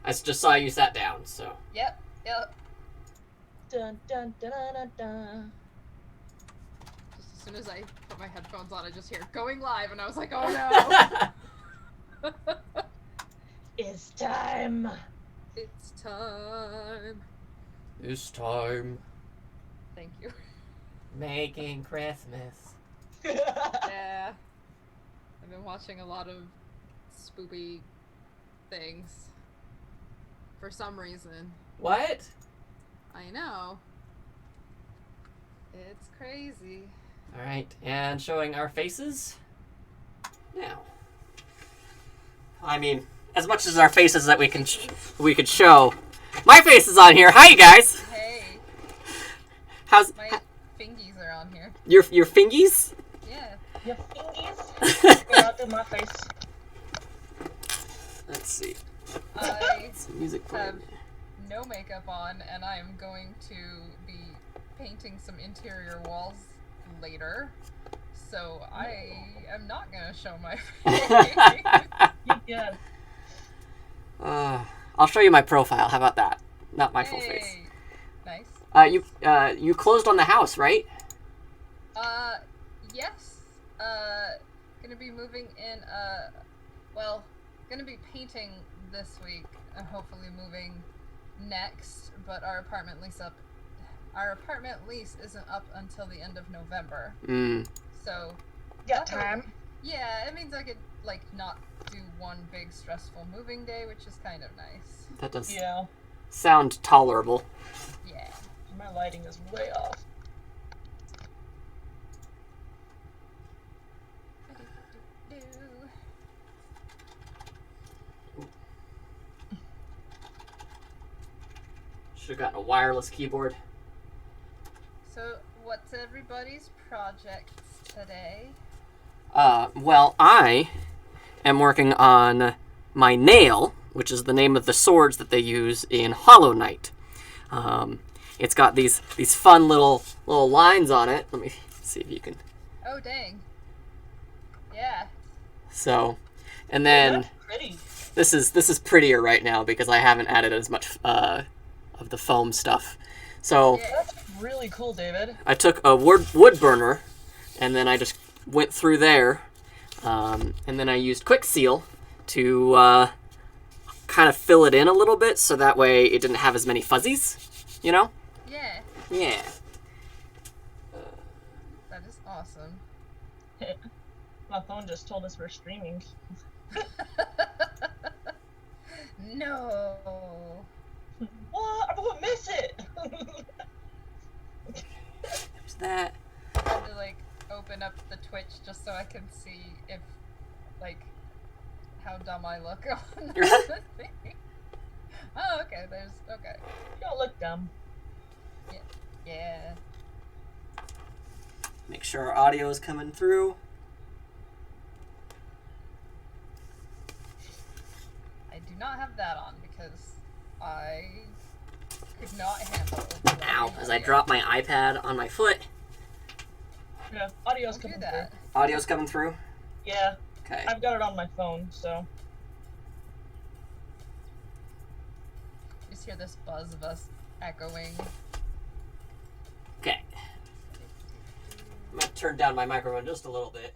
I just saw you sat down, so. Yep. Dun, dun, dun, dun, dun. Just as soon as I put my headphones on, I just hear going live, and I was like, oh no. It's time. It's time. It's time. Thank you. Making Christmas. Yeah. I've been watching a lot of spoopy things. For some reason. What? I know. It's crazy. Alright, and showing our faces now. I mean, as much as our faces that we could show. My face is on here. Hi, you guys. Hey. How's My fingies are on here. your fingies? Yeah. Your fingies? Get out of my face. Let's see. I Some music have playing. no makeup on, and I am going to be painting some interior walls later. So I am not gonna show my face. Yeah. I'll show you my profile. How about that? Not my full face. Nice. You closed on the house, right? Yes. Gonna be moving in, gonna be painting this week and hopefully moving next, but our apartment lease isn't up until the end of November. So Got time. yeah, it means I could not do one big stressful moving day, which is kind of nice. That does Yeah. sound tolerable. Yeah. My lighting is way off. Should have gotten a wireless keyboard. So what's everybody's projects today? Well, I am working on my nail, which is the name of the swords that they use in Hollow Knight. It's got these fun little lines on it. Let me see if you can. Oh dang. Yeah. So, and then That's pretty. this is prettier right now because I haven't added as much of the foam stuff. So Yeah. That's really cool, David. I took a wood burner, and then I just went through there, and then I used quick seal to kind of fill it in a little bit, so that way it didn't have as many fuzzies, you know? Yeah. Yeah. That is awesome. My phone just told us we're streaming. No. What? I won't miss it. There's that. I had to open up the Twitch just so I can see if how dumb I look on the thing. Oh, okay. Okay. You don't look dumb. Yeah. Make sure our audio is coming through. I do not have that on because I could not handle Ow, as I drop my iPad on my foot. Yeah, audio's Don't do coming that. through. Audio's coming through? Yeah, Okay. I've got it on my phone, so. Just hear this buzz of us echoing. Okay. I'm going to turn down my microphone just a little bit.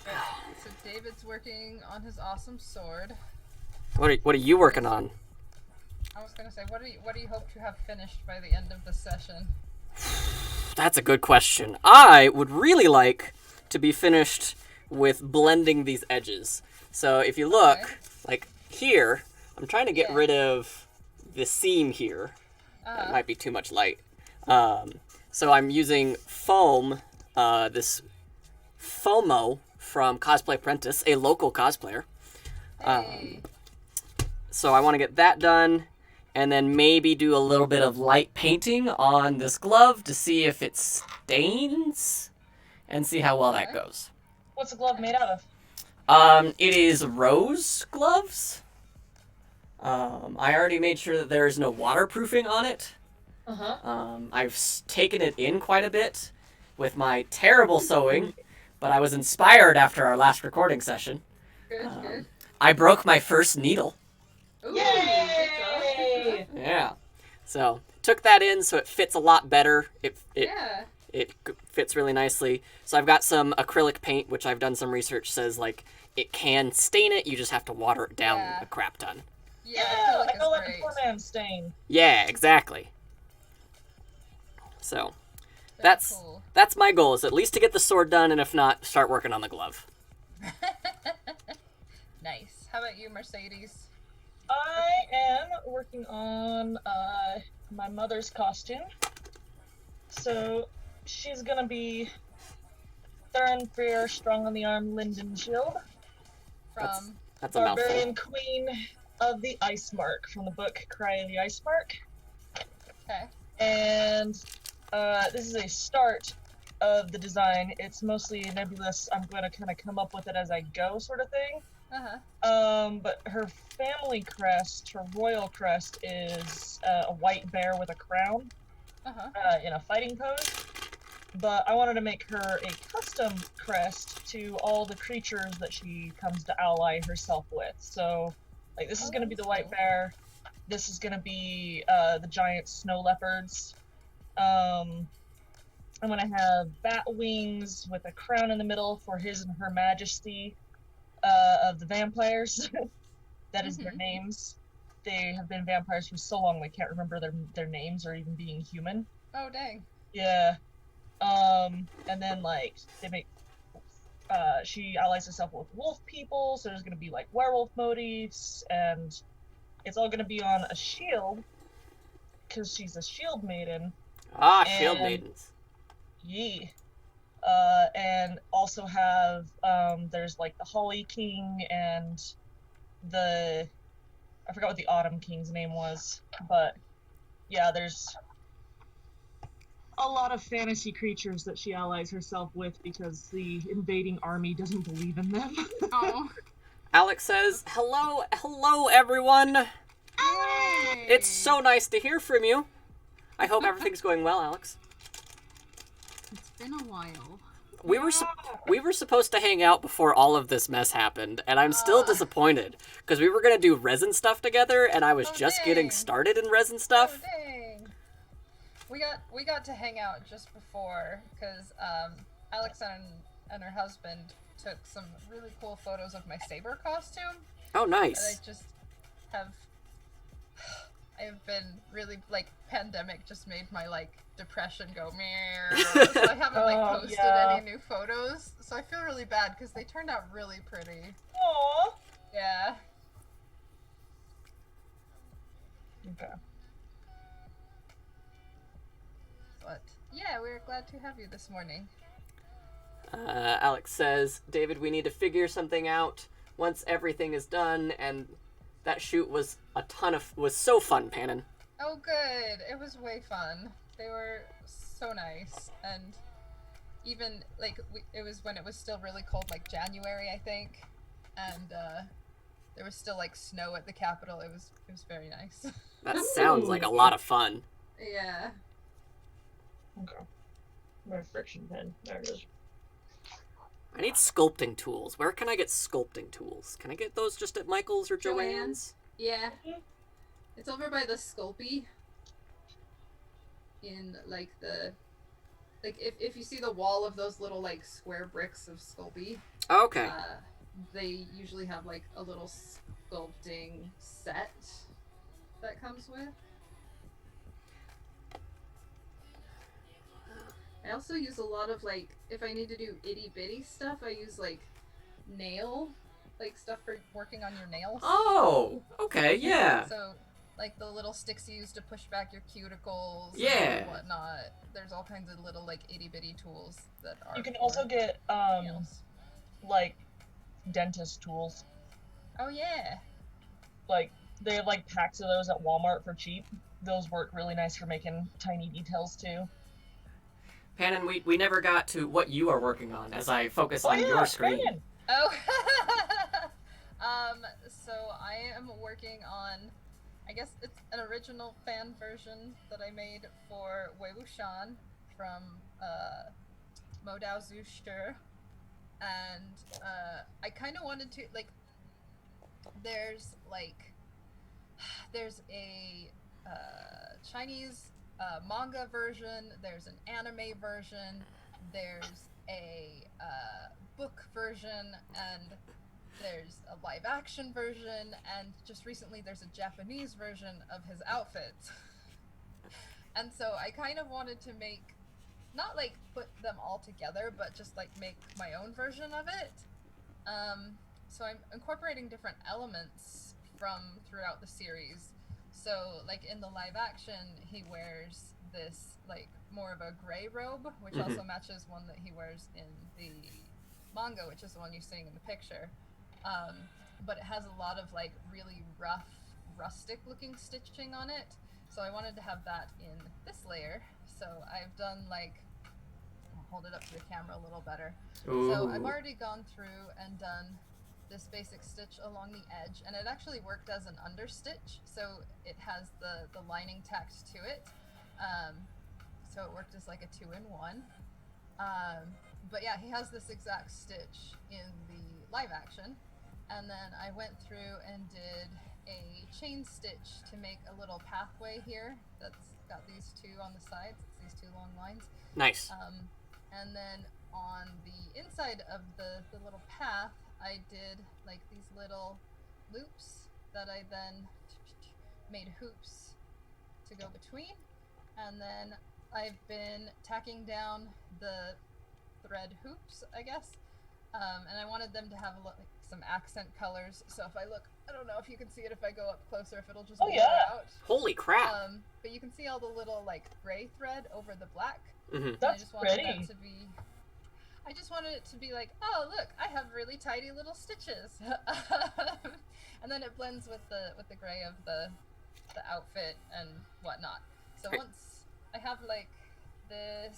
So David's working on his awesome sword. What are you working on? I was gonna say, what do you hope to have finished by the end of the session? That's a good question. I would really like to be finished with blending these edges. So if you look, like here, I'm trying to get rid of the seam here. That might be too much light. So I'm using foam, this FOMO from Cosplay Apprentice, a local cosplayer. Hey. So I want to get that done, and then maybe do a little bit of light painting on this glove to see if it stains, and see how well that goes. What's the glove made out of? It is rose gloves. I already made sure that there is no waterproofing on it. I've taken it in quite a bit with my terrible sewing, but I was inspired after our last recording session. Good, good. I broke my first needle. Ooh, Yay! Yeah. So took that in so it fits a lot better. Yeah. It fits really nicely. So I've got some acrylic paint, which I've done some research says like it can stain it. You just have to water it down Yeah. a crap ton. Yeah, I acrylic go is like a great. poor man stain. Yeah, exactly. So Very cool. that's my goal, is at least to get the sword done, and if not, start working on the glove. Nice. How about you, Mercedes? I am working on my mother's costume. So she's gonna be Thurnfair, strong on the arm, Linden Shield, From That's a mouthful. Barbarian Queen of the Ice Mark from the book Cry of the Ice Mark. okay. And this is a start of the design. It's mostly nebulous. I'm going to kind of come up with it as I go, sort of thing. But her family crest, her royal crest, is a white bear with a crown in a fighting pose. But I wanted to make her a custom crest to all the creatures that she comes to ally herself with. So, like, this is going to be the white bear. This is going to be the giant snow leopards. I'm going to have bat wings with a crown in the middle for his and her majesty of the vampires. That is their names. They have been vampires for so long they can't remember their names or even being human. Oh, dang. Yeah. And then, like, they make, she allies herself with wolf people, so there's gonna be, like, werewolf motifs, and it's all gonna be on a shield, because she's a shield maiden. Shield maidens. Yeah. And also have, there's, like, the Holly King and I forgot what the Autumn King's name was, but, yeah, there's a lot of fantasy creatures that she allies herself with because the invading army doesn't believe in them. Oh. Alex says, hello everyone. Hey. It's so nice to hear from you. I hope everything's going well, Alex. It's been a while. We were supposed to hang out before all of this mess happened, and I'm still disappointed because we were gonna do resin stuff together, and I was just getting started in resin stuff. Oh, dang. We got to hang out just before because Alex and her husband took some really cool photos of my saber costume. Oh, And nice. I've been really, like, pandemic just made my, like, depression go meh. So I haven't, like, posted any new photos. So I feel really bad because they turned out really pretty. Aww. Yeah. Okay. But, yeah, we're glad to have you this morning. Alex says, David, we need to figure something out once everything is done, and that shoot was was so fun, Pannon. Oh, good. It was way fun. They were so nice, and even, like, it was when it was still really cold, like January, I think, and there was still, like, snow at the Capitol. It was very nice. That sounds like a lot of fun. Yeah. Okay. My friction pen. There it is. I need sculpting tools. Where can I get sculpting tools? Can I get those just at Michael's or Joann's? Yeah. It's over by the Sculpey. In, like, if you see the wall of those little, like, square bricks of Sculpey, Okay. they usually have, like, a little sculpting set that comes with. I also use a lot of, like, if I need to do itty-bitty stuff, I use, like, Stuff for working on your nails. Oh, okay, yeah. So, like, the little sticks you use to push back your cuticles Yeah. and whatnot. There's all kinds of little, like, itty-bitty tools that are You can for also get, nails. like, dentist tools. Oh, yeah. Like, they have, like, packs of those at Walmart for cheap. Those work really nice for making tiny details, too. Pannon, we never got to what you are working on as I focus on your screen. Pannon. Oh. So I am working on, I guess it's an original fan version that I made for Wei Wuxian from Modao Zushi, and I kind of wanted to, like, there's a Chinese manga version, there's an anime version, there's a book version, and there's a live action version, and just recently there's a Japanese version of his outfits. And so I kind of wanted to make, not like put them all together, but just like make my own version of it. So I'm incorporating different elements from throughout the series. So like in the live action, he wears this like more of a gray robe, which also matches one that he wears in the manga, which is the one you're seeing in the picture. But it has a lot of like really rough, rustic looking stitching on it. So I wanted to have that in this layer. So I've done like, I'll hold it up to the camera a little better. Ooh. So I've already gone through and done this basic stitch along the edge, and it actually worked as an understitch. So it has the lining tacked to it. So it worked as like a 2-in-1. But yeah, he has this exact stitch in the live action. And then I went through and did a chain stitch to make a little pathway here that's got these two on the sides. It's these two long lines. Nice. And then on the inside of the little path, I did like these little loops that I then made hoops to go between. And then I've been tacking down the thread hoops, I guess. And I wanted them to have some accent colors. So if I look, I don't know if you can see it if I go up closer, if it'll just blur out. Holy crap. But you can see all the little like gray thread over the black. That's I just wanted pretty. that to be, I just wanted it to be like, oh look, I have really tidy little stitches. And then it blends with the gray of the outfit and whatnot. So once I have like this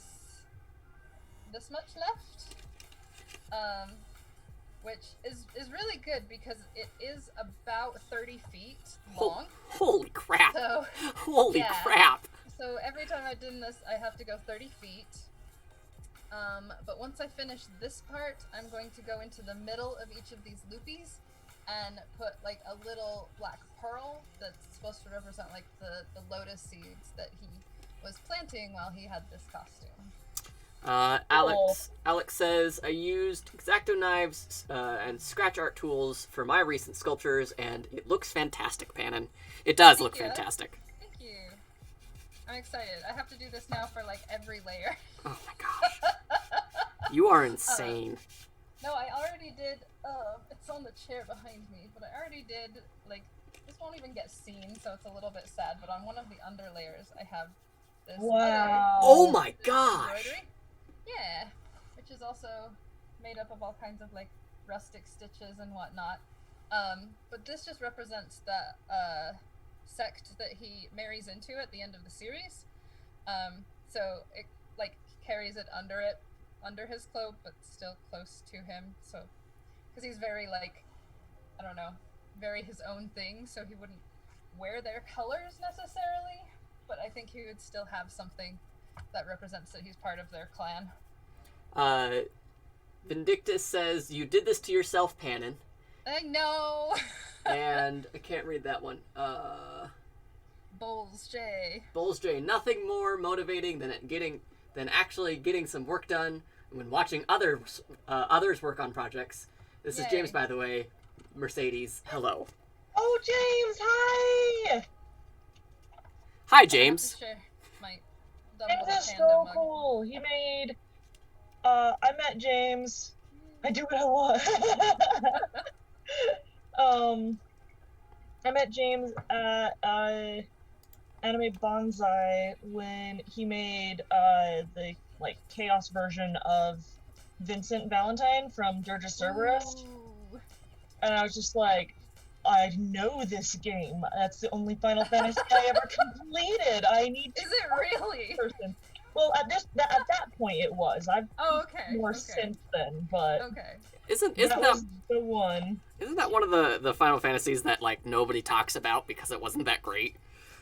much left, which is really good because it is about 30 feet long. Holy crap. So, Holy yeah. crap. So every time I do this, I have to go 30 feet. But once I finish this part, I'm going to go into the middle of each of these loopies and put like a little black pearl that's supposed to represent like the lotus seeds that he was planting while he had this costume. Alex says, I used X-Acto knives and scratch art tools for my recent sculptures, and it looks fantastic, Pannon. It does look fantastic. Thank you. I'm excited. I have to do this now for like every layer. Oh my gosh. You are insane. No, I already did, it's on the chair behind me, but I already did, like, this won't even get seen, so it's a little bit sad, but on one of the under layers, I have this Oh my gosh! embroidery. Yeah, which is also made up of all kinds of, like, rustic stitches and whatnot. But this just represents the sect that he marries into at the end of the series. So it, like, carries it under his cloak, but still close to him. So, because he's very, like, I don't know, very his own thing, so he wouldn't wear their colors necessarily, but I think he would still have something that represents that he's part of their clan. Vindictus says, you did this to yourself, Pannon. I know! And I can't read that one. Bowles J. Nothing more motivating than actually getting some work done when watching others work on projects. This is James, by the way. Mercedes, hello. Oh, James, hi! Hi, James. James is so cool. He made, I met James. I do what I want. I met James at, Anime Bonsai when he made, the, like, chaos version of Vincent Valentine from Dirge of Cerberus. Ooh. And I was just like, I know this game. That's the only Final Fantasy I ever completed. I need to. Is it really? Person. Well, at that point it was. I've more since then, but Isn't that that was the one? Isn't that one of the Final Fantasies that like nobody talks about because it wasn't that great?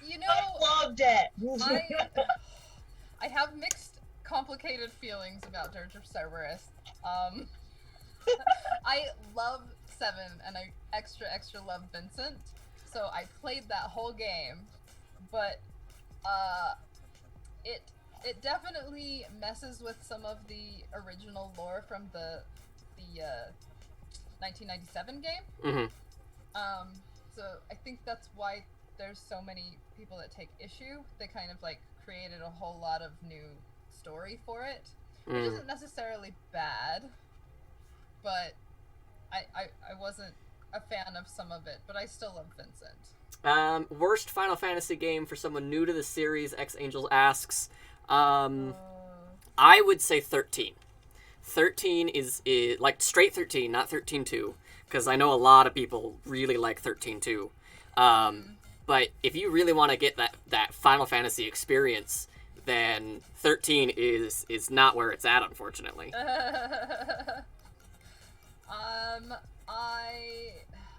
You know, I loved it. I have mixed, complicated feelings about Dirge of Cerberus. I love 7, and I extra love Vincent, so I played that whole game, but it definitely messes with some of the original lore from the 1997 game. Mm-hmm. So I think that's why there's so many people that take issue. They kind of like created a whole lot of new story for it, which isn't necessarily bad, but I wasn't a fan of some of it, but I still love Vincent. Worst Final Fantasy game for someone new to the series, X Angels asks. I would say 13. 13 is like straight 13, not 13-2, because I know a lot of people really like 13-2. But if you really want to get that Final Fantasy experience, then 13 is not where it's at, unfortunately.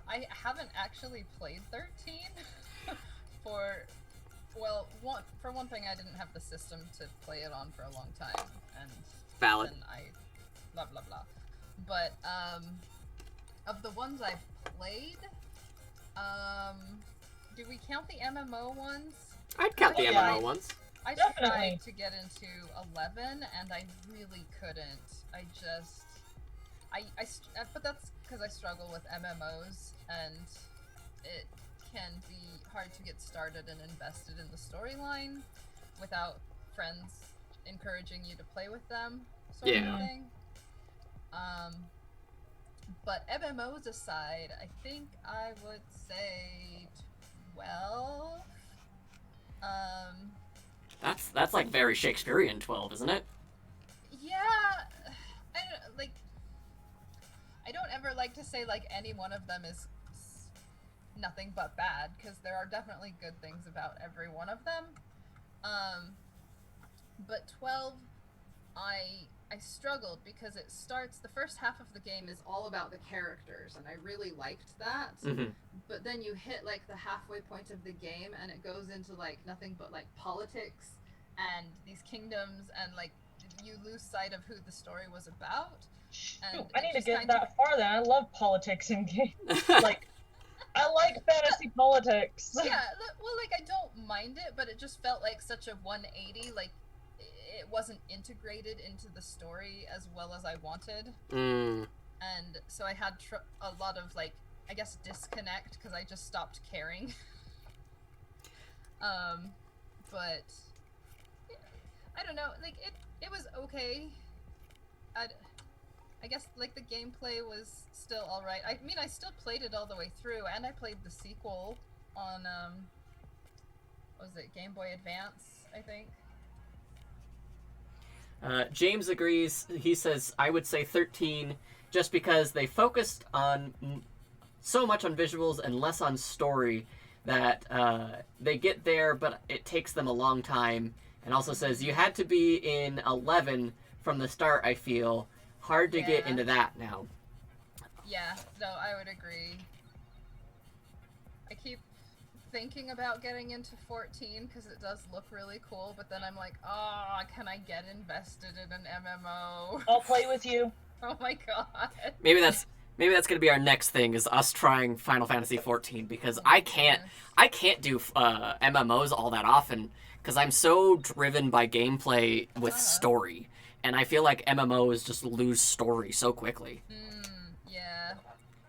I haven't actually played 13 for one thing, I didn't have the system to play it on for a long time, and Valid. then I blah blah blah. But of the ones I've played, do we count the MMO ones? I'd count the MMO ones. I Definitely. tried to get into 11, and I really couldn't. But that's because I struggle with MMOs, and it can be hard to get started and invested in the storyline without friends encouraging you to play with them, sort of thing. But MMOs aside, I think I would say 12. That's like very Shakespearean 12, isn't it? Yeah, I don't ever like to say like any one of them is nothing but bad, because there are definitely good things about every one of them. But 12, I struggled because it starts, the first half of the game is all about the characters, and I really liked that. Mm-hmm. But then you hit like the halfway point of the game, and it goes into like nothing but like politics and these kingdoms, and like you lose sight of who the story was about. And Shoot, I need to just get kind of- that far then. I love politics in games. Like, I like fantasy politics. Yeah, well, like, I don't mind it, but it just felt like such a 180, like, it wasn't integrated into the story as well as I wanted. And so I had a lot of, like, I guess disconnect, because I just stopped caring. But, I don't know, like, it was okay. I guess, like, the gameplay was still alright. I mean, I still played it all the way through, and I played the sequel on, what was it, Game Boy Advance, I think? James agrees. He says, I would say 13, just because they focused on so much on visuals and less on story that they get there, but it takes them a long time. And also says, you had to be in 11 from the start, I feel. Hard to get into that now. Yeah, no, I would agree. I keep thinking about getting into 14 because it does look really cool, but then I'm like, oh, can I get invested in an MMO? I'll play with you. Oh my god. Maybe that's gonna be our next thing, is us trying Final Fantasy 14, because I can't do MMOs all that often because I'm so driven by gameplay with story. And I feel like MMOs just lose story so quickly. Yeah.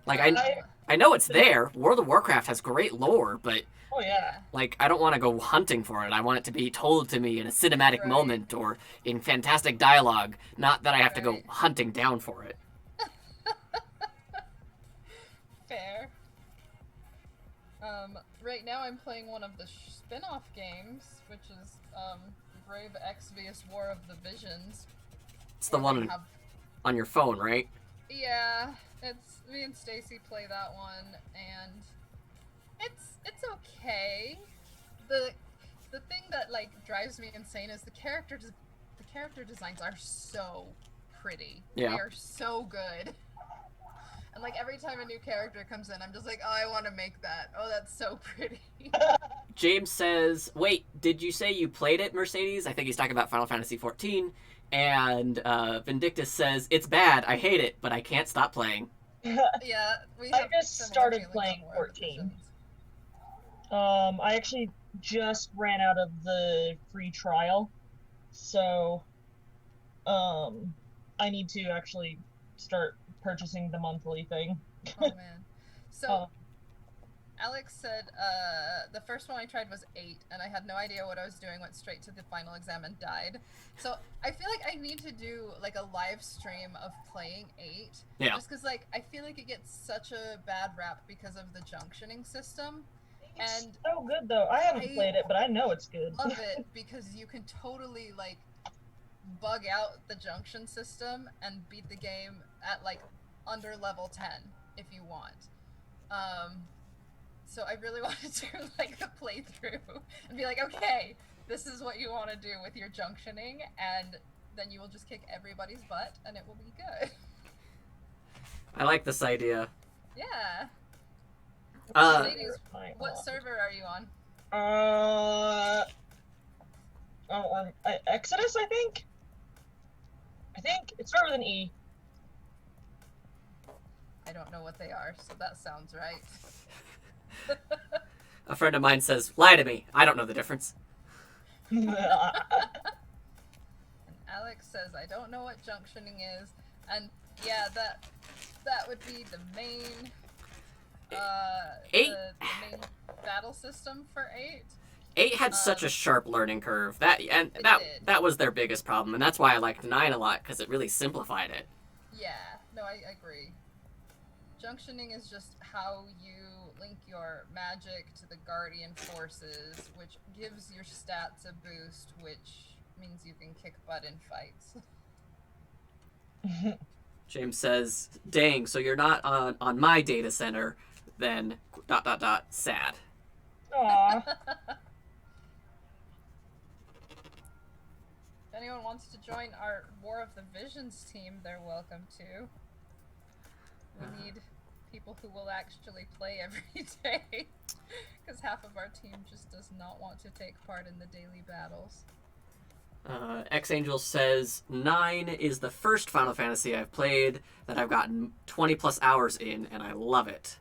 Like, I know it's there. World of Warcraft has great lore, but Oh yeah. like, I don't want to go hunting for it. I want it to be told to me in a cinematic moment or in fantastic dialogue, not that I have to go hunting down for it. Fair. Right now I'm playing one of the spin-off games, which is Brave Exvius War of the Visions. It's the one on your phone, right? Yeah, it's me and Stacy play that one, and it's okay. The thing that like drives me insane is the character designs are so pretty. Yeah. They are so good. And like every time a new character comes in, I'm just like, oh, I want to make that. Oh, that's so pretty. James says, wait, did you say you played it, Mercedes? I think he's talking about Final Fantasy 14. And Vindictus says, it's bad, I hate it, but I can't stop playing. Yeah, we I have just similar started feelings playing on War of the 14. Visions. I actually just ran out of the free trial, so I need to actually start purchasing the monthly thing. Oh man. So Um, Alex said the first one I tried was 8, and I had no idea what I was doing, went straight to the final exam and died. So I feel like I need to do like a live stream of playing 8. Yeah. Just because like I feel like it gets such a bad rap because of the junctioning system. it's And so good though. I haven't played it, but I know it's good. love it because you can totally like bug out the junction system and beat the game at like under level 10 if you want. So I really want to do like a playthrough and be like, okay, this is what you want to do with your junctioning, and then you will just kick everybody's butt and it will be good. I like this idea. Yeah. Ladies, what on. server are you on? Exodus, I think. It started with an E. I don't know what they are, so that sounds right. A friend of mine says, lie to me. I don't know the difference. And Alex says, I don't know what junctioning is. And yeah, that would be the main Eight. the main battle system for 8. 8 had such a sharp learning curve. That was their biggest problem, and that's why I liked 9 a lot, because it really simplified it. Yeah, no, I agree. Junctioning is just how you link your magic to the guardian forces, which gives your stats a boost, which means you can kick butt in fights. James says, dang, so you're not on my data center, then ... sad. Aww. If anyone wants to join our War of the Visions team, they're welcome to. We need people who will actually play every day, because half of our team just does not want to take part in the daily battles. X-Angel says, 9 is the first Final Fantasy I've played that I've gotten 20 plus hours in, and I love it.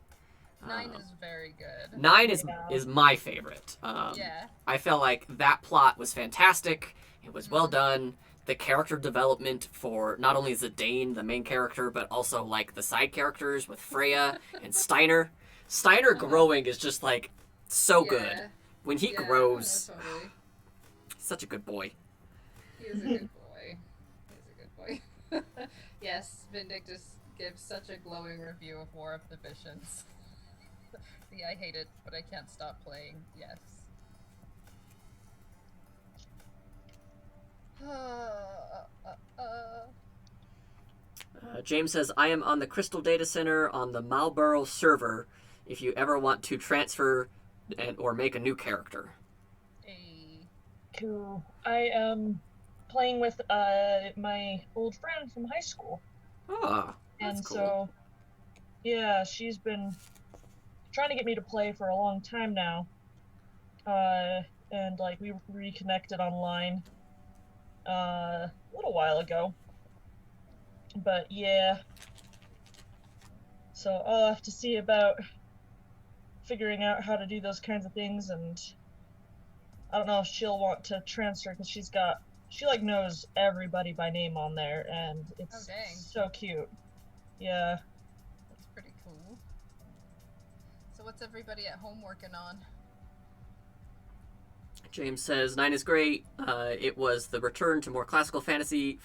9 is very good. 9 is my favorite. Yeah. I felt like that plot was fantastic. It was well done. The character development for not only Zidane, the main character, but also like the side characters with Freya and Steiner. Steiner growing is just like so good. When he grows, totally. Such a good boy. He is a good boy. He is a good boy. Yes, Vindictus gives such a glowing review of War of the Visions. I hate it, but I can't stop playing. Yes. James says, I am on the Crystal Data Center on the Marlborough server if you ever want to transfer or make a new character. Cool. I am playing with my old friend from high school. Oh, that's and cool. So, yeah, she's been trying to get me to play for a long time now. And like we reconnected online a little while ago. But yeah. So I'll have to see about figuring out how to do those kinds of things, and I don't know if she'll want to transfer because she like knows everybody by name on there, and it's so cute. Yeah. That's pretty cool. So what's everybody at home working on? James says 9 is great. It was the return to more classical fantasy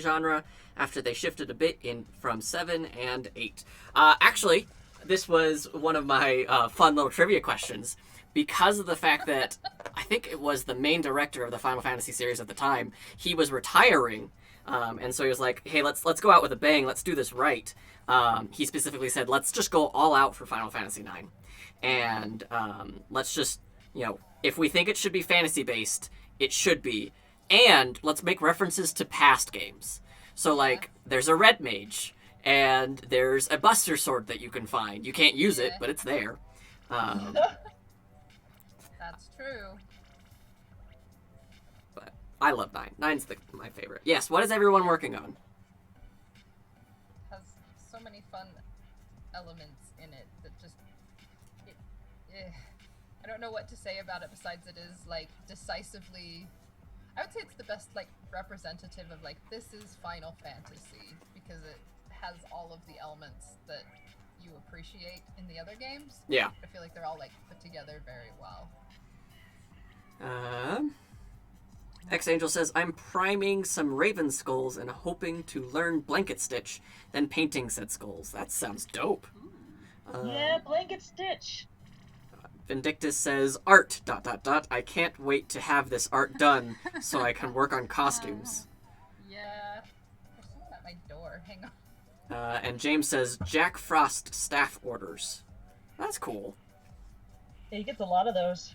genre after they shifted a bit from 7 and 8. Actually, this was one of my fun little trivia questions because of the fact that I think it was the main director of the Final Fantasy series at the time. He was retiring, and so he was like, "Hey, let's go out with a bang. Let's do this right." He specifically said, "Let's just go all out for Final Fantasy 9, and let's just, if we think it should be fantasy based, it should be, and let's make references to past games. So like, there's a red mage, and there's a Buster Sword that you can find. You can't use it, but it's there." That's true. But I love 9. 9's my favorite. Yes, what is everyone working on? Has so many fun elements in it that just I don't know what to say about it besides it is like decisively. I would say it's the best like representative of like this is Final Fantasy because it has all of the elements that you appreciate in the other games. Yeah. I feel like they're all like put together very well. X-Angel says, I'm priming some raven skulls and hoping to learn blanket stitch, then painting said skulls. That sounds dope. Yeah, blanket stitch. Vindictus says, art, ... I can't wait to have this art done so I can work on costumes. Yeah. There's someone at my door. Hang on. And James says, Jack Frost staff orders. That's cool. Yeah, he gets a lot of those.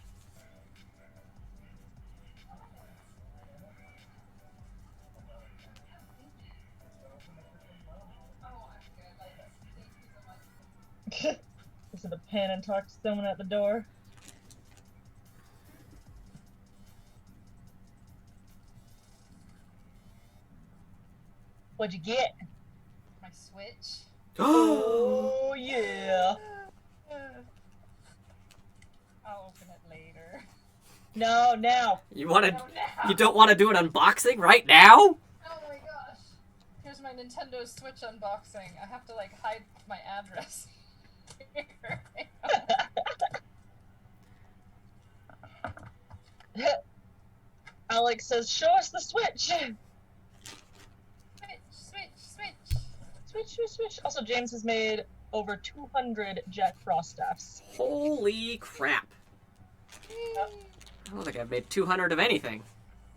Listen to Pannon talk to someone at the door. What'd you get? My Switch. Oh yeah. I'll open it later. No, now. You don't want to do an unboxing right now? Oh my gosh. Here's my Nintendo Switch unboxing. I have to like hide my address. Alex says, show us the Switch. Switch. Also, James has made over 200 Jack Frost staffs. Holy crap. I don't think I've made 200 of anything.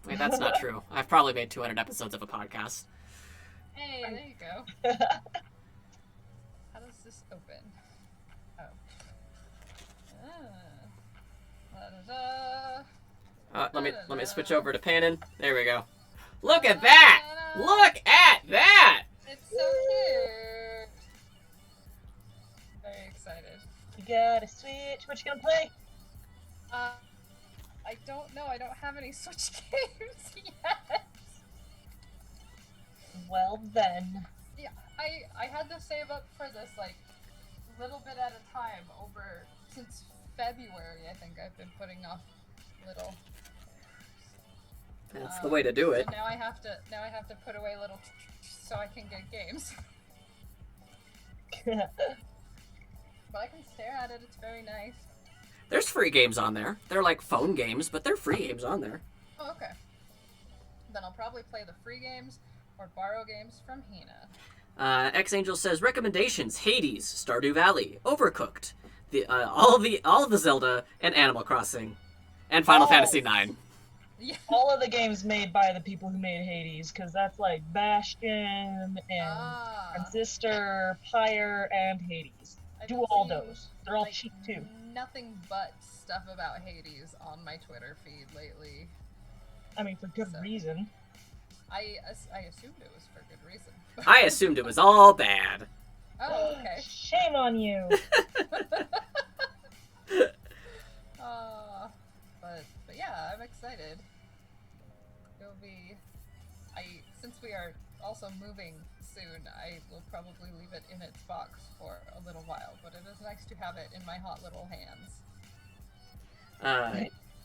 Wait, that's not true. I've probably made 200 episodes of a podcast. Hey, there you go. How does this open? Oh. Let me switch over to Pannon. There we go. Look at that! Look at that! It's so cute. Very excited. You got a Switch. What you gonna play? I don't know. I don't have any Switch games yet. Well then. Yeah, I had to save up for this like little bit at a time over since February. I think I've been putting off little. That's the way to do it. So now I have to put away little so I can get games. But I can stare at it. It's very nice. There's free games on there. They're like phone games, but they're free games on there. Oh, okay. Then I'll probably play the free games or borrow games from Hina. X-Angel says, recommendations, Hades, Stardew Valley, Overcooked, all of the Zelda, and Animal Crossing, and Final Fantasy IX. Yeah. All of the games made by the people who made Hades, because that's like Bastion and Transistor, Pyre, and Hades. Do all those. They're all cheap too. Nothing but stuff about Hades on my Twitter feed lately. I mean, for good reason. I assumed it was for good reason. I assumed it was all bad. Oh, okay. Shame on you. But yeah, I'm excited. It'll be. Since we are also moving soon, I will probably leave it in its box for a little while. But it is nice to have it in my hot little hands.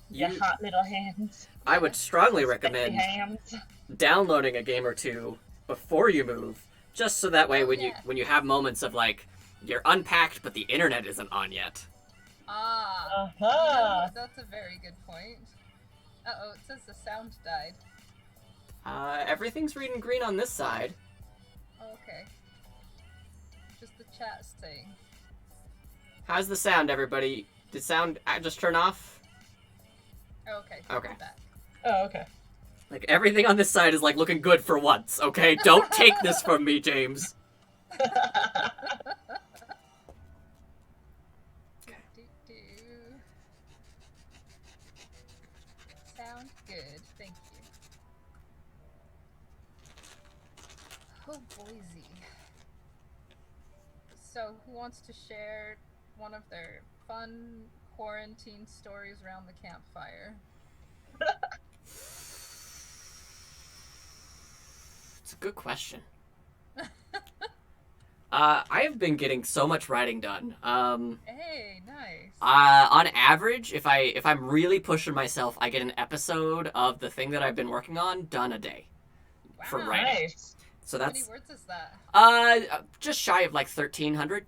Your hot little hands. I would strongly recommend hands. downloading a game or two before you move, just so that way when you have moments of like you're unpacked but the internet isn't on yet. That's a very good point. Uh-oh, it says the sound died. Everything's reading green on this side. Oh, okay. Just the chat saying. How's the sound, everybody? Did sound just turn off? Oh, okay. Okay. Oh, okay. Like, everything on this side is, like, looking good for once, okay? Don't take this from me, James. Sound good. Thank you. Oh, boysy. So, who wants to share one of their fun quarantine stories around the campfire? It's a good question. I've been getting so much writing done. Hey, nice. On average, if I'm really pushing myself, I get an episode of the thing that I've been working on done a day for Wow. writing. Nice. So How that's many words is that? just shy of like 1,300.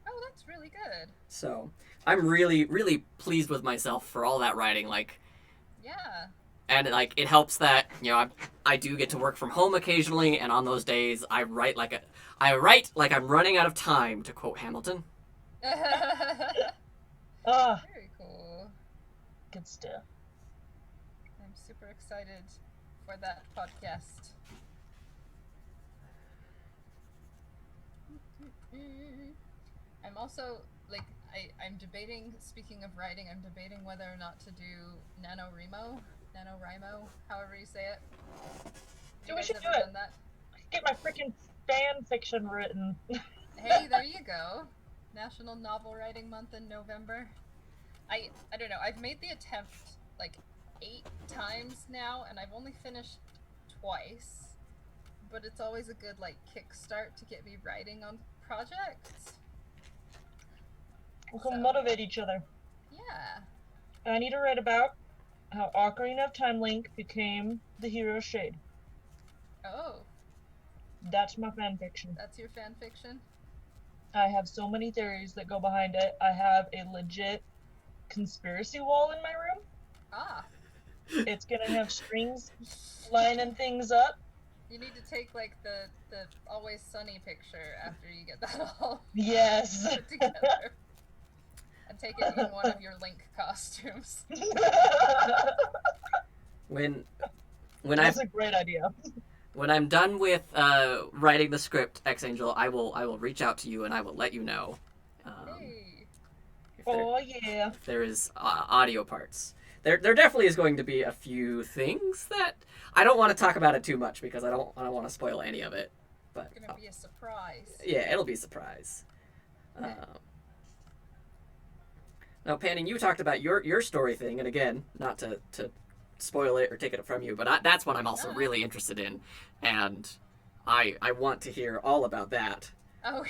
Oh, that's really good. So I'm really, really pleased with myself for all that writing. Like, Yeah. and like it helps that I do get to work from home occasionally, and on those days I write like I'm running out of time, to quote Hamilton. Ah, Very cool. good stuff. I'm super excited for that podcast. I'm also like I'm debating. Speaking of writing, I'm debating whether or not to do NaNoWriMo, however you say it. Dude, we should do it. Done that? Get my freaking fan fiction written. Hey, there you go. National Novel Writing Month in November. I don't know. I've made the attempt like 8 times now, and I've only finished twice. But it's always a good like kickstart to get me writing on projects. We can motivate each other. Yeah. I need to write about how Ocarina of Time Link became the hero Shade. Oh, That's my fan fiction. that's your fan fiction? I have so many theories that go behind it. I have a legit conspiracy wall in my room. Ah, It's gonna have strings lining things up. you need to take like the Always Sunny picture after you get that all Yes. put together. And take it in one of your Link costumes. When That's a great idea. When I'm done with writing the script, X Angel, I will reach out to you and I will let you know. Hey. If there is audio parts. There definitely is going to be a few things that I don't want to talk about it too much because I don't want to spoil any of it. But It's gonna be a surprise. yeah, it'll be a surprise. Now, Pannon, you talked about your story thing, and again, not to spoil it or take it from you, but that's what I'm also really interested in, and I want to hear all about that. Oh,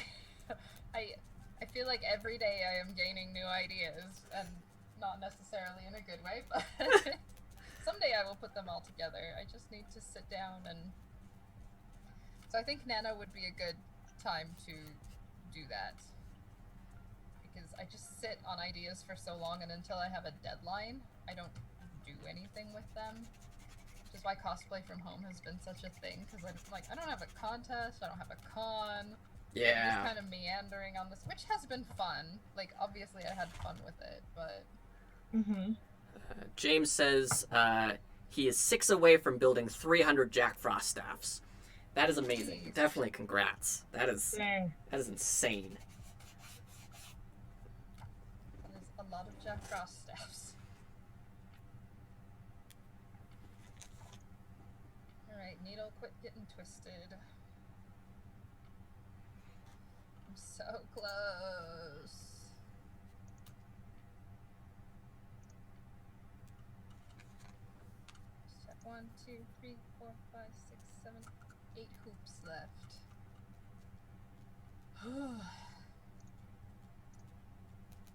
I feel like every day I am gaining new ideas, and not necessarily in a good way, but someday I will put them all together. I just need to sit down and... So I think Nano would be a good time to do that. Because I just sit on ideas for so long, and until I have a deadline, I don't do anything with them. Which is why cosplay from home has been such a thing, because I don't have a contest, I don't have a con. Yeah. I'm just kind of meandering on this, which has been fun. Like, obviously I had fun with it, but... Mm-hmm. James says he is 6 away from building 300 Jack Frost staffs. That is amazing. Jeez. Definitely congrats. That is Dang. insane. That is a lot of Jack Frost staffs. Alright, Needle, quit getting twisted. I'm so close. Step 1, 2, 3, 4, 5, 6, 7, 8 hoops left.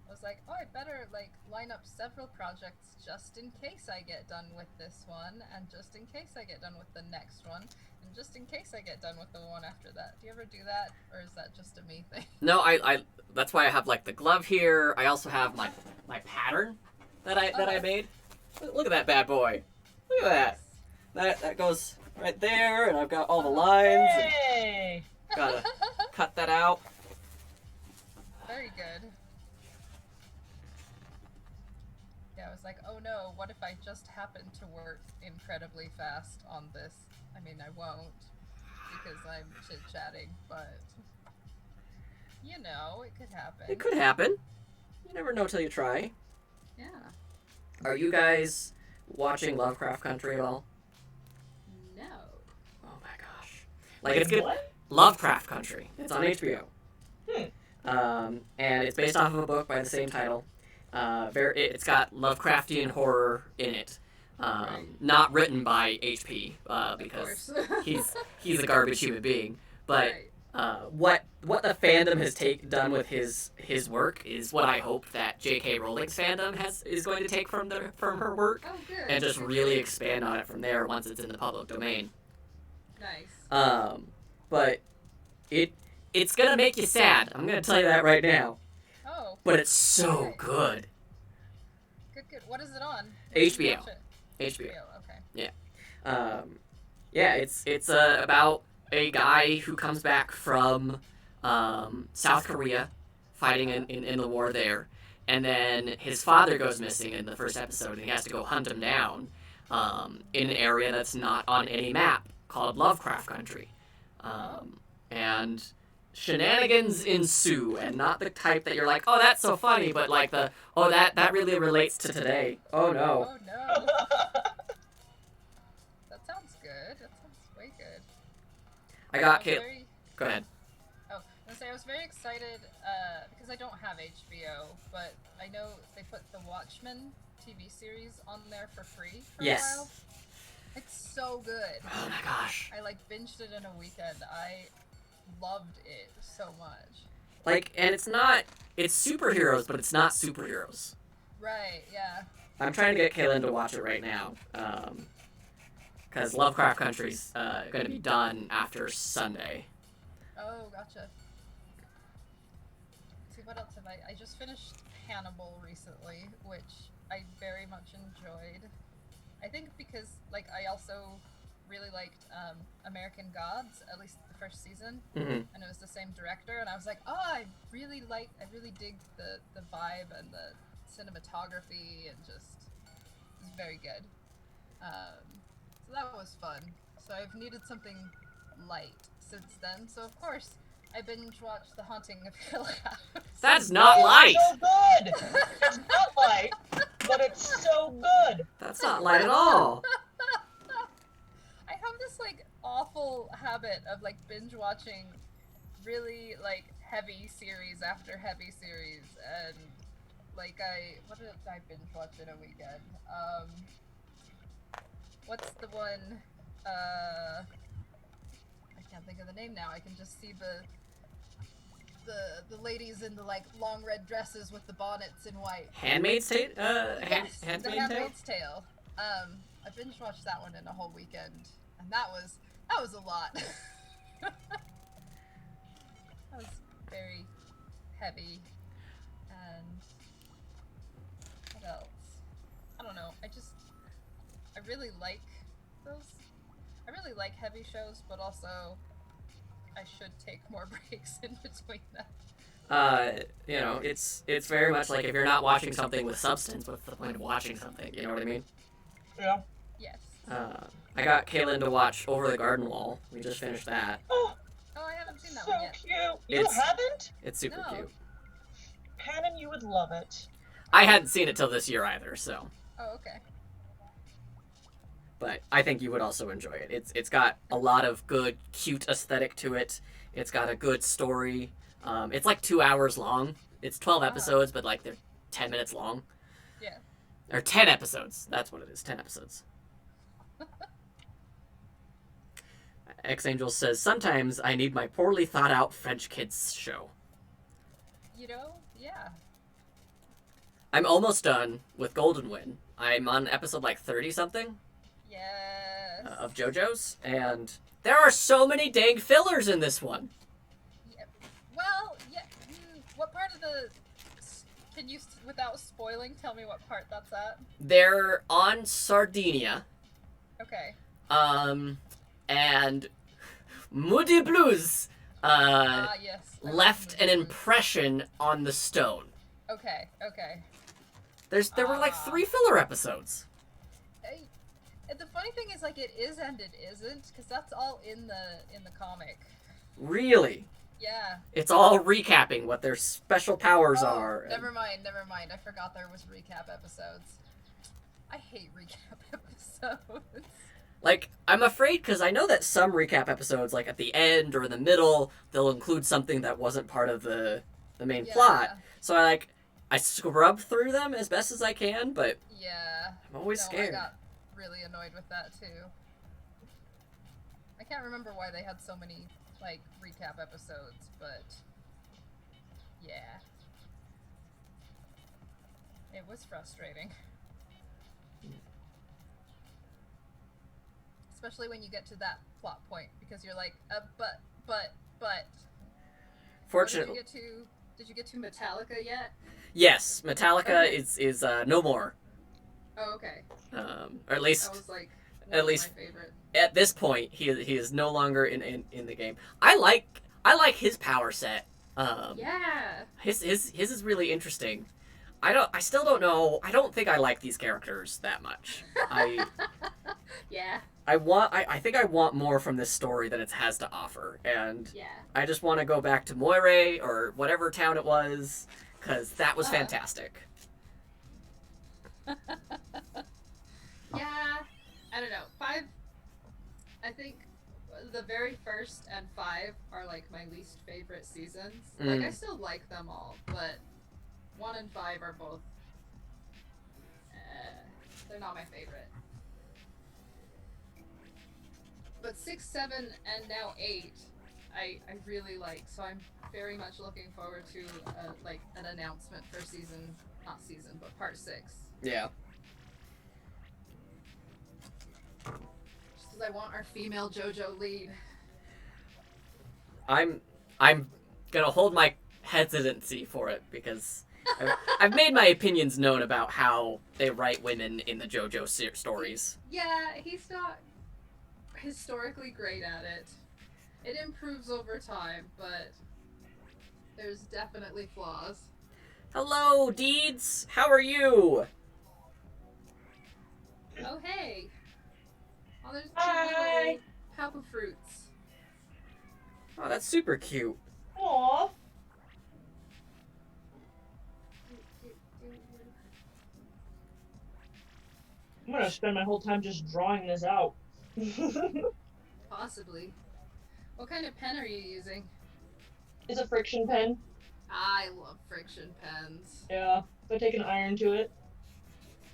I was like, oh, I better like line up several projects just in case I get done with this one, and just in case I get done with the next one, and just in case I get done with the one after that. Do you ever do that, or is that just a me thing? No, I that's why I have like the glove here. I also have my pattern that I made. Look at that bad boy. Look at that. That goes right there, and I've got all the lines. Hey! Gotta cut that out. Very good. Yeah, I was like, oh no, what if I just happen to work incredibly fast on this? I mean, I won't, because I'm chit-chatting, but... You know, it could happen. It could happen. You never know till you try. Yeah. Are you guys watching Lovecraft Country at all? No. Oh my gosh. Like, it's good. What? Lovecraft Country. It's on HBO. Hmm. And it's based off of a book by the same title. It's got Lovecraftian horror in it. Not written by HP, because Of course. he's a garbage human being. But what the fandom has done with his work is what I hope that J.K. Rowling's fandom is going to take from her work, Oh, good. and just really expand on it from there once it's in the public domain. Nice. But it's gonna make you sad. I'm gonna tell you that right now. Oh. But it's so Okay. good. Good. What is it on? HBO. Watch it. HBO. Okay. Yeah, it's about a guy who comes back from South Korea, fighting in the war there, and then his father goes missing in the first episode, and he has to go hunt him down in an area that's not on any map called Lovecraft Country, and shenanigans ensue, and not the type that you're like, oh, that's so funny, but like that really relates to today. Oh no. Oh no. That sounds good. That sounds way good. I got was Kate. very- Go ahead. Oh, I was very excited because I don't have HBO, but I know they put the Watchmen TV series on there for free for Yes. a while. It's so good. Oh my gosh. I binged it in a weekend. I loved it so much. And it's superheroes, but it's not superheroes. Right, yeah. I'm trying to get Kaylin to watch it right now. Because Lovecraft Country's going to be done after Sunday. Oh, gotcha. See, what else have I just finished Hannibal recently, which I very much enjoyed. I think because, I also really liked American Gods, at least the first season, Mm-hmm. and it was the same director, and I was like, oh, I really dig the vibe and the cinematography, and just, it was very good. So that was fun. So I've needed something light since then, so of course, I binge watched The Haunting of Hill House. That's not light! So good! It's not light, but it's so good! That's not light at all! I have this awful habit of binge watching really heavy series after heavy series, and what did I binge watch in a weekend? What's the one? I can't think of the name now. I can just see the ladies in the long red dresses with the bonnets in white. Handmaid's Tale? Yes, The Handmaid's Tale? Handmaid's Tale. I binge watched that one in a whole weekend, and that was a lot. That was very heavy. And what else? I don't know. I really like those. I really like heavy shows, but also I should take more breaks in between them. It's very much like if you're not watching something with substance, what's the point of watching something? You know what I mean? Yeah. Yes. I got Kaylin to watch Over the Garden Wall. We just finished that. Oh, Oh, I haven't seen that so one yet. cute! You It's- haven't? It's super No. cute. Pannon, you would love it. I hadn't seen it till this year either, so. Oh, okay. But I think you would also enjoy it. It's got a lot of good, cute aesthetic to it. It's got a good story. It's 2 hours long. It's 12 episodes, but they're 10 minutes long. Yeah. Or 10 episodes. That's what it is. 10 episodes. X-Angel says, sometimes I need my poorly thought out French kids show. Yeah. I'm almost done with Golden Wind. I'm on episode 30-something Yes. of JoJo's, and there are so many dang fillers in this one. Yeah. Well, yeah. What part of the? Can you, without spoiling, tell me what part that's at? They're on Sardinia, Okay. and Moody Blues Yes. I left an remember. impression on the stone. Okay. There were 3 filler episodes. And the funny thing is, it is and it isn't, because that's all in the comic. Really? Yeah. It's all recapping what their special powers Oh, are. and- Never mind. I forgot there was recap episodes. I hate recap episodes. I'm afraid, because I know that some recap episodes, at the end or in the middle, they'll include something that wasn't part of the main plot. So I scrub through them as best as I can, but Yeah. I'm always No, scared. I got really annoyed with that too. I can't remember why they had so many like recap episodes, but yeah, it was frustrating. Especially when you get to that plot point, because you're like, but. Fortunately, did you get to Metallica yet? yes, Metallica Okay. is no more. Oh, okay. Or at least, That was like at one least of my favorite. at this point, he is no longer in the game. I like his power set. Yeah. His is really interesting. I still don't know. I don't think I like these characters that much. Yeah. I think I want more from this story than it has to offer, and Yeah. I just want to go back to Moire or whatever town it was, because that was fantastic. Yeah. I don't know. 5. I think the very first and 5 are like my least favorite seasons. Like I still like them all, but 1 and 5 are both. They're not my favorite. But 6, 7, and now 8, I really like. So I'm very much looking forward to like an announcement for but part 6. Yeah. Just because I want our female JoJo lead. I'm gonna hold my hesitancy for it because I've made my opinions known about how they write women in the JoJo stories. Yeah, he's not historically great at it. It improves over time, but there's definitely flaws. Hello, Deeds. How are you? Oh, hey. Oh, there's Hi. little papa fruits. Oh, that's super cute. Aww. I'm gonna spend my whole time just drawing this out. Possibly. What kind of pen are you using? It's a friction pen. I love friction pens. Yeah. If I take an iron to it,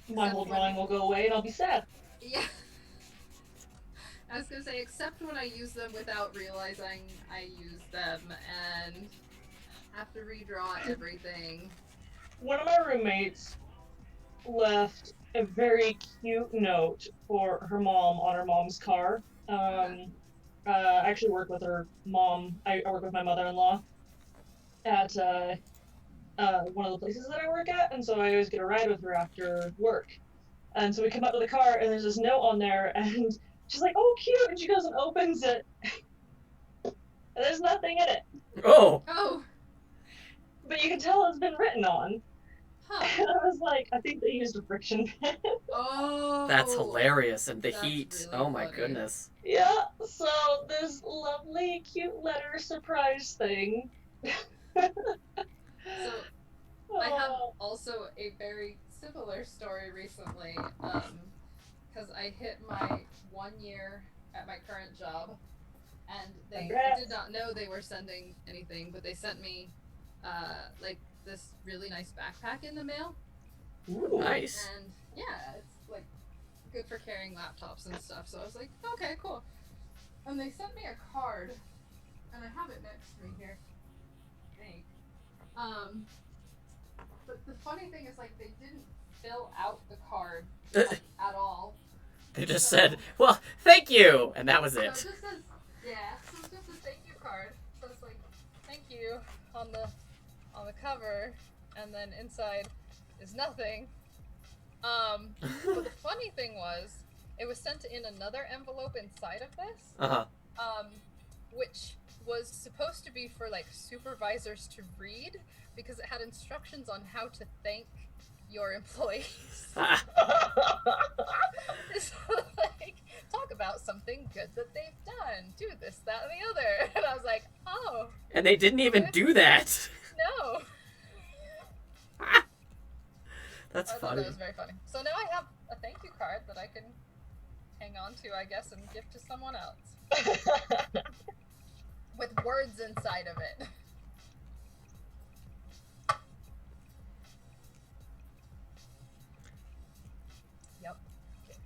my whole drawing will go away and I'll be sad. Yeah. I was gonna say, except when I use them without realizing I use them and have to redraw everything. One of my roommates left a very cute note for her mom on her mom's car. I actually work with her mom. I work with my mother-in-law at one of the places that I work at, and so I always get a ride with her after work. And so we come up to the car, and there's this note on there, and she's like, "Oh, cute!" And she goes and opens it, and there's nothing in it. Oh. Oh. But you can tell it's been written on. Huh. And I was like, I think they used a friction pen. Oh. That's hilarious, and the That's heat. really Oh my funny. goodness. Yeah, so this lovely, cute letter surprise thing. So, I have also a very similar story recently, because I hit my 1 year at my current job, and they Congrats. did not know they were sending anything, but they sent me, like, this really nice backpack in the mail. Ooh. Nice. And yeah, it's like good for carrying laptops and stuff. So I was like, okay, cool. And they sent me a card, and I have it next to me here. I think. But the funny thing is, like, they didn't fill out the card at all. They just said, "Well, thank you," and that was So it it. just says, yeah. So it's just a thank you card. So it's like, thank you on the cover, and then inside is nothing. But the funny thing was, it was sent in another envelope inside of this, which was supposed to be for like supervisors to read because it had instructions on how to thank your employees. So, like, talk about something good that they've done, do this, that, and the other. And I was like, oh. And they didn't even do that. No. That's I thought funny. that was very funny. So now I have a thank you card that I can hang on to, I guess, and give to someone else. With words inside of it. Yep. Okay.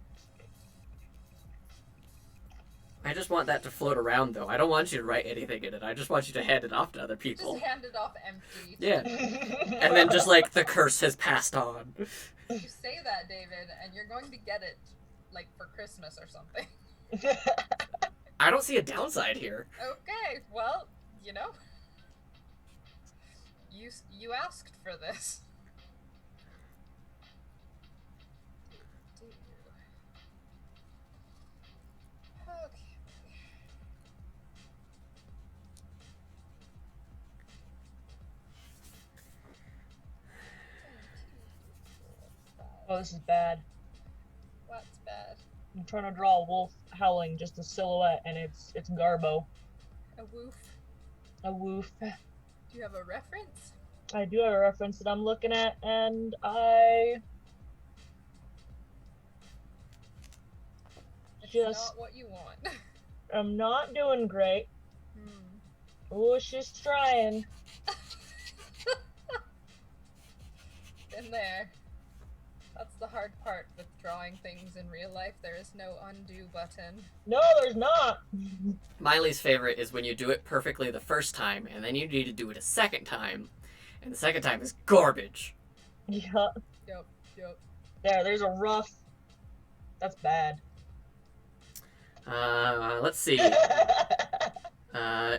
just want that to float around, though. I don't want you to write anything in it. I just want you to hand it off to other people. Just hand it off empty. Yeah. And then just, like, the curse has passed on. You say that, David, and you're going to get it, like, for Christmas or something. I don't see a downside here. Okay, well, you know. You asked for this. Okay. Oh, this is bad. What's bad? I'm trying to draw a wolf howling, just a silhouette, and it's Garbo. A woof. A woof. Do you have a reference? I do have a reference that I'm looking at, and It's just not what you want. I'm not doing great. Oh, she's trying. Been there. That's the hard part with drawing things in real life. There is no undo button. No, there's not. Miley's favorite is when you do it perfectly the first time, and then you need to do it a second time, and the second time is garbage. Yeah. Yep. There's a rough. That's bad. Let's see.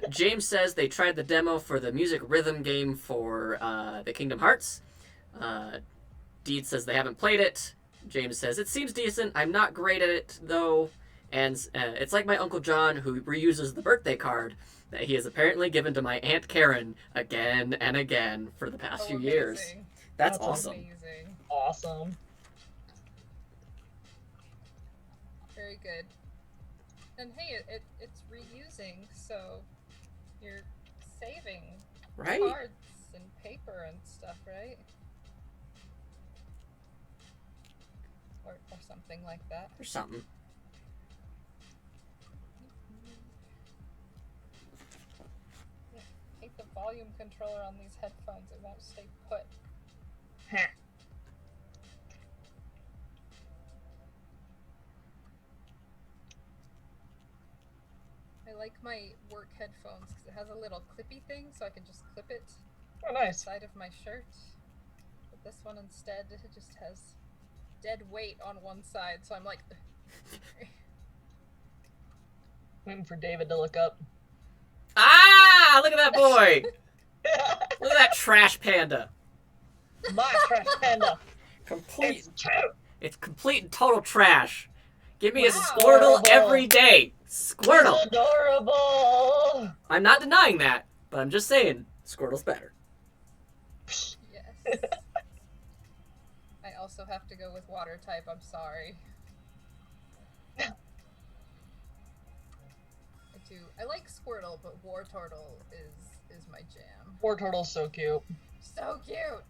James says they tried the demo for the music rhythm game for the Kingdom Hearts. Deed says they haven't played it. James says it seems decent. I'm not great at it though, and it's like my Uncle John who reuses the birthday card that he has apparently given to my Aunt Karen again and again for the past few years. That's awesome. Amazing. Awesome. Very good. And hey, it's reusing, so you're saving Right? cards and paper and stuff, right? Or something like that. Or something. Yeah, take the volume controller on these headphones, it won't stay put. I like my work headphones because it has a little clippy thing, so I can just clip it Oh, nice. side of my shirt. But this one instead, it just has dead weight on one side, so I'm like... Waiting for David to look up. Ah! Look at that boy! Look at that trash panda. My trash panda. Complete. It's true. It's complete and total trash. Give me a Wow. Squirtle every day. Squirtle. It's adorable. I'm not denying that, but I'm just saying Squirtle's better. Yes. I also have to go with water type, I'm sorry. I do. I like Squirtle, but War Turtle is my jam. War Turtle's so cute. So cute!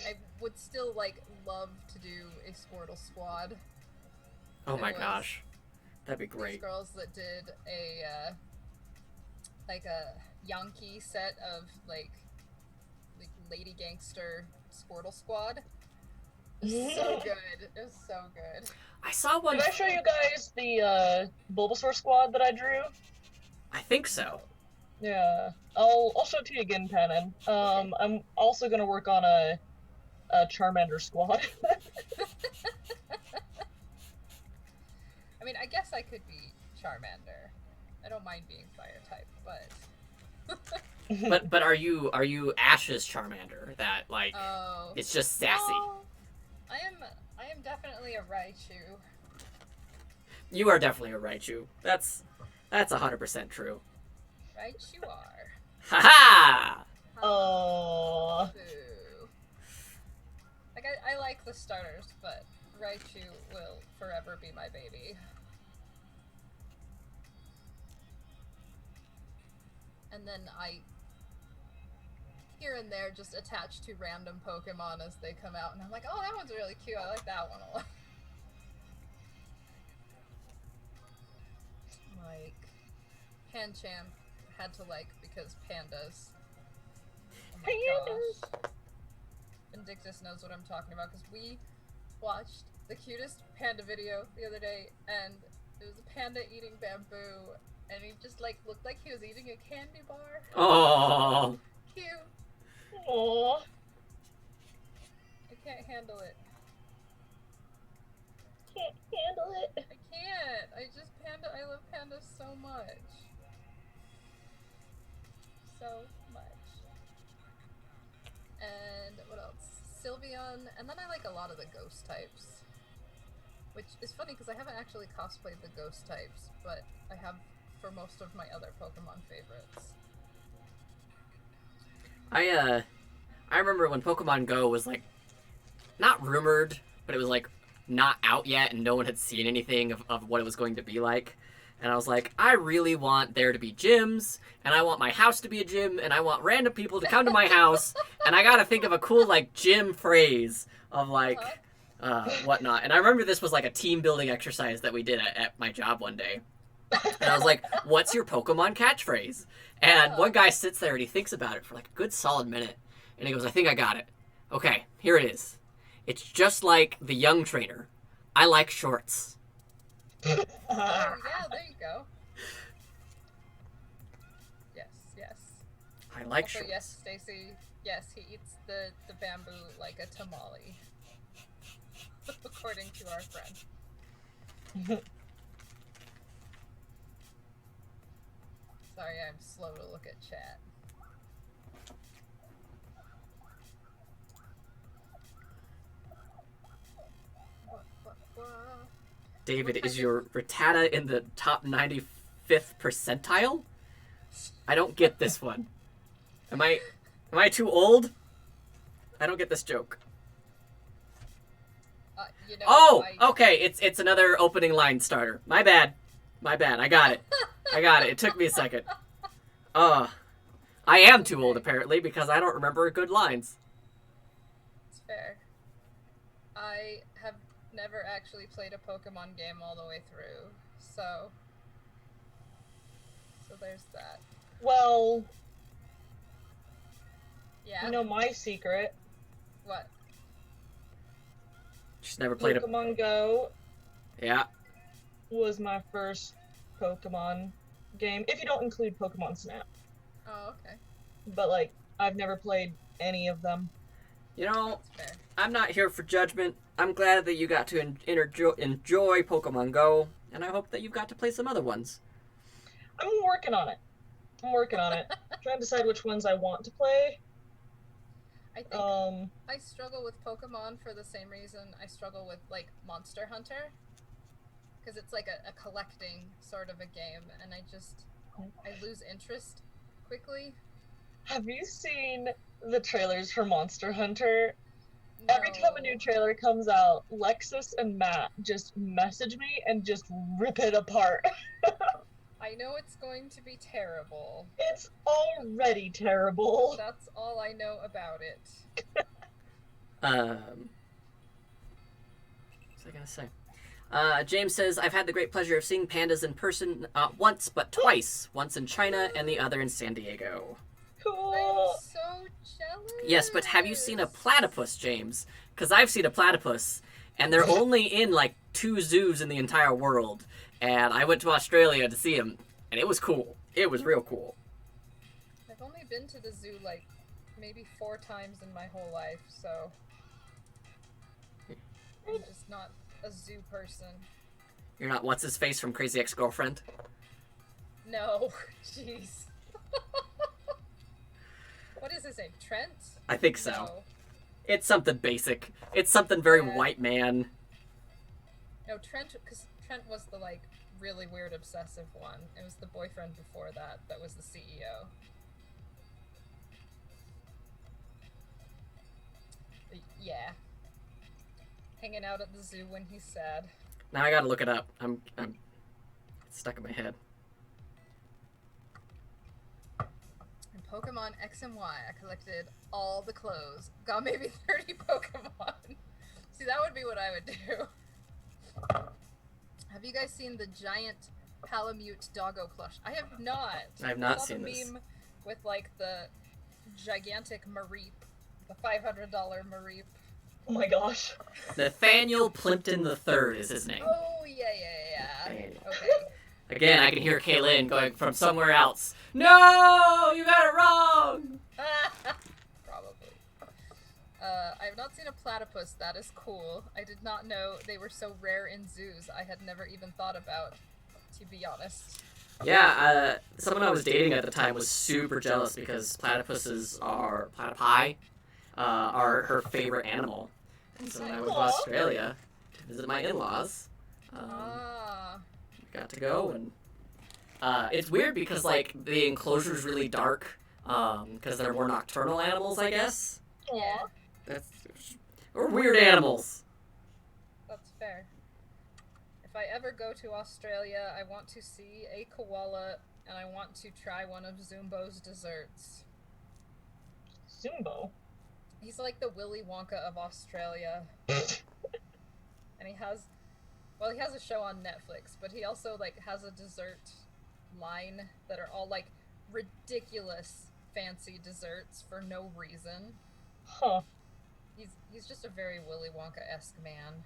I would still, like, love to do a Squirtle squad. Oh my It was gosh. That'd be These great. girls that did a, like a Yankee set of, like Lady Gangster Squirtle squad. It was so good. It was so good. I saw one. Did I show you guys the Bulbasaur squad that I drew? I think so. Yeah. I'll show it to you again, Pannon. I'm also gonna work on a Charmander squad. I mean, I guess I could be Charmander. I don't mind being fire type, but But are you Ash's Charmander? That like oh, it's just sassy. no, I am definitely a Raichu. You are definitely a Raichu. That's 100% true. Raichu are. Ha Oh. Boo. Like I like the starters, but Raichu will forever be my baby. And then I, here and there, just attach to random Pokemon as they come out, and I'm like, oh, that one's really cute. I like that one a lot. Like, Pancham had to like because pandas. Oh my gosh. Vindictus knows what I'm talking about because we watched the cutest panda video the other day, and it was a panda eating bamboo, and he just like looked like he was eating a candy bar. Oh. Cute. Aww. I can't handle it. Can't handle it. I can't. I love pandas so much. So much. And what else? Sylveon, and then I like a lot of the ghost types. Which is funny because I haven't actually cosplayed the ghost types, but I have for most of my other Pokemon favorites. I remember when Pokemon Go was like not rumored, but it was like not out yet and no one had seen anything of what it was going to be like. And I was like, I really want there to be gyms, and I want my house to be a gym, and I want random people to come to my house, and I gotta think of a cool like gym phrase of like whatnot. And I remember this was like a team building exercise that we did at my job one day. And I was like, what's your Pokemon catchphrase? And one guy sits there and he thinks about it for like a good solid minute. And he goes, I think I got it. Okay, here it is. It's just like the young trainer. I like shorts. Oh, yeah, there you go. Yes, yes. I like Also, shorts. yes, Stacy. Yes, he eats the bamboo like a tamale. According to our friend. Sorry, I'm slow to look at chat. David, is your Rattata in the top 95th percentile? I don't get this one. Am I too old? I don't get this joke. You know, Oh, okay. It's another opening line starter. My bad. I got it. It took me a second. I am too old apparently because I don't remember good lines. It's fair. I have never actually played a Pokemon game all the way through, so there's that. Well, Yeah. you know my secret. What? Just never played Pokemon Go Yeah. was my first Pokemon game, if you don't include Pokemon Snap. Oh, okay. But like, I've never played any of them. You know, That's fair. I'm not here for judgment. I'm glad that you got to enjoy Pokemon Go, and I hope that you've got to play some other ones. I'm working on it. Trying to decide which ones I want to play. I think I struggle with Pokemon for the same reason I struggle with like Monster Hunter, because it's like a collecting sort of a game, and I lose interest quickly. Have you seen the trailers for Monster Hunter? No. Every time a new trailer comes out, Lexus and Matt just message me and just rip it apart. I know it's going to be terrible. It's already terrible. That's all I know about it. What was I gonna say? James says, I've had the great pleasure of seeing pandas in person not once, but twice. Once in China and the other in San Diego. Cool. I'm so jealous. Yes, but have you seen a platypus, James? Because I've seen a platypus, and they're only in like 2 zoos in the entire world. And I went to Australia to see them, and it was cool. It was real cool. I've only been to the zoo like maybe 4 times in my whole life, so I'm just not a zoo person. You're not what's-his-face from Crazy Ex-Girlfriend? No, jeez. What is his name? Trent? I think so. No. It's something basic. It's something very Yeah. white man. No, Trent, because Trent was the like really weird obsessive one. It was the boyfriend before that was the CEO. But yeah. Hanging out at the zoo when he's sad. Now I gotta look it up. I'm it's stuck in my head. In Pokemon X and Y, I collected all the clothes. Got maybe 30 Pokemon. See, that would be what I would do. Have you guys seen the giant Palamute doggo plush? I have not. I have not saw seen the this. meme with like the gigantic Mareep, the $500 Mareep Oh my gosh. Nathaniel Plimpton III is his name. Oh, yeah. Okay. Again, I can hear Kaylin going from somewhere else. No, you got it wrong. Probably. I have not seen a platypus. That is cool. I did not know they were so rare in zoos. I had never even thought about, to be honest. Yeah, someone I was dating at the time was super jealous because platypuses are her favorite animal. And so when I was in Australia to visit my in-laws, got to go, and it's weird because like the enclosure's really dark because they're more nocturnal animals, I guess. Yeah. We're weird animals. That's fair. If I ever go to Australia, I want to see a koala, and I want to try one of Zumbo's desserts. Zumbo? He's like the Willy Wonka of Australia. And he has a show on Netflix, but he also like has a dessert line that are all like ridiculous fancy desserts for no reason. Huh. He's just a very Willy Wonka-esque man.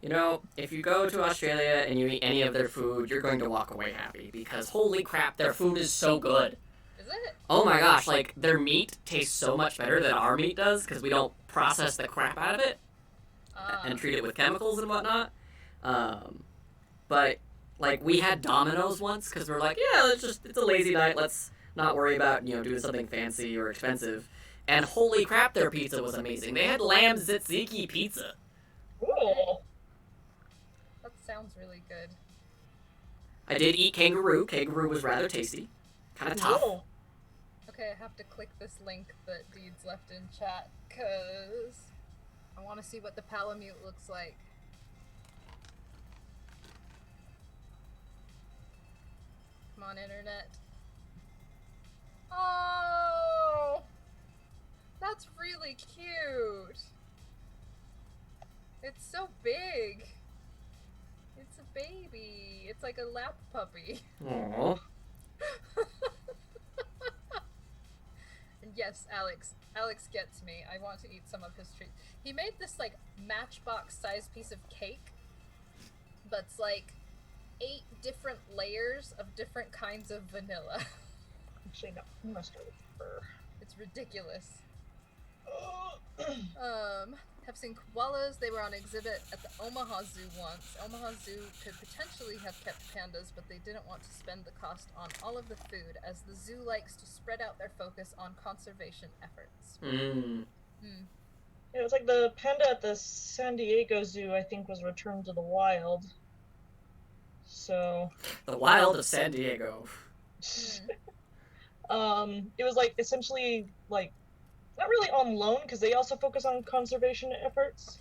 You know, if you go to Australia and you eat any of their food, you're going to walk away happy because holy crap, their food is so good. Is it? Oh my gosh, like their meat tastes so much better than our meat does because we don't process the crap out of it and treat it with chemicals and whatnot. But like we had Domino's once because we're like, yeah, it's a lazy night. Let's not worry about doing something fancy or expensive. And holy crap, their pizza was amazing. They had lamb tzatziki pizza. Ooh. That sounds really good. I did eat kangaroo. Kangaroo was rather tasty. Kind of tough. Cool. Okay, I have to click this link that Deed's left in chat, because I want to see what the Palamute looks like. Come on, internet. Oh! That's really cute! It's so big! It's a baby! It's like a lap puppy. Aww. And yes, Alex gets me. I want to eat some of his treats. He made this like matchbox-sized piece of cake that's like 8 different layers of different kinds of vanilla. Actually, no. I'm gonna start with fur. It's ridiculous. Have seen koalas. They were on exhibit at the Omaha Zoo once. Omaha Zoo could potentially have kept pandas, but they didn't want to spend the cost on all of the food, as the zoo likes to spread out their focus on conservation efforts. Yeah, it's like the panda at the San Diego Zoo, I think, was returned to the wild. So... The wild of San Diego. It was like, essentially, like, not really on loan, because they also focus on conservation efforts.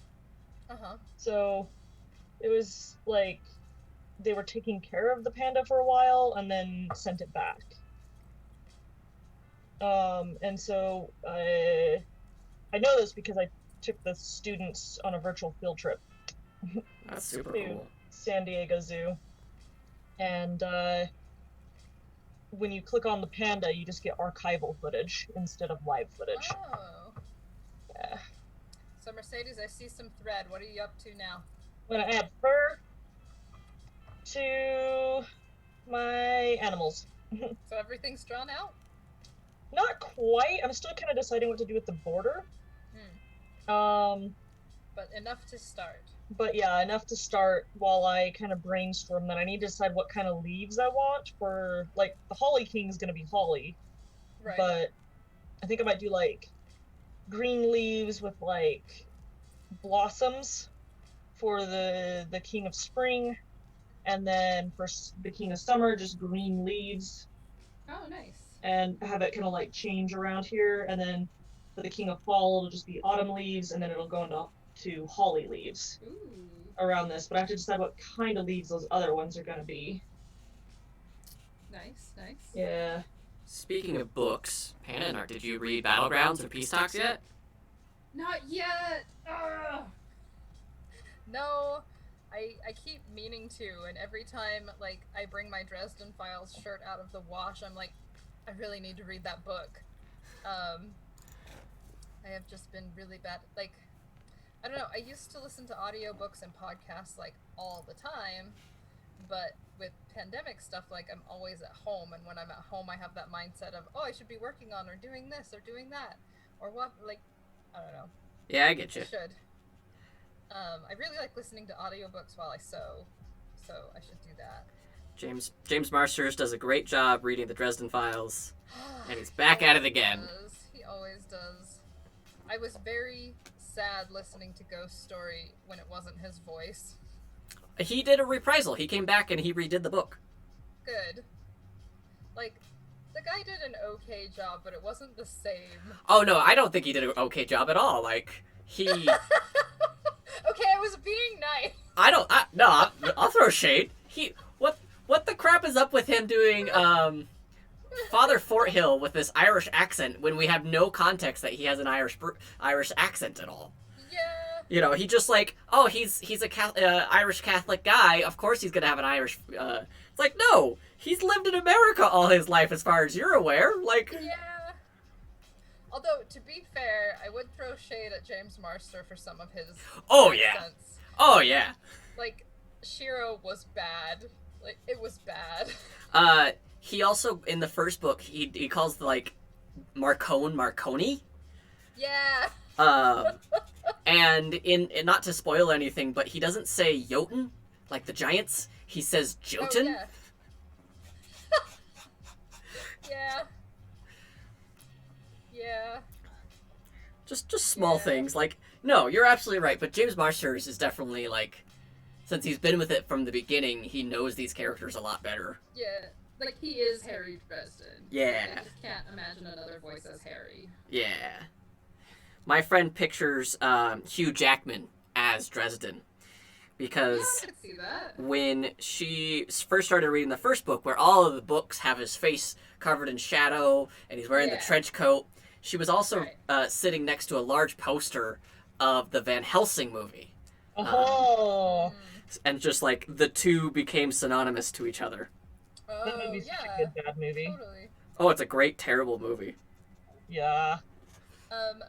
So, it was like, they were taking care of the panda for a while, and then sent it back. And so, I know this because I took the students on a virtual field trip. That's super to cool. San Diego Zoo. And, when you click on the panda, you just get archival footage instead of live footage. Oh. Yeah. So Mercedes, I see some thread. What are you up to now? I'm gonna add fur to my animals. So everything's drawn out? Not quite. I'm still kind of deciding what to do with the border. But enough to start. But yeah, enough to start while I kind of brainstorm that. I need to decide what kind of leaves I want for, like, the Holly King is going to be holly. Right. But I think I might do, like, green leaves with, like, blossoms for the King of Spring. And then for the King of Summer, just green leaves. Oh, nice. And have it kind of, like, change around here. And then for the King of Fall, it'll just be autumn leaves, and then it'll go into holly leaves. Ooh. Around this, but I have to decide what kind of leaves those other ones are gonna be. Nice, nice. Yeah. Speaking of books, Pannon, did you read Battlegrounds or Peace Talks yet? Not yet! Ugh. No, I keep meaning to, and every time, like, I bring my Dresden Files shirt out of the wash, I'm like, I really need to read that book. I have just been really bad. Like, I don't know, I used to listen to audiobooks and podcasts, like, all the time, but with pandemic stuff, like, I'm always at home, and when I'm at home, I have that mindset of, oh, I should be working on or doing this or doing that, or what, like, I don't know. Yeah, I get you. I should. I really like listening to audiobooks while I sew, so I should do that. James Marsters does a great job reading the Dresden Files, and he's back at it again. He always does. I was very sad listening to Ghost Story when it wasn't his voice. He did a reprisal. He came back and he redid the book. Good. Like, the guy did an okay job, but it wasn't the same. Oh, no, I don't think he did an okay job at all. Like, he... Okay, I was being nice. I'll throw shade. What the crap is up with him doing, Father Forthill with this Irish accent when we have no context that he has an Irish accent at all? Yeah. You know, he just like, oh, he's a Irish Catholic guy. Of course he's gonna have an Irish. It's like, no, he's lived in America all his life, as far as you're aware. Like, yeah. Although, to be fair, I would throw shade at James Marster for some of his. Oh yeah. Accents. Oh yeah. Like, Shiro was bad. Like, it was bad. He also in the first book he calls like Marconi. Yeah. And in not to spoil anything, but he doesn't say Jotun, like the Giants. He says Jotun. Oh, yeah. Yeah. Yeah. Just small things. Like, no, you're absolutely right. But James Marsters is definitely like, since he's been with it from the beginning, he knows these characters a lot better. Yeah. Like, he is Harry Dresden. Yeah. I just can't imagine another voice as Harry. Yeah. My friend pictures Hugh Jackman as Dresden. Because I could see that. when she first started reading the first book, where all of the books have his face covered in shadow, and he's wearing the trench coat, she was also sitting next to a large poster of the Van Helsing movie. Oh. And just like, the two became synonymous to each other. Oh, That movie's such a good bad movie. Totally. Oh, it's a great, terrible movie. Yeah.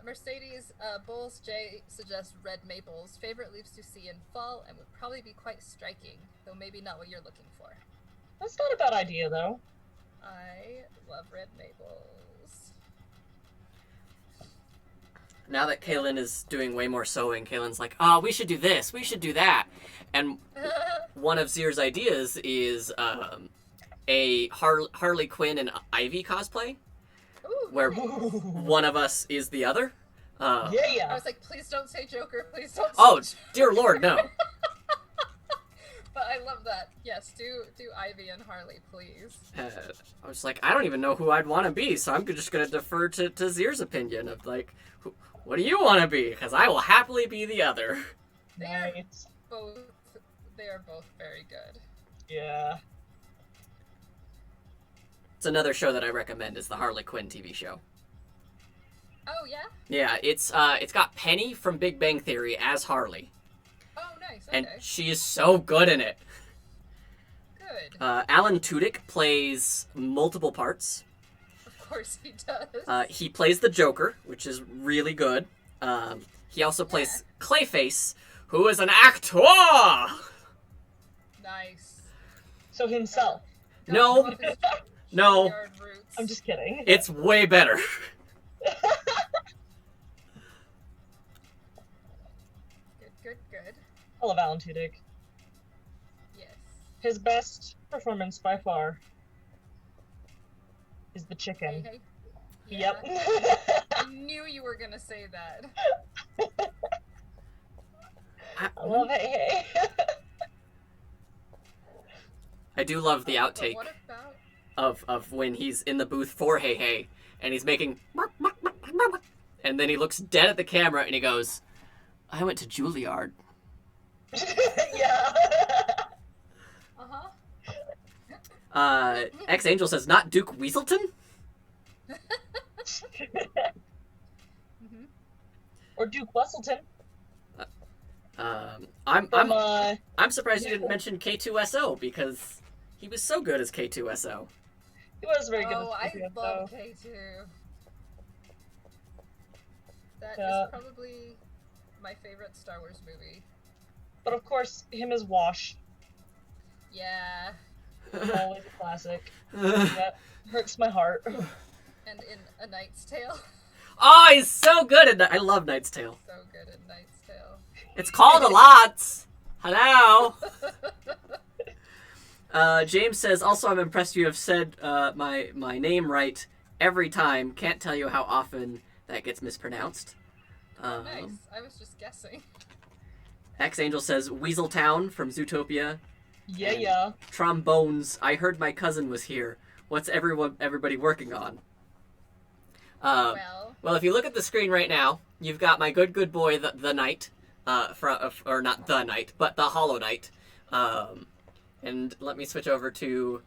Mercedes Bulls J suggests red maples. Favorite leaves to see in fall and would probably be quite striking, though maybe not what you're looking for. That's not a bad idea, though. I love red maples. Now that Kaylin is doing way more sewing, Kaylin's like, oh, we should do this, we should do that. And one of Zier's ideas is a Harley Quinn and Ivy cosplay. Ooh, where nice. one of us is the other. I Yeah. was like, please don't say Joker, please don't say Oh, Joker. dear Lord, no. But I love that. Yes, do Ivy and Harley, please. I was like, I don't even know who I'd want to be, so I'm just going to defer to Zier's opinion of, like, what do you want to be? Because I will happily be the other. Nice. They are both very good. Yeah. It's another show that I recommend, is the Harley Quinn TV show. Oh, yeah? Yeah, it's got Penny from Big Bang Theory as Harley. Oh, nice, okay. And she is so good in it. Good. Alan Tudyk plays multiple parts. Of course he does. He plays the Joker, which is really good. He also plays Clayface, who is an actor! Nice. So himself. No. No. Yard roots. I'm just kidding. It's way better. Good. I love Alan Tudyk. Yes. His best performance by far is the chicken. Hey. Yep. I knew you were gonna say that. I love Hey Hey. I do love the But outtake what about... of when he's in the booth for Hey Hey, and he's making... And then he looks dead at the camera, and he goes, I went to Juilliard. Yeah. Uh-huh. Ex-Angel says, not Duke Weaselton? Or Duke Wesselton. I'm surprised you didn't mention K2SO, because he was so good as K2SO. He was very good Oh, at I it, love though. K2. That Yeah. is probably my favorite Star Wars movie. But of course, him as Wash. Yeah. Always a classic. That hurts my heart. And in A Knight's Tale. Oh, he's so good at that. I love Knight's Tale. So good at Knight's Tale. It's called a lot. Hello. James says, also, I'm impressed you have said my name right every time. Can't tell you how often that gets mispronounced. Nice. I was just guessing. X-Angel says, Weaseltown from Zootopia. Yeah, And yeah. Trombones, I heard my cousin was here. What's everybody working on? Well, if you look at the screen right now, you've got my good boy, the Knight, or not the Knight, but the Hollow Knight. And let me switch over to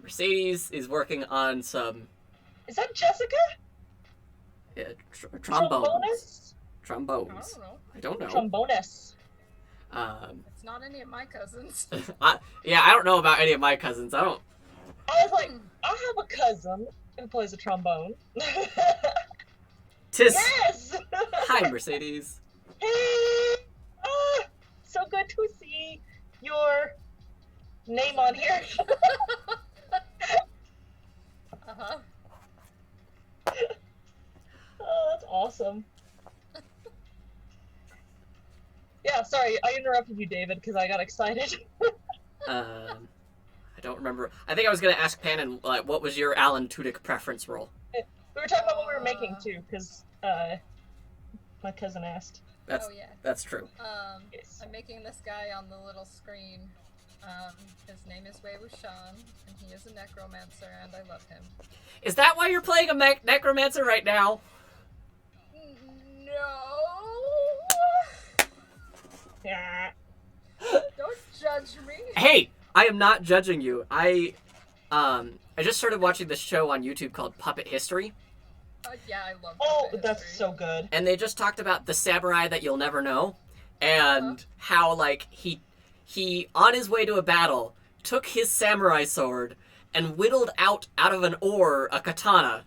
Mercedes is working on some... Is that Jessica? Trombones. I Trombones. don't know. I don't know. Trombonus. It's not any of my cousins. I don't know about any of my cousins. I don't... I was like, I have a cousin who plays a trombone. Tis... Yes! Hi, Mercedes. Hey! So good to see your name on here. Uh-huh. Oh, that's awesome. Yeah, sorry, I interrupted you, David, because I got excited. I don't remember. I think I was going to ask Pannon, like, what was your Alan Tudyk preference role? We were talking about what we were making, too, because my cousin asked. That's true. Yes. I'm making this guy on the little screen. His name is Wei Wuxian, and he is a necromancer, and I love him. Is that why you're playing a necromancer right now? No! Yeah. Don't judge me! Hey, I am not judging you. I just started watching this show on YouTube called Puppet History. Yeah, I love Oh, Puppet that's History. so good. And they just talked about the samurai that you'll never know, and how, like, he on his way to a battle took his samurai sword and whittled out of an oar a katana,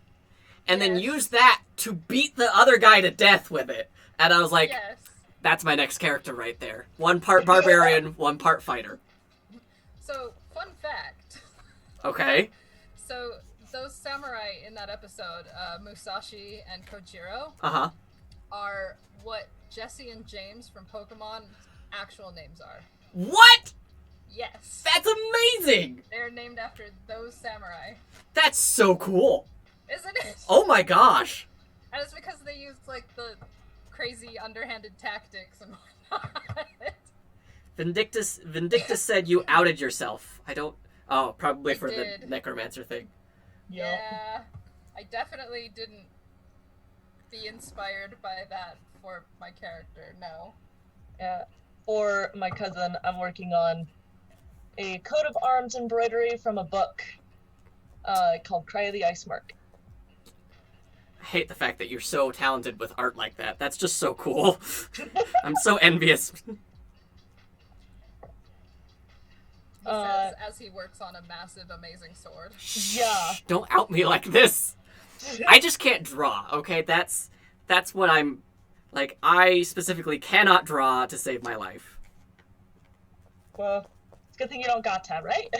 and then used that to beat the other guy to death with it. And I was like, Yes. that's my next character right there. One part barbarian, one part fighter. So, fun fact. Okay. So, those samurai in that episode, Musashi and Kojiro, Uh-huh. are what Jesse and James from Pokemon actual names are. What? Yes. That's amazing! They're named after those samurai. That's so cool. Isn't it? Oh my gosh. And it's because they used, like, the crazy underhanded tactics and whatnot. Vindictus said you outed yourself. I don't... Oh, probably I for did. the necromancer thing. Yep. Yeah. I definitely didn't be inspired by that for my character, no. Yeah. For my cousin, I'm working on a coat of arms embroidery from a book called Cry of the Ice Mark. I hate the fact that you're so talented with art like that. That's just so cool. I'm so envious. He says as he works on a massive, amazing sword. Yeah. Don't out me like this. I just can't draw, okay? That's what I'm... Like, I specifically cannot draw to save my life. Well, it's a good thing you don't got to, right?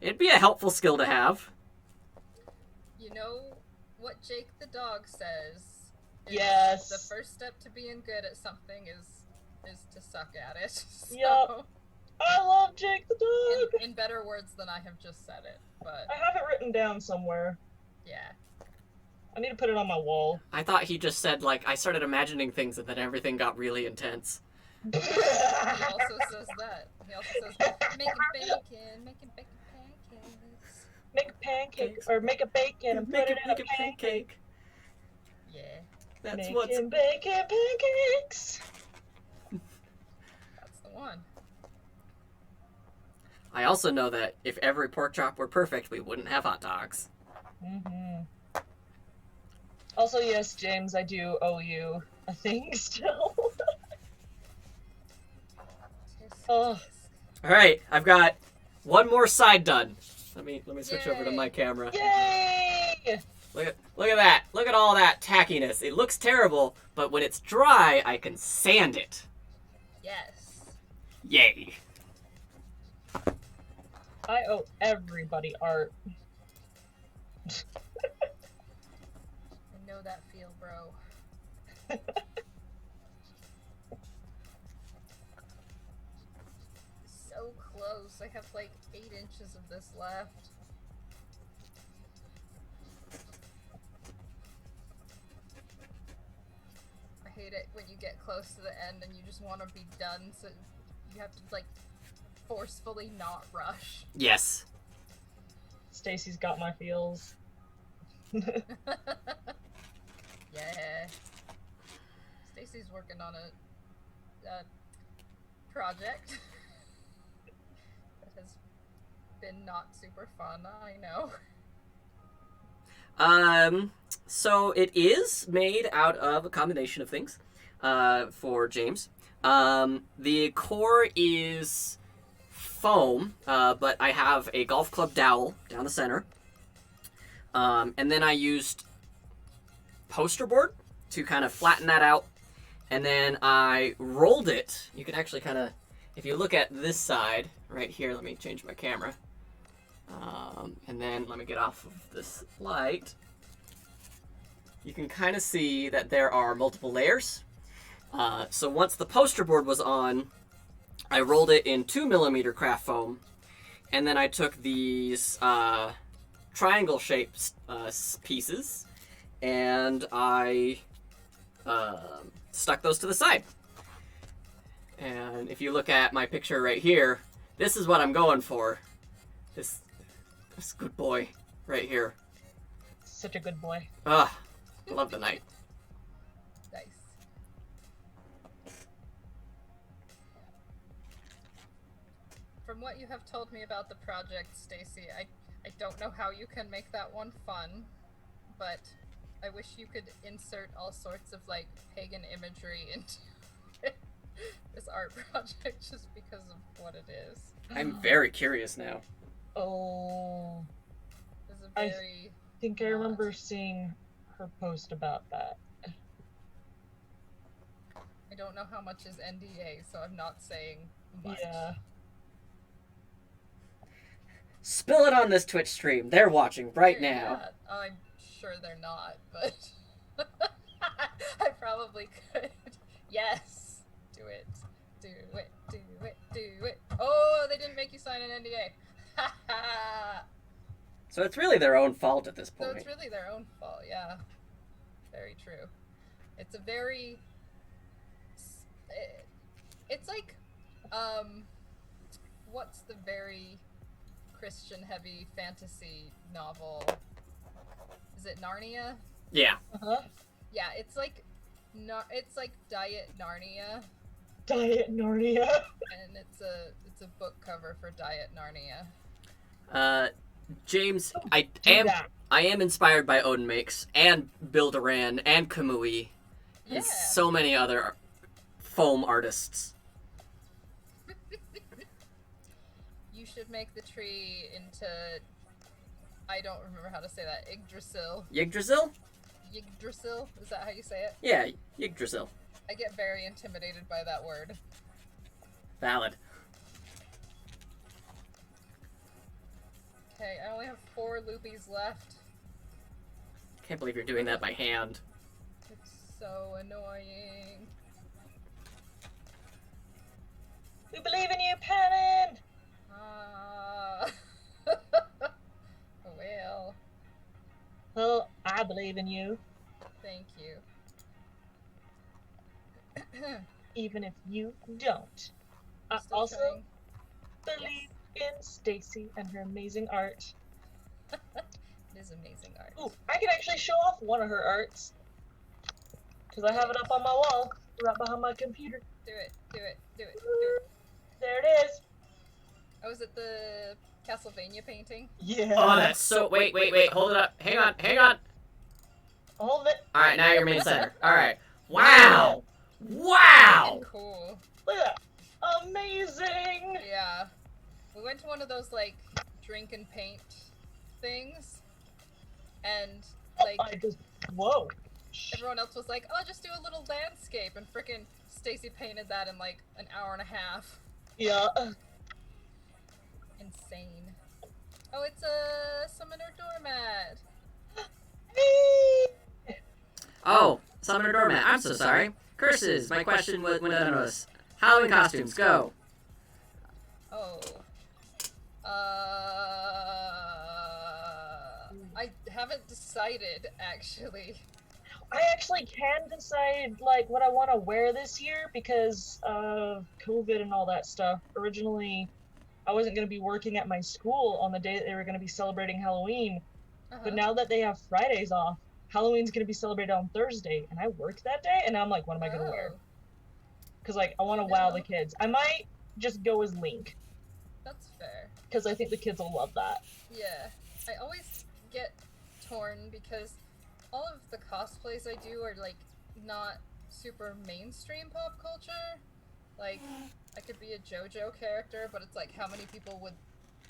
It'd be a helpful skill to have. You know what Jake the dog says? Is Yes. The first step to being good at something is to suck at it. So, Yup. I love Jake the dog! in better words than I have just said it, but I have it written down somewhere. yeah. I need to put it on my wall. I thought he just said, like, I started imagining things and then everything got really intense. He also says that. He also says making bacon pancakes. Make a pancake, or make a bacon and put it in a pancake. Yeah. That's Making what's... bacon pancakes. That's the one. I also know that if every pork chop were perfect, we wouldn't have hot dogs. Mm-hmm. Also, yes, James, I do owe you a thing still. Oh. All right, I've got one more side done. Let me switch over to Yay. my camera. Yay! Look at that. Look at all that tackiness. It looks terrible, but when it's dry, I can sand it. Yes. Yay. I owe everybody art. I know that feel, bro. So close. I have like 8 inches of this left. I hate it when you get close to the end and you just want to be done, so you have to like forcefully not rush. Yes. Stacy's got my feels. Yeah. Stacy's working on a project that has been not super fun, I know. So it is made out of a combination of things, for James. The core is foam, but I have a golf club dowel down the center. And then I used poster board to kind of flatten that out. And then I rolled it. You can actually kind of, if you look at this side right here, let me change my camera. And then let me get off of this light. You can kind of see that there are multiple layers. So once the poster board was on, I rolled it in 2mm craft foam. And then I took these triangle shaped pieces and I stuck those to the side. And if you look at my picture right here, this is what I'm going for. This good boy right here. Such a good boy. I love the knight. Nice. From what you have told me about the project, Stacy, I don't know how you can make that one fun, but I wish you could insert all sorts of like pagan imagery into this art project just because of what it is. I'm very curious now. Oh. It's a I very think I remember seeing her post about that. I don't know how much is NDA, so I'm not saying much. Yeah. Spill it on this Twitch stream. They're watching right They're now. not. I'm sure they're not, but I probably could. Yes. Do it. Do it. Do it. Do it. Oh, they didn't make you sign an NDA. So it's really their own fault at this So point. it's really their own fault, yeah. Very true. It's a very... It's like, what's the very Christian-heavy fantasy novel? Is it Narnia? Yeah. Uh-huh. Yeah, it's like Diet Narnia, Diet Narnia. and it's a book cover for Diet Narnia. James, Do I am inspired by Odin Makes and Bilderan and Kamui and Yeah. so many other foam artists. You should make the tree into... I don't remember how to say that. Yggdrasil. Yggdrasil? Yggdrasil? Is that how you say it? Yeah, Yggdrasil. I get very intimidated by that word. Valid. Okay, I only have 4 loopies left. Can't believe you're doing that by hand. It's so annoying. We believe in you, Pannon! Well, Well, I believe in you, thank you. even if you don't. I Still also trying. believe in Stacy and her amazing art. It is amazing art. Ooh, I can actually show off one of her arts. Because I have it up on my wall, right behind my computer. Do it, do it, do it, do it. There it is. Oh, is it the Castlevania painting? Yeah. Oh, that's so... Wait, hold it up. Hang on. Hold it. Alright, now you're main center. Alright. Wow! Wow! Cool. Look at that. Amazing. Yeah. We went to one of those, like, drink and paint things, and Like, whoa. everyone else was like, oh, just do a little landscape, and frickin' Stacy painted that in like an hour and a half. Yeah. Insane. Oh, it's a summoner doormat. Oh, Summoner Doormat. I'm so sorry. Curses. My question went unnoticed. Halloween costumes, go. Oh. I haven't decided, actually. I actually can decide, like, what I want to wear this year because of COVID and all that stuff. Originally, I wasn't going to be working at my school on the day that they were going to be celebrating Halloween. But now that they have Fridays off, Halloween's going to be celebrated on Thursday, and I work that day, and now I'm like, what am I going to wear? Because, like, I want to wow the kids. I might just go as Link. That's fair. Because I think the kids will love that. Yeah. I always get torn because all of the cosplays I do are, like, not super mainstream pop culture. Like, I could be a JoJo character, but it's like, how many people would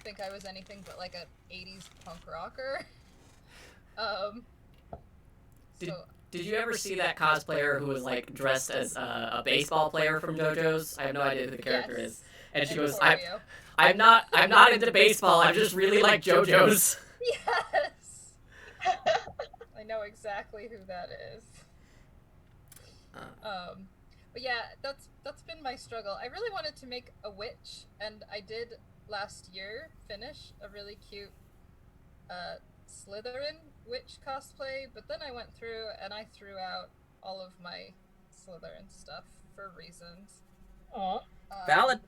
think I was anything but, like, a 80s punk rocker? Did you ever see that cosplayer who was like dressed as a baseball player from JoJo's? I have no idea who the character is. And she goes, I'm not into baseball. I'm just really like JoJo's. Yes. I know exactly who that is. But yeah, that's been my struggle. I really wanted to make a witch, and I did last year finish a really cute Slytherin witch cosplay, but then I went through and I threw out all of my Slytherin stuff for reasons. Aw. Valid.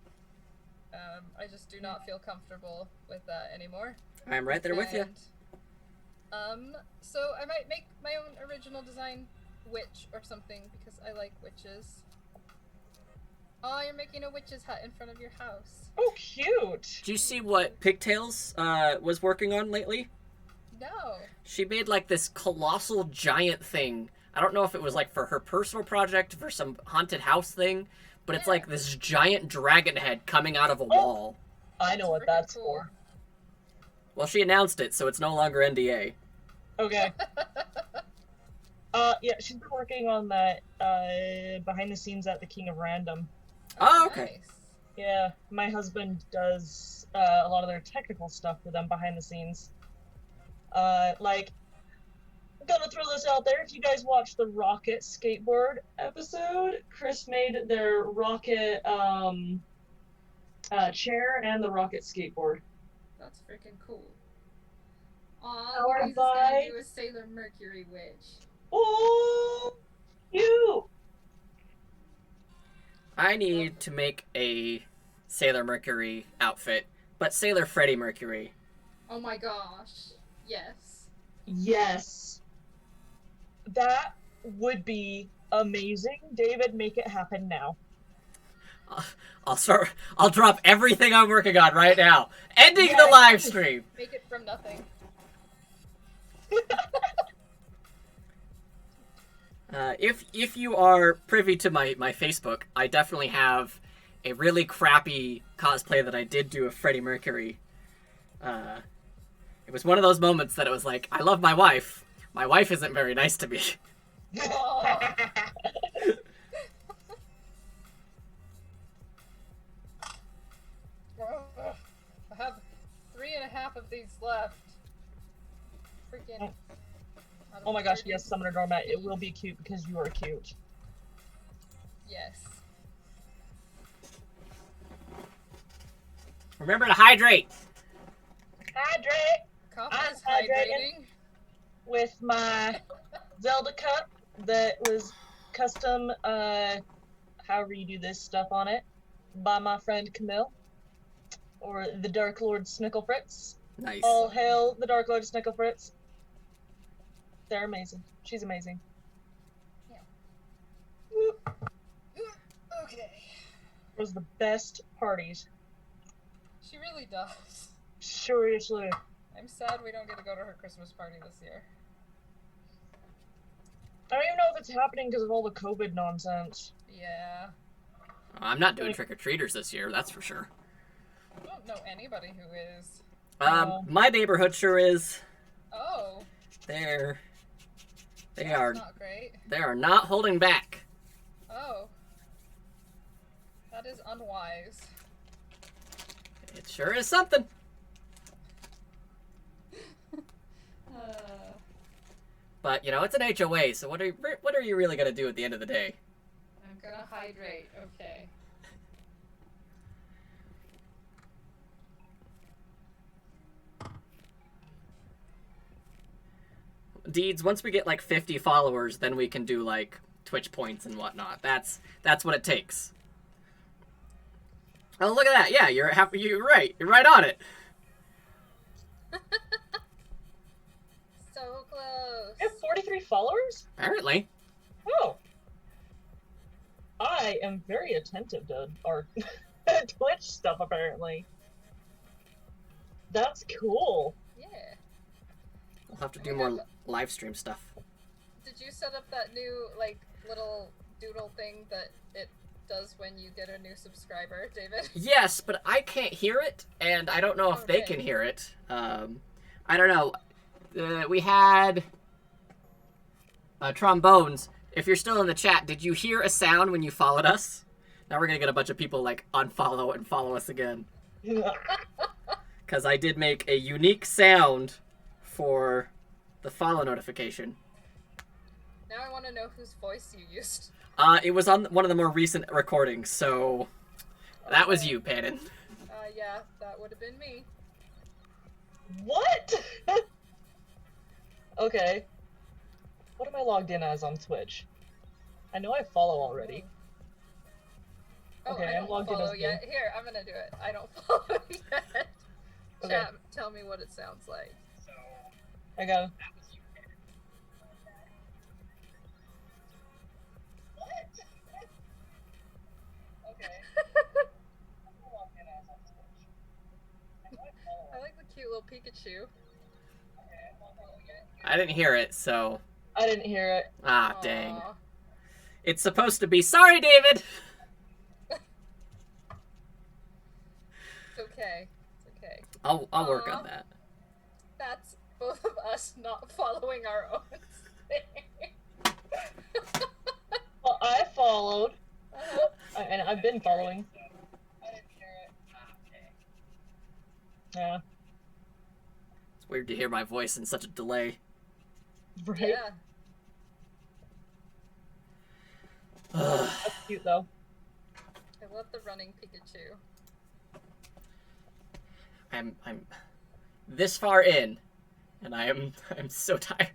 I just do not feel comfortable with that anymore. I'm right there with you. So I might make my own original design witch or something because I like witches. Oh, you're making a witch's hut in front of your house. Oh, cute! Do you see what Pigtails was working on lately? No. She made like this colossal giant thing. I don't know if it was like for her personal project, for some haunted house thing, but it's like this giant dragon head coming out of a wall. I know what that's for. Well, she announced it, so it's no longer NDA. Okay. Yeah, she's been working on that behind the scenes at the King of Random. Oh, okay. Nice. Yeah, my husband does a lot of their technical stuff for them behind the scenes. Like, I'm gonna throw this out there. If you guys watched the Rocket skateboard episode, Chris made their Rocket chair and the Rocket skateboard. That's freaking cool. Aw, Powered Louise is gonna by- do a Sailor Mercury witch. Oh, cute! I need to make a Sailor Mercury outfit, but Sailor Freddie Mercury. Oh my gosh. Yes. Yes. That would be amazing. David, make it happen now. I'll drop everything I'm working on right now. Ending the live stream. Make it from nothing. If you are privy to my Facebook, I definitely have a really crappy cosplay that I did do of Freddie Mercury. It was one of those moments that it was like, I love my wife. My wife isn't very nice to me. I have 3.5 of these left. Freaking. Oh my gosh, yes, Summoner Doormat, it will be cute because you are cute. Yes. Remember to hydrate. Hydrate! Coffee I'm is hydrating. With my Zelda cup that was custom, however you do this stuff on it, by my friend Camille, or the Dark Lord Snicklefritz. Nice. All hail the Dark Lord Snicklefritz. They're amazing. She's amazing. Yeah. Okay. It was the best parties. She really does. Seriously. I'm sad we don't get to go to her Christmas party this year. I don't even know if it's happening because of all the COVID nonsense. Yeah. I'm not doing trick-or-treaters this year, that's for sure. I don't know anybody who is. My neighborhood sure is. Oh. They're They That's are not great. They are not holding back. Oh. That is unwise. It sure is something. But, you know, it's an HOA, so what are you really going to do at the end of the day? I'm gonna hydrate, okay. Deeds, once we get like 50 followers, then we can do like Twitch points and whatnot. That's what it takes. Oh, look at that. Yeah, you're right. You're right on it. So close. You have 43 followers? Apparently. Oh. I am very attentive to our Twitch stuff, apparently. That's cool. Yeah. We'll have to do more live stream stuff. Did you set up that new, like, little doodle thing that it does when you get a new subscriber, David? Yes, but I can't hear it, and I don't know if they can hear it. I don't know. We had Trombones. If you're still in the chat, did you hear a sound when you followed us? Now we're gonna get a bunch of people like unfollow and follow us again. Because I did make a unique sound for the follow notification. Now I want to know whose voice you used. It was on one of the more recent recordings, so that was you, Pannon. Yeah, that would have been me. What? Okay. What am I logged in as on Twitch? I know I follow already. Oh, Okay, I I'm don't logged in follow as yet. me. Here, I'm gonna do it. I don't follow yet. Okay. Chat, tell me what it sounds like. I go. I like the cute little Pikachu. I didn't hear it, so... I didn't hear it. Ah, Aww. dang. It's supposed to be, sorry, David! It's okay. It's okay. I'll work on that. That's both of us not following our own thing. Well, I followed. Uh-huh. And I've been following. I didn't hear it. Yeah. It's weird to hear my voice in such a delay. Right? Yeah. That's cute, though. I love the running Pikachu. I'm this far in, and I'm so tired.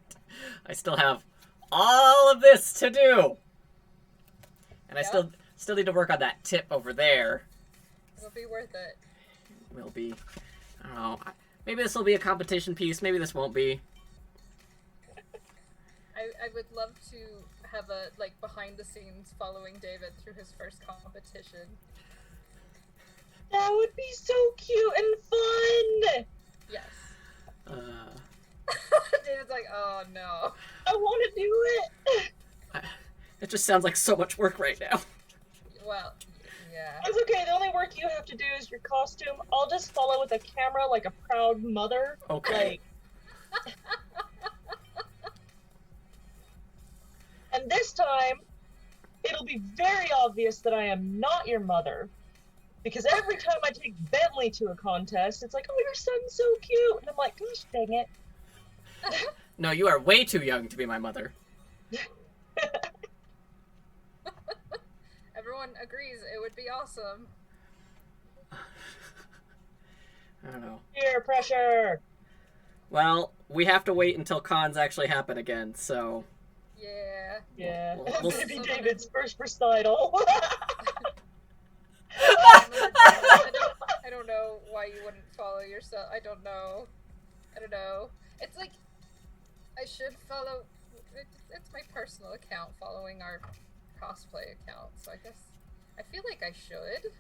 I still have all of this to do, and I Yep. still need to work on that tip over there. It'll be worth it. Will be, I don't know. Maybe this will be a competition piece. Maybe this won't be. I would love to have a, like, behind the scenes following David through his first competition. That would be so cute and fun! Yes. Uh, David's like, oh no. I want to do it! it just sounds like so much work right now. Well, yeah. It's okay, the only work you have to do is your costume. I'll just follow with a camera like a proud mother. Okay. Like... And this time, it'll be very obvious that I am not your mother. Because every time I take Bentley to a contest, it's like, oh, your son's so cute. And I'm like, gosh dang it. No, you are way too young to be my mother. Everyone agrees it would be awesome. I don't know. Peer pressure. Well, we have to wait until cons actually happen again, so... Yeah. Yeah. We'll Baby David's first recital. I don't know why you wouldn't follow yourself. I don't know. It's like, I should follow, it's my personal account following our cosplay account, so I guess, I feel like I should.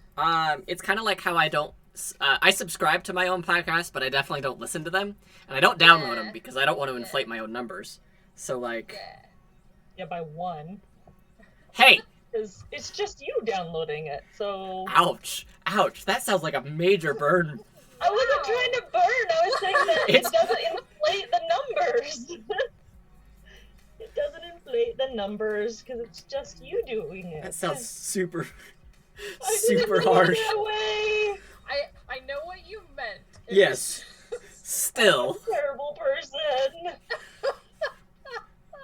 It's kind of like how I don't... I subscribe to my own podcast, but I definitely don't listen to them. And I don't download them because I don't want to inflate my own numbers. So, like... Yeah. Yeah, by one. Hey! Because it's just you downloading it, so... Ouch! Ouch! That sounds like a major burn. I wasn't trying to burn, I was saying that it doesn't inflate the numbers. It doesn't inflate the numbers because it's just you doing it. That sounds super, I super didn't mean harsh. that way. I know what you meant. Yes. Still. I'm a terrible person.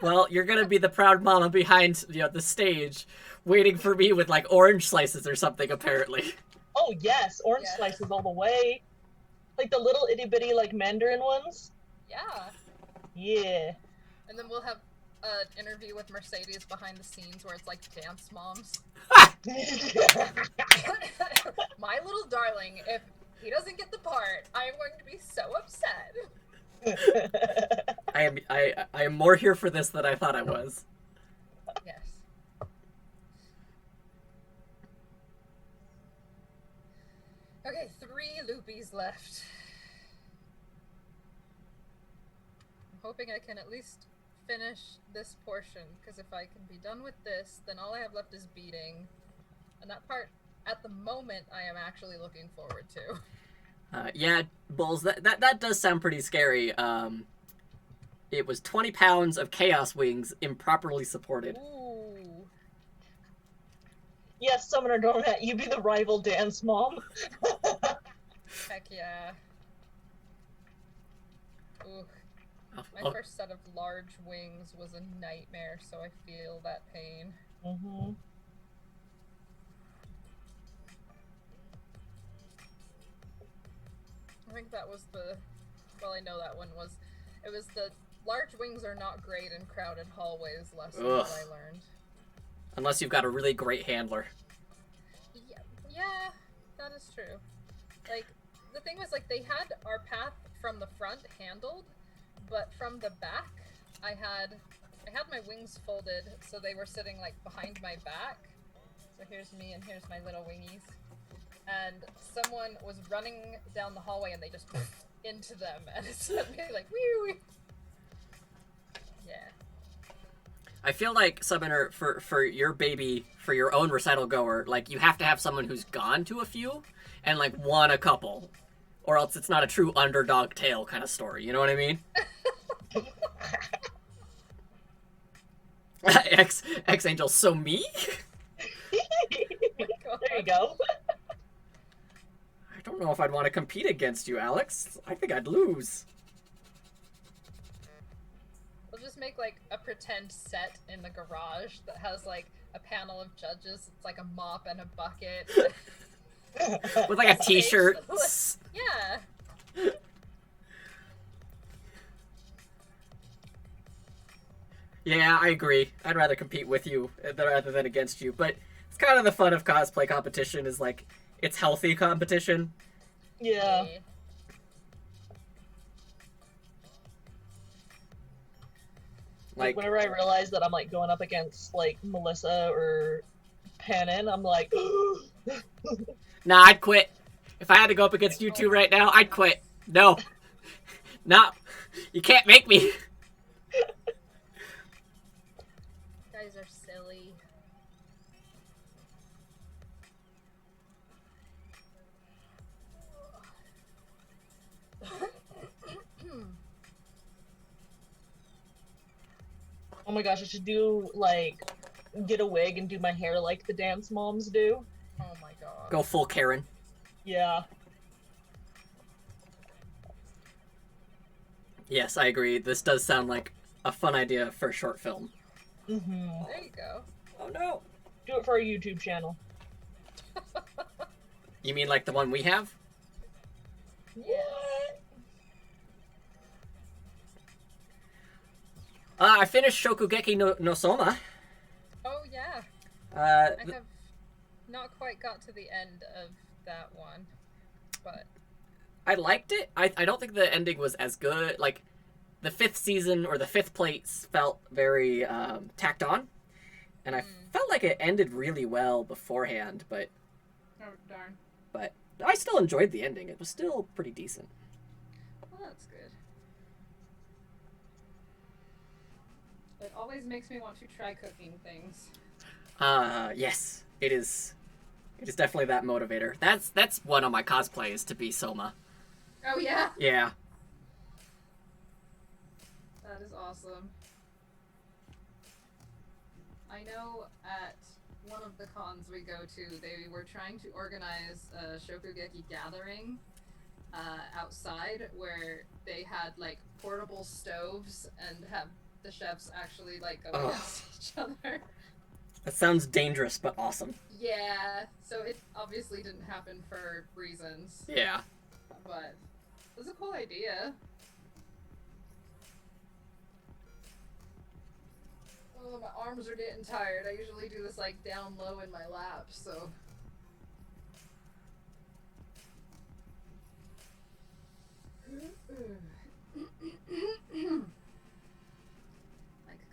Well, you're gonna be the proud mama behind, the stage, waiting for me with like orange slices or something. Apparently. Oh yes, orange slices all the way. Like the little itty bitty like mandarin ones. Yeah. Yeah. And then we'll have an interview with Mercedes behind the scenes where it's like dance moms. My little darling, if he doesn't get the part, I am going to be so upset. I am more here for this than I thought I was. Yes. Okay, 3 loopies left. I'm hoping I can at least finish this portion, because if I can be done with this, then all I have left is beating. And that part, at the moment, I am actually looking forward to. Yeah, Bulls, that does sound pretty scary. It was 20 pounds of Chaos Wings improperly supported. Ooh. Yes, Summoner Donut, you be the rival dance mom. Heck yeah. Ooh. My first set of large wings was a nightmare, so I feel that pain. Mm-hmm. I think that was I know that one was, it was the large wings are not great in crowded hallways lesson that I learned. Unless you've got a really great handler. Yeah, that is true. Like, the thing was, like, they had our path from the front handled, but from the back, I had my wings folded, so they were sitting, like, behind my back. So here's me and here's my little wingies. And someone was running down the hallway and they just into them, and it sent me like, wee. Yeah. I feel like, Summoner, for your baby, for your own recital goer, like, you have to have someone who's gone to a few and, like, won a couple. Or else it's not a true underdog tale kind of story, you know what I mean? X-Angel, so me? There you go. I don't know if I'd want to compete against you, Alex. I think I'd lose. We'll just make, like, a pretend set in the garage that has, like, a panel of judges. It's like a mop and a bucket. With, like, a t-shirt. Yeah. Yeah, I agree. I'd rather compete with you rather than against you. But it's kind of the fun of cosplay competition is, like, it's healthy competition. Yeah. Like, whenever I realize that I'm, like, going up against, like, Melissa or Pannon, I'm like, Nah, I'd quit. If I had to go up against you two right now, I'd quit. No. No. You can't make me. Guys are silly. oh my gosh, I should do, like, get a wig and do my hair like the dance moms do. Oh my god. Go full Karen. Yeah. Yes, I agree. This does sound like a fun idea for a short film. Mm-hmm. There you go. Oh no. Do it for our YouTube channel. You mean like the one we have? What? I finished Shokugeki no Soma. Oh yeah. I have not quite got to the end of that one, but I liked it. I don't think the ending was as good. Like, the 5th season or the 5th plates felt very tacked on. And I felt like it ended really well beforehand, but... Oh, darn. But I still enjoyed the ending. It was still pretty decent. Well, that's good. It always makes me want to try cooking things. Yes. It is definitely that motivator. That's one of my cosplays, to be Soma. Oh, yeah? Yeah. That is awesome. I know at one of the cons we go to, they were trying to organize a Shokugeki gathering outside where they had like portable stoves and have the chefs actually like go against each other. That sounds dangerous but awesome. Yeah, so it obviously didn't happen for reasons. Yeah. But it was a cool idea. Oh, my arms are getting tired. I usually do this like down low in my lap, so. Like,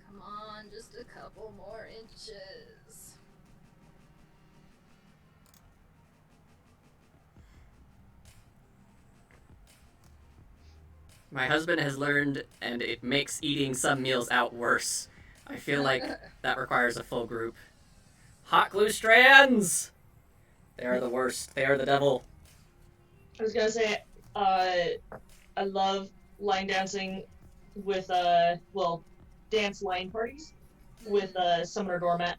come on, just a couple more inches. My husband has learned, and it makes eating some meals out worse. I feel like that requires a full group. Hot glue strands! They are the worst. They are the devil. I was gonna say, I love line dancing with, dance line parties with Summoner Doormat.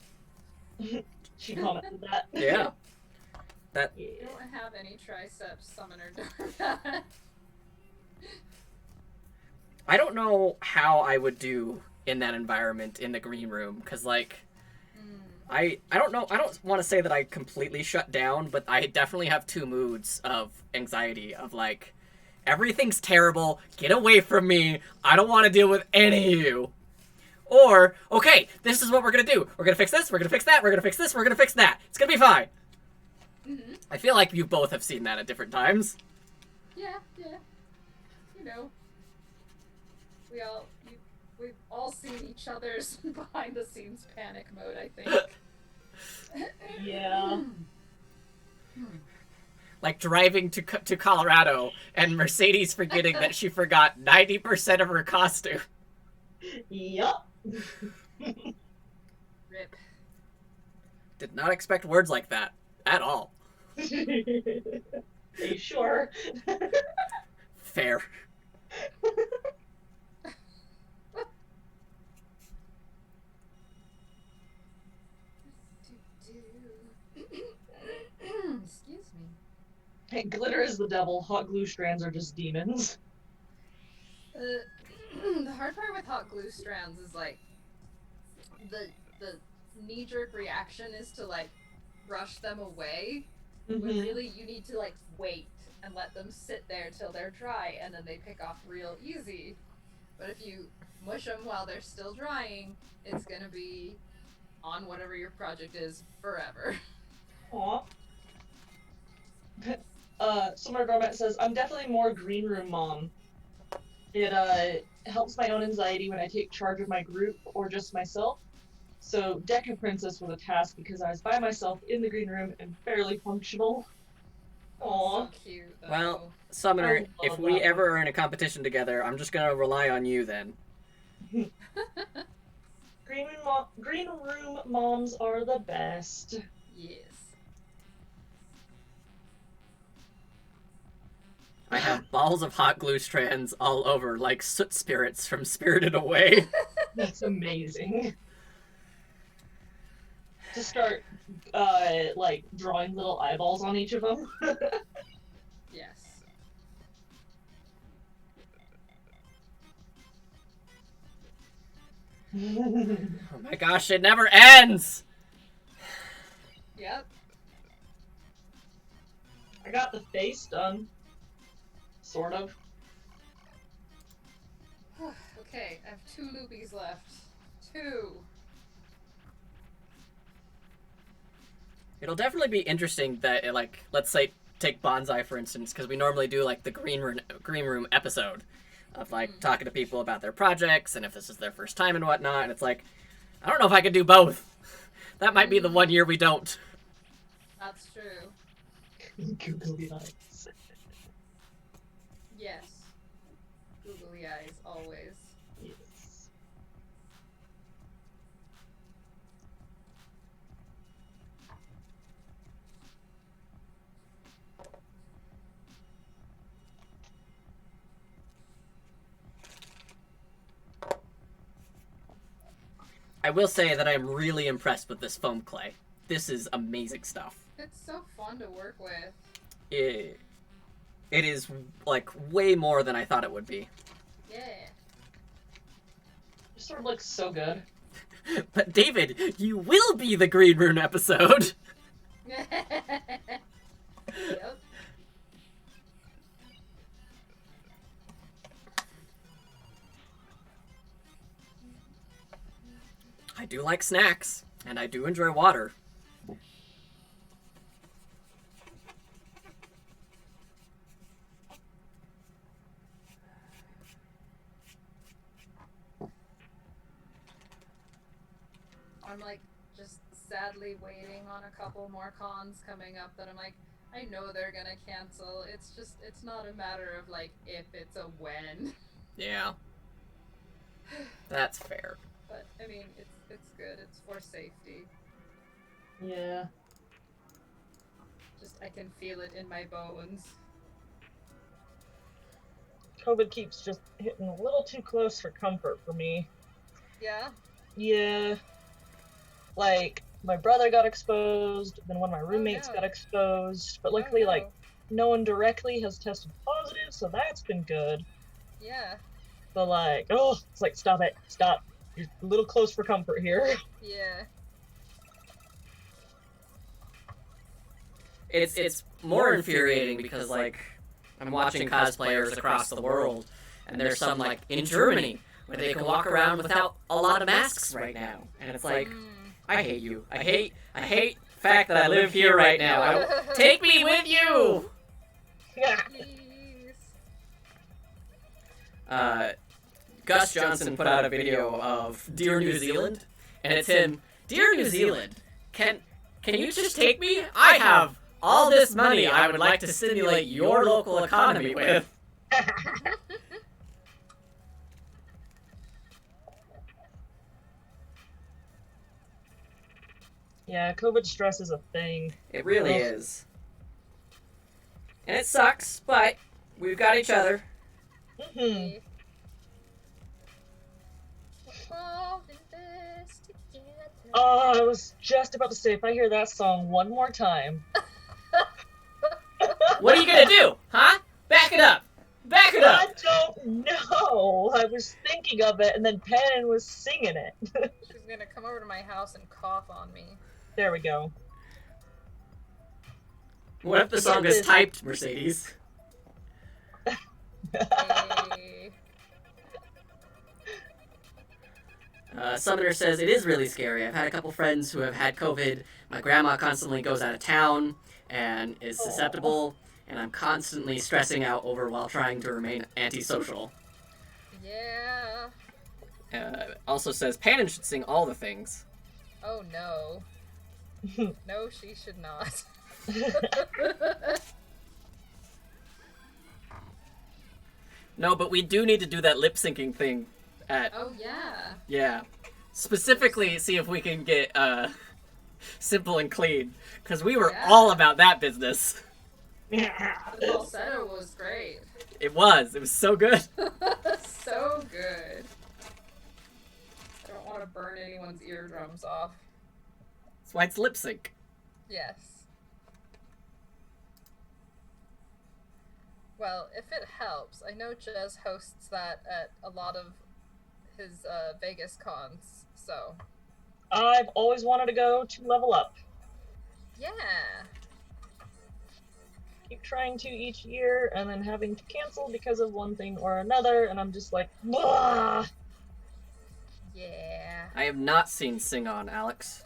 She commented that. Yeah. That. You don't have any triceps, Summoner Doormat. I don't know how I would do in that environment in the green room, because, like, I don't know, I don't want to say that I completely shut down, but I definitely have two moods of anxiety, of, like, everything's terrible, get away from me, I don't want to deal with any of you. Or, okay, this is what we're gonna do. We're gonna fix this, we're gonna fix that, we're gonna fix this, we're gonna fix that. It's gonna be fine. Mm-hmm. I feel like you both have seen that at different times. Yeah. You know. We've all seen each other's behind the scenes panic mode, I think. Yeah. Like driving to Colorado and Mercedes forgetting that she forgot 90% of her costume. Yup. Rip. Did not expect words like that at all. Are you sure? Fair. Excuse me. Hey, glitter is the devil, hot glue strands are just demons. The hard part with hot glue strands is like the knee-jerk reaction is to like brush them away, when really you need to like wait and let them sit there till they're dry and then they pick off real easy. But if you mush them while they're still drying, it's gonna be on whatever your project is forever. Aw. Summer Garment says, I'm definitely more green room mom. It helps my own anxiety when I take charge of my group or just myself. So Deca Princess was a task because I was by myself in the green room and fairly functional. Aww. So cute, though. Well, Summoner, if we ever are in a competition together, I'm just gonna rely on you then. Green room moms are the best. Yes. I have balls of hot glue strands all over, like soot spirits from Spirited Away. That's amazing. To start, like, drawing little eyeballs on each of them. Yes. Oh my gosh, it never ends! Yep. I got the face done. Sort of. Okay, I have 2 loopies left. 2. It'll definitely be interesting that, like, let's say, take Bonsai, for instance, because we normally do, like, the green room episode of, like, talking to people about their projects and if this is their first time and whatnot, and it's like, I don't know if I could do both. That might be the one year we don't. That's true. Googly eyes. Yes. Googly eyes, always. Yes. I will say that I am really impressed with this foam clay. This is amazing stuff. It's so fun to work with. It is, like, way more than I thought it would be. Yeah. It sort of looks so good. But David, you will be the Green Rune episode. Yep. I do like snacks, and I do enjoy water. I'm like just sadly waiting on a couple more cons coming up that I'm like, I know they're gonna cancel. It's not a matter of like if, it's a when. Yeah. That's fair. But I mean, it's good. It's for safety. Yeah. Just I can feel it in my bones. COVID keeps just hitting a little too close for comfort for me. Yeah. Yeah. Like, my brother got exposed, then one of my roommates got exposed, but luckily, like, no one directly has tested positive, so that's been good. Yeah. But, like, oh, it's like, stop it, stop. You're a little close for comfort here. Yeah. It's more infuriating because, like, I'm watching cosplayers across the world, and there's some, like, in Germany, where they can walk around without a lot of masks right now. And it's like, I hate you. I hate the fact that I live here right now. Take me with you! Please. Gus Johnson put out a video of Dear New Zealand, and it's him, Dear New Zealand, can you just take me? I have all this money I would like to stimulate your local economy with. Yeah, COVID stress is a thing. It really is. And it sucks, but we've got each other. Mm-hmm. All in this together. Oh, I was just about to say, if I hear that song one more time. What are you gonna do? Huh? Back it up! Back it up! I don't know. I was thinking of it, and then Pannon was singing it. She's gonna come over to my house and cough on me. There we go. What if the song is typed, Mercedes? Hey. Summoner says, it is really scary. I've had a couple friends who have had COVID. My grandma constantly goes out of town and is susceptible, and I'm constantly stressing out over while trying to remain antisocial. Yeah. Also says, Pannon should sing all the things. Oh no. No, she should not. No, but we do need to do that lip syncing thing at... Oh yeah. Yeah. Specifically, see if we can get, Simple and Clean. Because we were all about that business. The falsetto was great. It was. It was so good. So good. I don't want to burn anyone's eardrums off. That's why it's lip sync. Yes. Well, if it helps, I know Jez hosts that at a lot of his Vegas cons, so. I've always wanted to go to Level Up. Yeah. Keep trying to each year, and then having to cancel because of one thing or another, and I'm just like, blah! Yeah. I have not seen Sing On, Alex.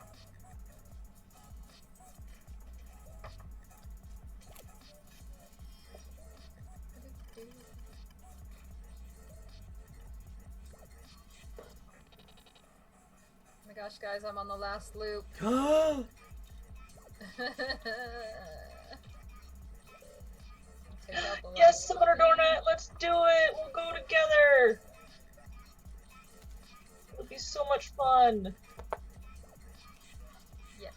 Oh my gosh, guys, I'm on the last loop. Yes, Summoner Donut, let's do it! We'll go together! It'll be so much fun! Yes.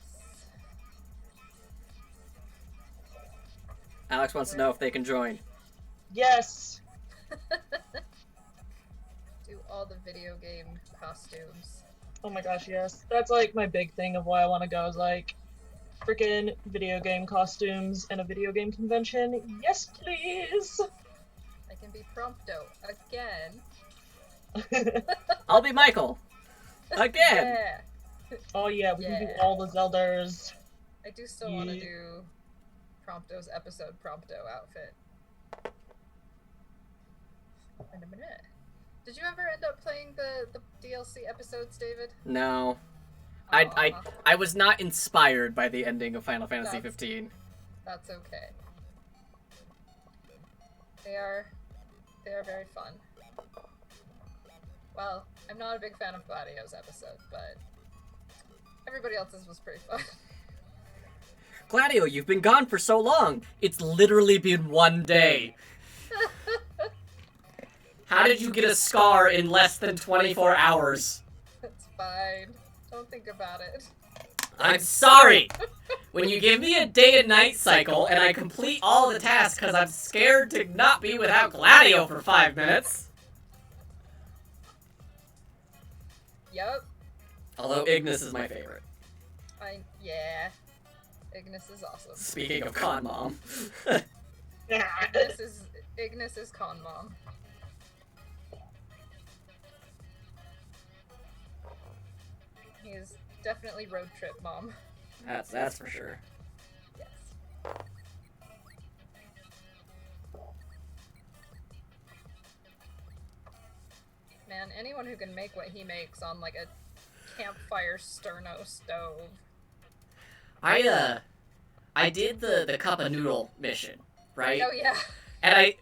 Alex wants to know if they can join. Yes! Do all the video game costumes. Oh my gosh, yes. That's like my big thing of why I want to go is like freaking video game costumes and a video game convention. Yes, please. I can be Prompto again. I'll be Michael. Again. Yeah. Oh yeah, we can do Yeah. all the Zeldas. I do still want to do Prompto's episode Prompto outfit. In a minute. Did you ever end up playing the DLC episodes, David? No. Aw. I was not inspired by the ending of Final Fantasy 15. That's okay. They are very fun. Well, I'm not a big fan of Gladio's episode, but everybody else's was pretty fun. Gladio, you've been gone for so long. It's literally been one day. How did you get a scar in less than 24 hours? It's fine. Don't think about it. I'm sorry! When you give me a day and night cycle and I complete all the tasks because I'm scared to not be without Gladio for 5 minutes. Yep. Although Ignis is my favorite. Yeah. Ignis is awesome. Speaking of Con Mom. Ignis is Con Mom. He is definitely road trip mom. That's for sure. Yes. Man, anyone who can make what he makes on like a campfire sterno stove. I did the cup of noodle mission, right? Oh yeah. And I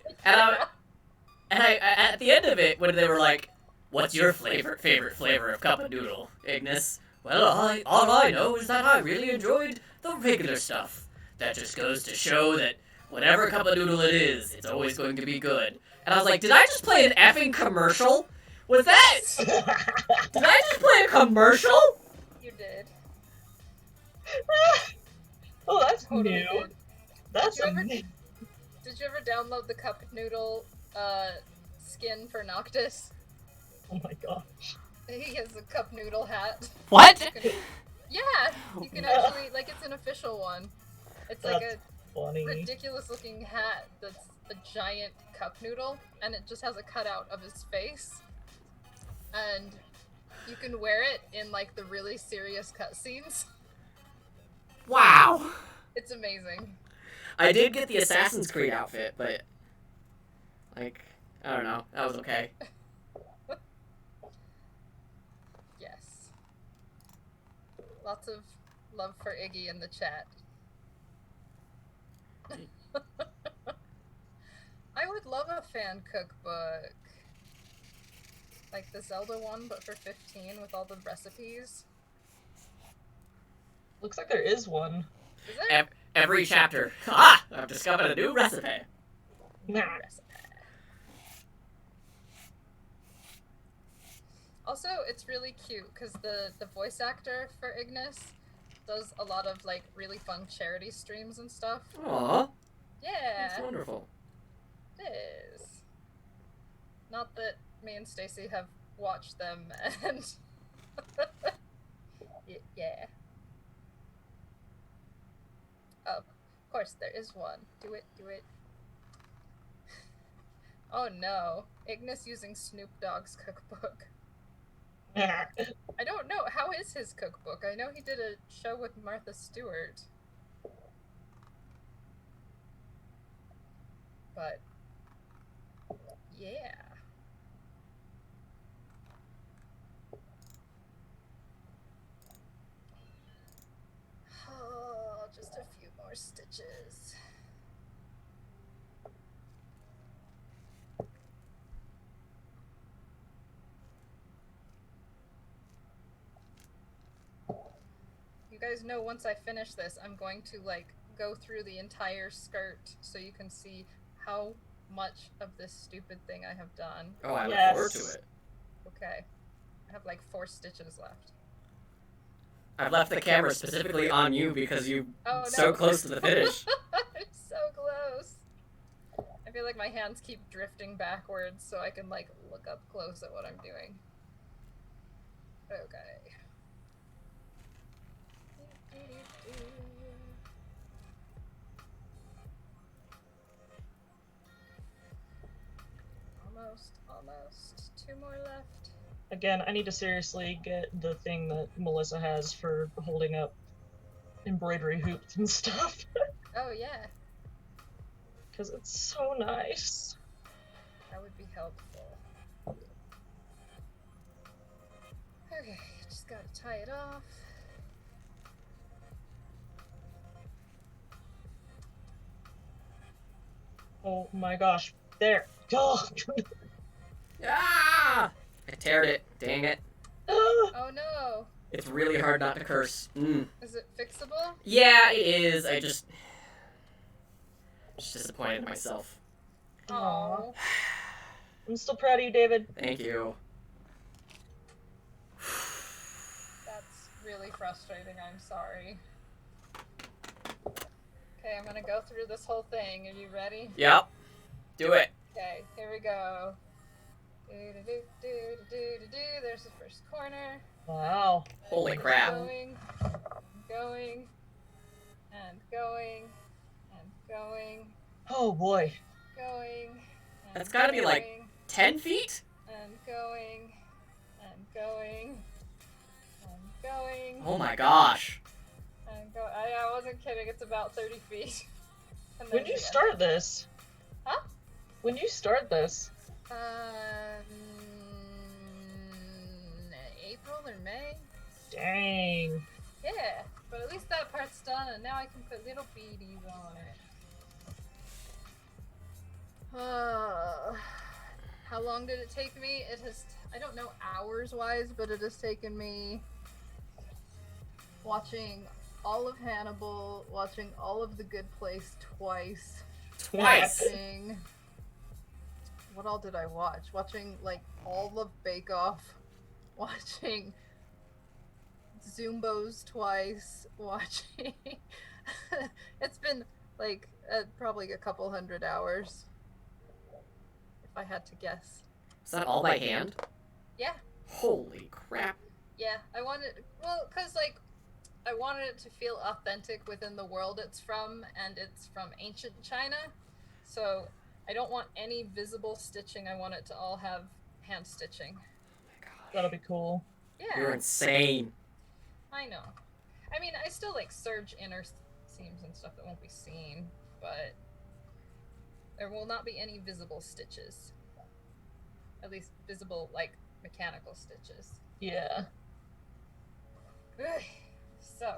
at the end of it, when they were like, "What's your favorite flavor of cup of noodle, Ignis?" Well, all I know is that I really enjoyed the regular stuff. That just goes to show that whatever cup of noodle it is, it's always going to be good. And I was like, did I just play an effing commercial? Was that? Did I just play a commercial? You did. Oh, that's Totally new. did. That's Did you ever- amazing. Did you ever download the cup noodle skin for Noctis? Oh my gosh. He has a cup noodle hat. What? Yeah, you can actually, like, it's an official one. It's like That's a funny. ridiculous looking hat that's a giant cup noodle, and it just has a cutout of his face. And you can wear it in, like, the really serious cutscenes. Wow. It's amazing. I did get the Assassin's Creed outfit, but like, I don't know. That was okay. Yes. Lots of love for Iggy in the chat. I would love a fan cookbook. Like the Zelda one, but for 15 with all the recipes. Looks like there is one. Is there? Every chapter. Ah! I've discovered a new recipe. Nah. Recipe. Also, it's really cute because the voice actor for Ignis does a lot of like really fun charity streams and stuff. Aww. Yeah, That's wonderful. it is. Not that me and Stacy have watched them and yeah. Oh, of course there is one. Do it, do it. Oh no, Ignis using Snoop Dogg's cookbook. I don't know, how is his cookbook? I know he did a show with Martha Stewart. But, yeah. Oh, just a few more stitches. You guys know once I finish this, I'm going to like go through the entire skirt so you can see how much of this stupid thing I have done. Oh, I look Yes. forward to it. Okay. I have like 4 stitches left. I've left the camera specifically on you because you're Oh, no. so close to the finish. I'm so close. I feel like my hands keep drifting backwards so I can like look up close at what I'm doing. Okay. Almost. 2 more left. Again, I need to seriously get the thing that Melissa has for holding up embroidery hoops and stuff. Oh, yeah. Because it's so nice. That would be helpful. Okay, just gotta tie it off. Oh my gosh. There. Oh, Ah! I teared it. Dang it. Oh no! It's really hard not to curse. Is it fixable? Yeah, it is. I'm just disappointed in myself. Oh. I'm still proud of you, David. Thank you. That's really frustrating. I'm sorry. Okay, I'm gonna go through this whole thing. Are you ready? Yep. Do it. Okay, here we go. There's the first corner. Wow. Holy crap. Going, and going, Oh boy. going. And That's gotta be like going, 10 feet? and going, and going, and going. Oh my gosh. And go. I wasn't kidding. It's about 30 feet. And When then did you the start end. this? Huh? When did you start this? April or May? Dang. Yeah, but at least that part's done, and now I can put little beaties on it. How long did it take me? It has, I don't know hours-wise, but it has taken me watching all of Hannibal, watching all of The Good Place twice. Twice? Watching... What all did I watch? Watching, like, all of Bake Off. Watching Zumbos twice. Watching... It's been, like, probably a couple 100 hours. If I had to guess. Is that all by hand? Yeah. Holy crap. Yeah, I wanted... Well, because, like, I wanted it to feel authentic within the world it's from, and it's from ancient China. So... I don't want any visible stitching. I want it to all have hand stitching. Oh my gosh. That'll be cool. Yeah. You're insane. I know. I mean, I still like serge inner seams and stuff that won't be seen, but there will not be any visible stitches. At least visible, like, mechanical stitches. Yeah. So,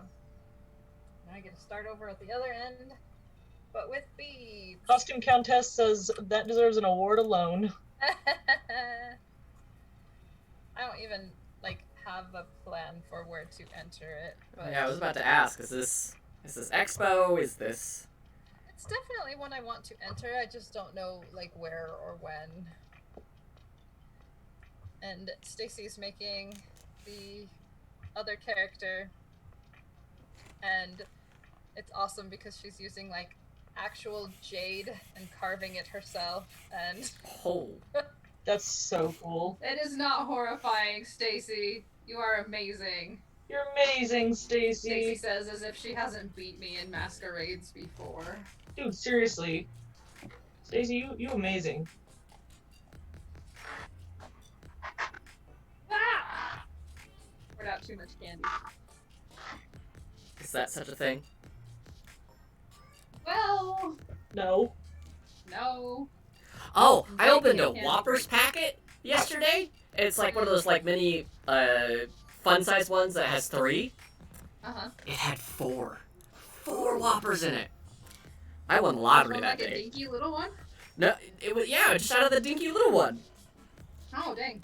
now I get to start over at the other end. But with beads. Costume Countess says that deserves an award alone. I don't even, like, have a plan for where to enter it. But Yeah, I was about to ask, is this Expo? Is this... it's definitely one I want to enter. I just don't know, like, where or when. And Stacy's making the other character. And it's awesome because she's using, like, actual jade and carving it herself, and Oh. That's so cool. It is not horrifying, Stacy. You are amazing. You're amazing, Stacy Stacy. says as if she hasn't beat me in masquerades before. Dude, seriously. Stacy, you amazing. Ah! Poured out too much candy. Is that such a thing? Well, No. no. Oh, I Maybe opened a it can. Whoppers packet yesterday. It's like one of those like mini fun-sized ones that has 3. Uh-huh. It had 4. 4 Whoppers in it. I won the lottery One that like a day. dinky little one? No, it was just out of the dinky little one. Oh, dang.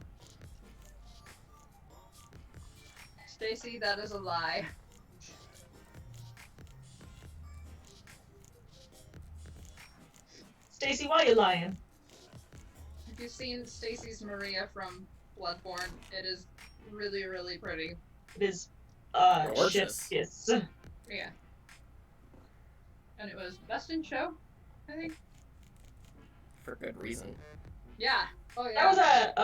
Stacy, that is a lie. Stacy, why you lying? If you've seen Stacy's Maria from Bloodborne, it is really, really pretty. It is, Gorgeous. chef's kiss. Yeah. And it was best in show, I think. For good reason. Yeah. Oh, That yeah. was at,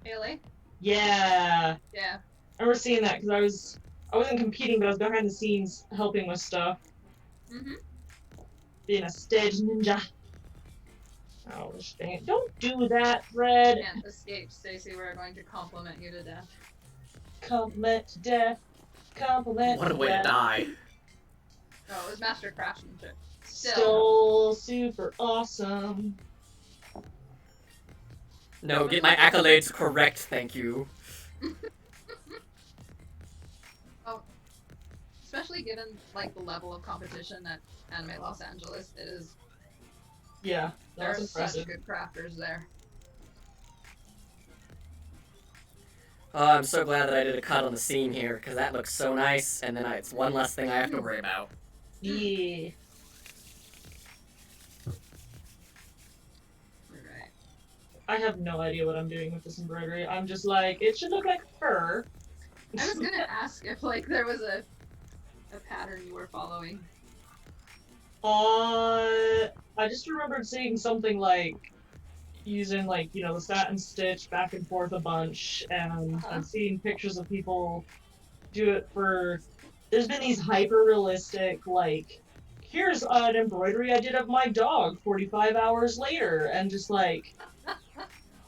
ALA? Yeah. Yeah. I remember seeing that because I wasn't competing, but I was behind the scenes helping with stuff. Mm-hmm. Being a stage ninja. Oh, dang it. Don't do that, Fred. Can't escape, Stacy. We're going to compliment you to death. Compliment to death. Compliment What a to way to death. die. Oh, it was master craftsmanship. Still super awesome. No, get my accolades correct, thank you. Oh, especially given like the level of competition at Anime Los Angeles, it is. Yeah, There that's are impressive. such good crafters there. Oh, I'm so glad that I did a cut on the scene here, because that looks so nice, and then it's one less thing I have to worry about. Yeah. Right. I have no idea what I'm doing with this embroidery. I'm just like, it should look like fur. I was gonna ask if like there was a pattern you were following. I just remembered seeing something like using like, you know, the satin stitch back and forth a bunch, and I've seen pictures of people do it for. There's been these hyper realistic like, here's an embroidery I did of my dog 45 hours later, and just like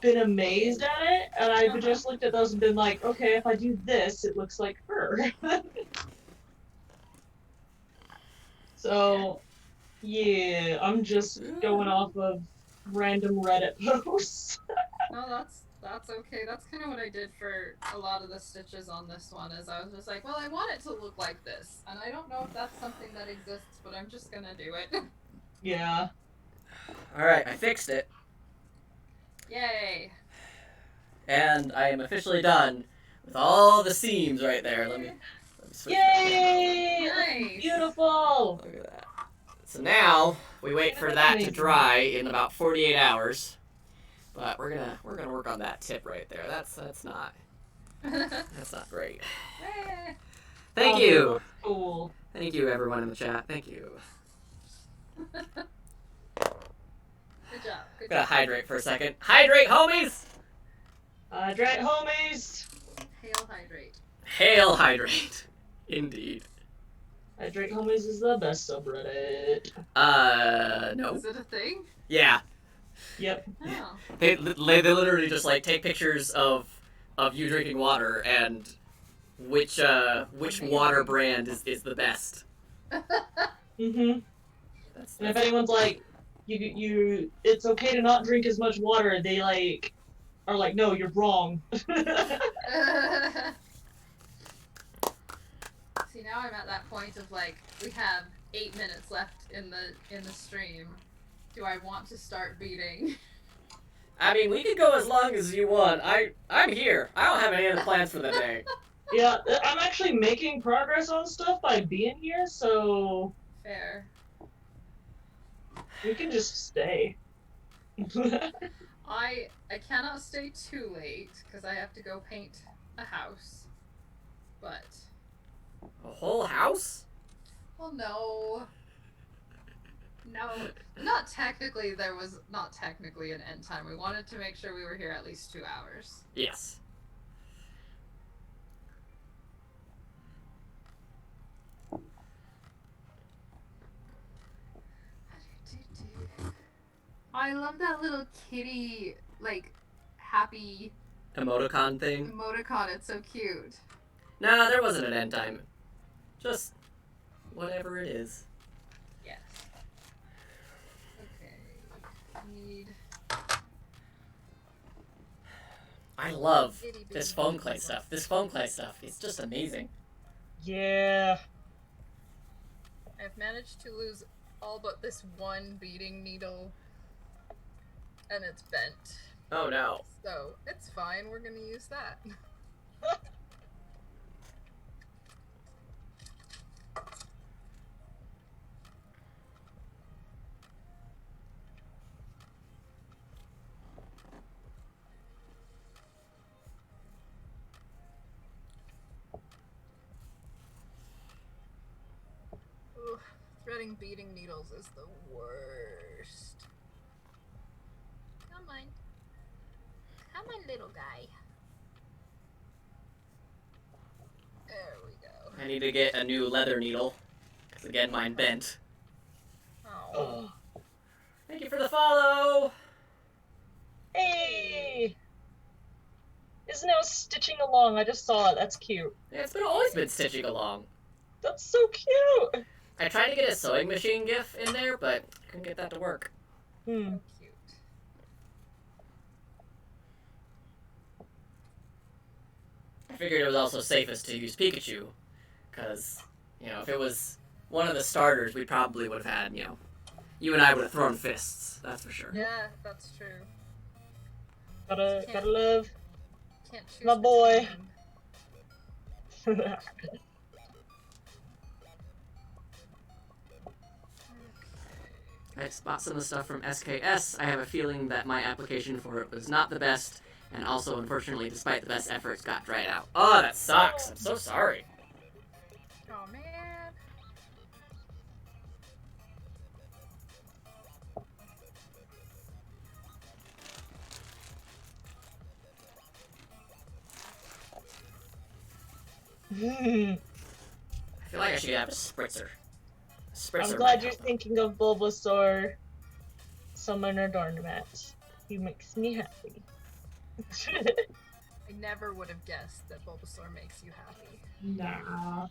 been amazed at it, and I've just looked at those and been like, okay, if I do this, it looks like fur. So, yeah, I'm just going off of random Reddit posts. No, that's okay. That's kind of what I did for a lot of the stitches on this one. Is I was just like, well, I want it to look like this, and I don't know if that's something that exists, but I'm just gonna do it. Yeah. Alright, I fixed it. Yay! And I am officially done with all the seams right there. Let me switch Yay! Nice. Beautiful! Look at that. So now we wait for that to dry in about 48 hours. But we're gonna work on that tip right there. That's not great. Thank you. Cool. Thank you everyone in the chat. Thank you. Good job. Good Gotta job. hydrate for a second. Hydrate, homies! Hydrate, homies! Hail hydrate. Hail hydrate. Indeed. Hydrate, homies is the best subreddit. No. Is it a thing? Yeah. Yep. Oh. They literally just like take pictures of you drinking water and which water brand is the best. Mm-hmm. And if anyone's like, you, it's okay to not drink as much water, they like are like, no, you're wrong. See, now I'm at that point of like, we have 8 minutes left in the stream. Do I want to start beating? I mean, we could go as long as you want. I'm here. I don't have any other plans for the day. Yeah, I'm actually making progress on stuff by being here, so Fair. we can just stay. I cannot stay too late because I have to go paint a house. But A whole house? well, no, not technically. There was not technically an end time. We wanted to make sure we were here at least 2 hours. Yes. I love that little kitty, like, happy Emoticon thing? emoticon. It's so cute. Nah, there wasn't an end time. Just whatever it is. Yes. Okay. Need. I love this foam clay stuff. This foam clay stuff is just amazing. Yeah. I've managed to lose all but this one beading needle, and it's bent. Oh no. So it's fine. We're gonna use that. Ooh, threading beading needles is the worst. Come on. Come on, little guy. I need to get a new leather needle. Because again, mine bent. Oh. Thank you for the follow! Hey! Is now stitching along. I just saw it. That's cute. Yeah, it's always been stitching along. That's so cute! I tried to get a sewing machine gif in there, but I couldn't get that to work. Hmm. Cute. I figured it was also safest to use Pikachu. Because, you know, if it was one of the starters, we probably would have had, you know, you and I would have thrown fists. That's for sure. Yeah, that's true. Gotta love Can't choose my boy. between. I bought some of the stuff from SKS. I have a feeling that my application for it was not the best, and also, unfortunately, despite the best efforts, got dried out. Oh, that sucks. I'm so sorry. Oh man. I feel like I should have a spritzer. I'm glad you're thinking of Bulbasaur, Summoner Dornmat. He makes me happy. I never would have guessed that Bulbasaur makes you happy. Nah.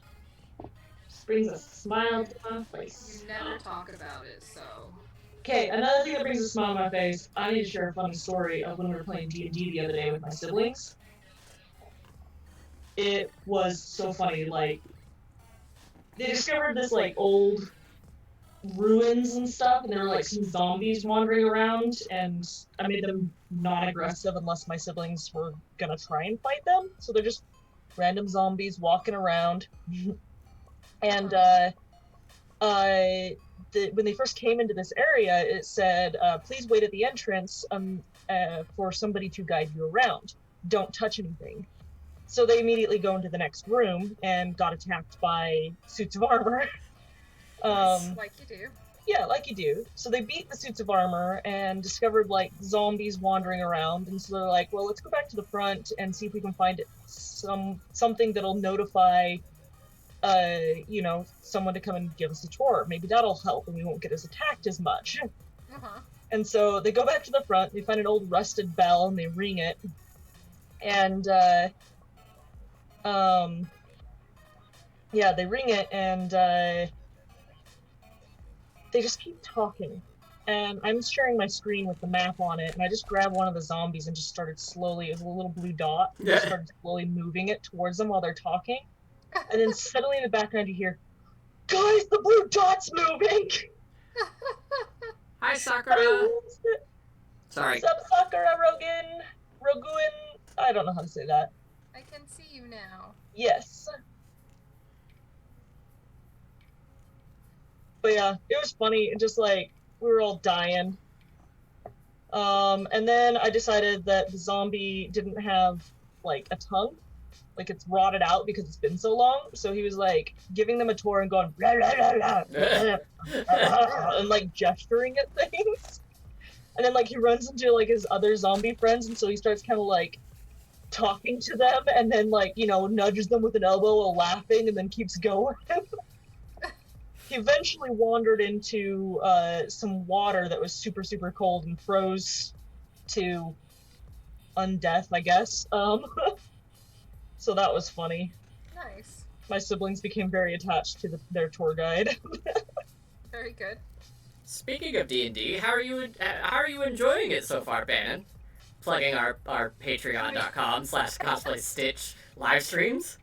Just brings a smile to my face. You never talk about it, so. Okay, another thing that brings a smile to my face, I need to share a funny story of when we were playing D&D the other day with my siblings. It was so funny, like, they discovered this, like, old ruins and stuff, and there were, like, some zombies wandering around, and I made them non-aggressive unless my siblings were gonna try and fight them, so they're just random zombies walking around. And, when they first came into this area, it said, please wait at the entrance for somebody to guide you around. Don't touch anything. So they immediately go into the next room and got attacked by suits of armor. Like you do. Yeah, like you do. So they beat the suits of armor and discovered, like, zombies wandering around. And so they're like, well, let's go back to the front and see if we can find something that'll notify, you know, someone to come and give us a tour. Maybe that'll help and we won't get as attacked as much. Uh-huh. And so they go back to the front, they find an old rusted bell and they ring it. And, yeah, they ring it and, they just keep talking. And I'm sharing my screen with the map on it, and I just grabbed one of the zombies and just started slowly, it was a little blue dot, and just started slowly moving it towards them while they're talking. And then suddenly in the background you hear, guys, the blue dot's moving! Hi, Sakura! Sorry. What's up, Sakura Roguin? I don't know how to say that. I can see you now. Yes. But yeah, it was funny, and just like, we were all dying. And then I decided that the zombie didn't have, like, a tongue. Like, it's rotted out because it's been so long. So he was, like, giving them a tour and going, blah, blah, blah, blah, blah, blah, and, like, gesturing at things. And then, like, he runs into, like, his other zombie friends, and so he starts kind of, like, talking to them, and then, like, you know, nudges them with an elbow while laughing, and then keeps going. He eventually wandered into some water that was super, super cold and froze to undeath, I guess. So that was funny. Nice. My siblings became very attached to their tour guide. Very good. Speaking of D&D, how are you enjoying it so far, Pannon? Plugging our patreon.com/cosplaystitch live streams?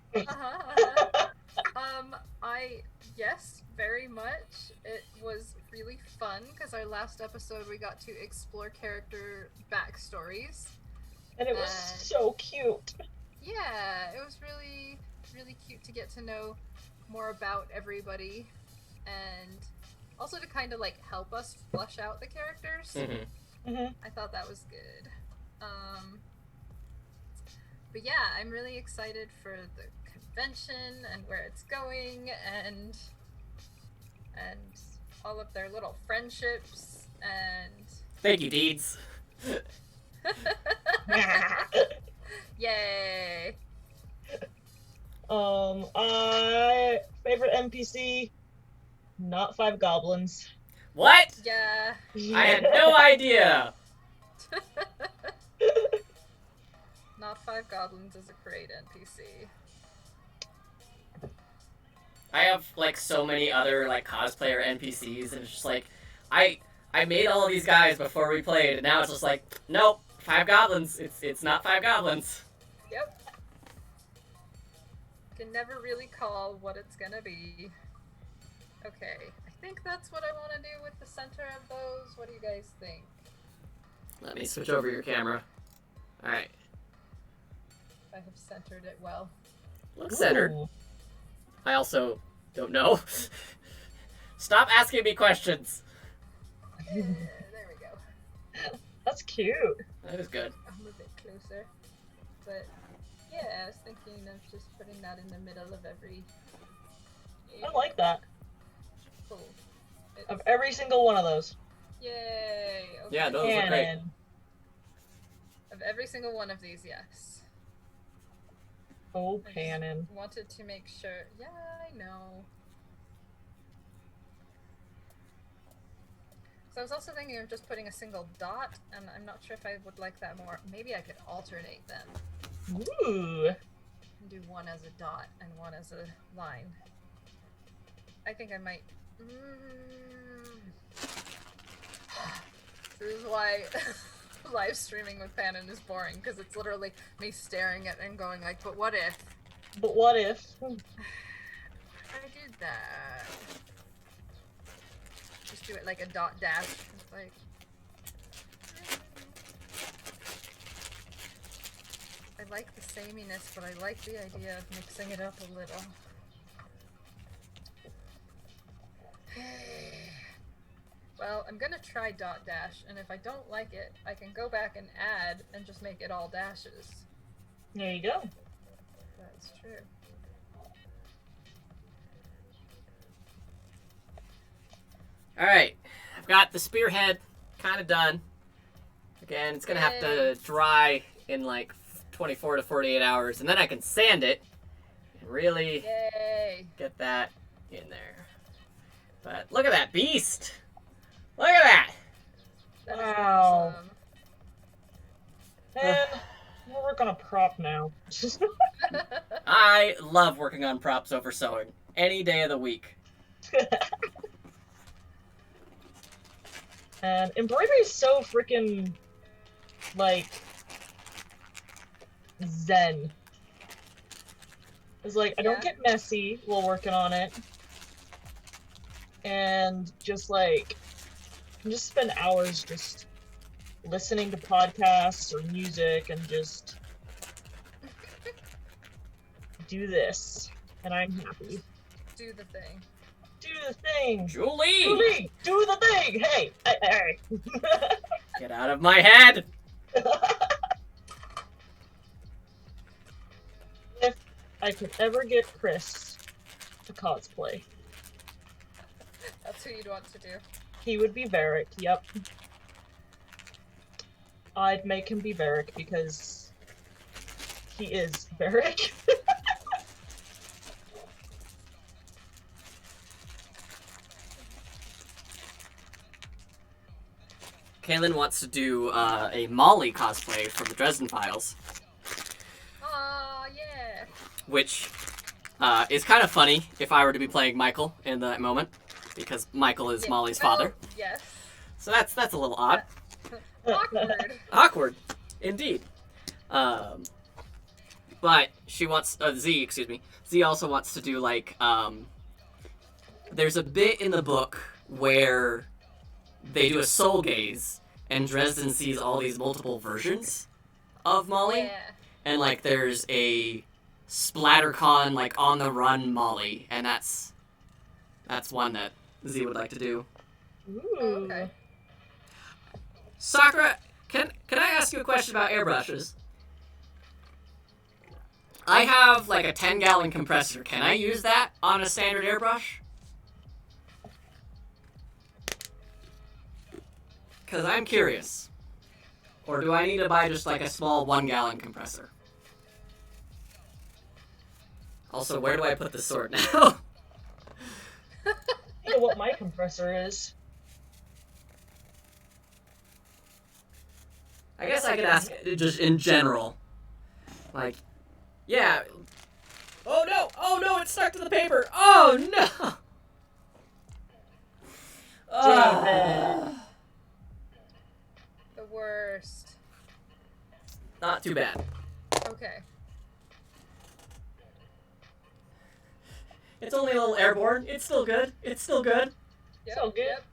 Yes, very much. It was really fun because our last episode we got to explore character backstories. And it was so cute. Yeah, it was really, really cute to get to know more about everybody and also to kind of like help us flesh out the characters. Mm-hmm. Mm-hmm. I thought that was good. But yeah, I'm really excited for the convention and where it's going and all of their little friendships and Thank you, Deeds. Yay! Favorite NPC, not 5 goblins. What? Yeah. I had no idea. Not 5 goblins is a great NPC. I have like so many other like cosplayer NPCs, and it's just like I made all of these guys before we played, and now it's just like nope, 5 goblins. It's not 5 goblins. Yep. Can never really call what it's gonna be. Okay, I think that's what I want to do with the center of those. What do you guys think? Let me switch over your camera. All right. I have centered it well. Looks centered. Ooh. I also don't know. Stop asking me questions. There we go. That's cute. That is good. I'm a bit closer. But yeah, I was thinking of just putting that in the middle of every. I like that. Cool. Of every single one of those. Yay! Okay. Yeah, those look great. Pannon. Of every single one of these, yes. Oh, I just Pannon. wanted to make sure. Yeah, I know. So I was also thinking of just putting a single dot, and I'm not sure if I would like that more. Maybe I could alternate them Ooh. and do one as a dot and one as a line. I think I might. This is why live streaming with Pannon is boring, because it's literally me staring at it and going like, but what if? But what if? I did that. Just do it like a dot dash. It's like. I like the sameness, but I like the idea of mixing it up a little. Well, I'm gonna try dot dash, and if I don't like it, I can go back and add and just make it all dashes. There you go. That's true. Alright, I've got the spearhead kind of done. Again, it's going to have to dry in like 24 to 48 hours, and then I can sand it and really Yay! get that in there. But look at that beast! Look at that! That is Wow. awesome. And we'll work on a prop now. I love working on props over sewing. Any day of the week. And embroidery is so freaking, like, zen. It's like, I don't Yeah. get messy while working on it. And just, like, I can just spend hours just listening to podcasts or music and just do this. And I'm happy. Do the thing. Do the thing! Julie! Julie, do the thing! Hey! Hey! Get out of my head! If I could ever get Chris to cosplay, That's who you'd want to do. he would be Varric, yep. I'd make him be Varric because he is Varric. Kaylin wants to do a Molly cosplay from the Dresden Files, Aw, yeah. which is kind of funny if I were to be playing Michael in that moment, because Michael is Yeah. Molly's Well, father. Yes. So that's a little odd. Awkward. Awkward, indeed. But she wants Z also wants to do like there's a bit in the book where they do a soul gaze, and Dresden sees all these multiple versions of Molly, Yeah. and like there's a SplatterCon like on the run Molly, and that's one that Z would like to do. Ooh. Oh, okay. Sakura, can I ask you a question about airbrushes? I have like a 10-gallon compressor. Can I use that on a standard airbrush? Because I'm curious. Or do I need to buy just like a small 1-gallon compressor? Also, where do I put the sword now? You know what my compressor is. I guess I could ask just in general. Like, yeah. Oh no! Oh no! It's stuck to the paper! Oh no! David. The worst. Not too bad. Okay. It's only a little airborne. It's still good. It's still good. Yep, So good. Yep.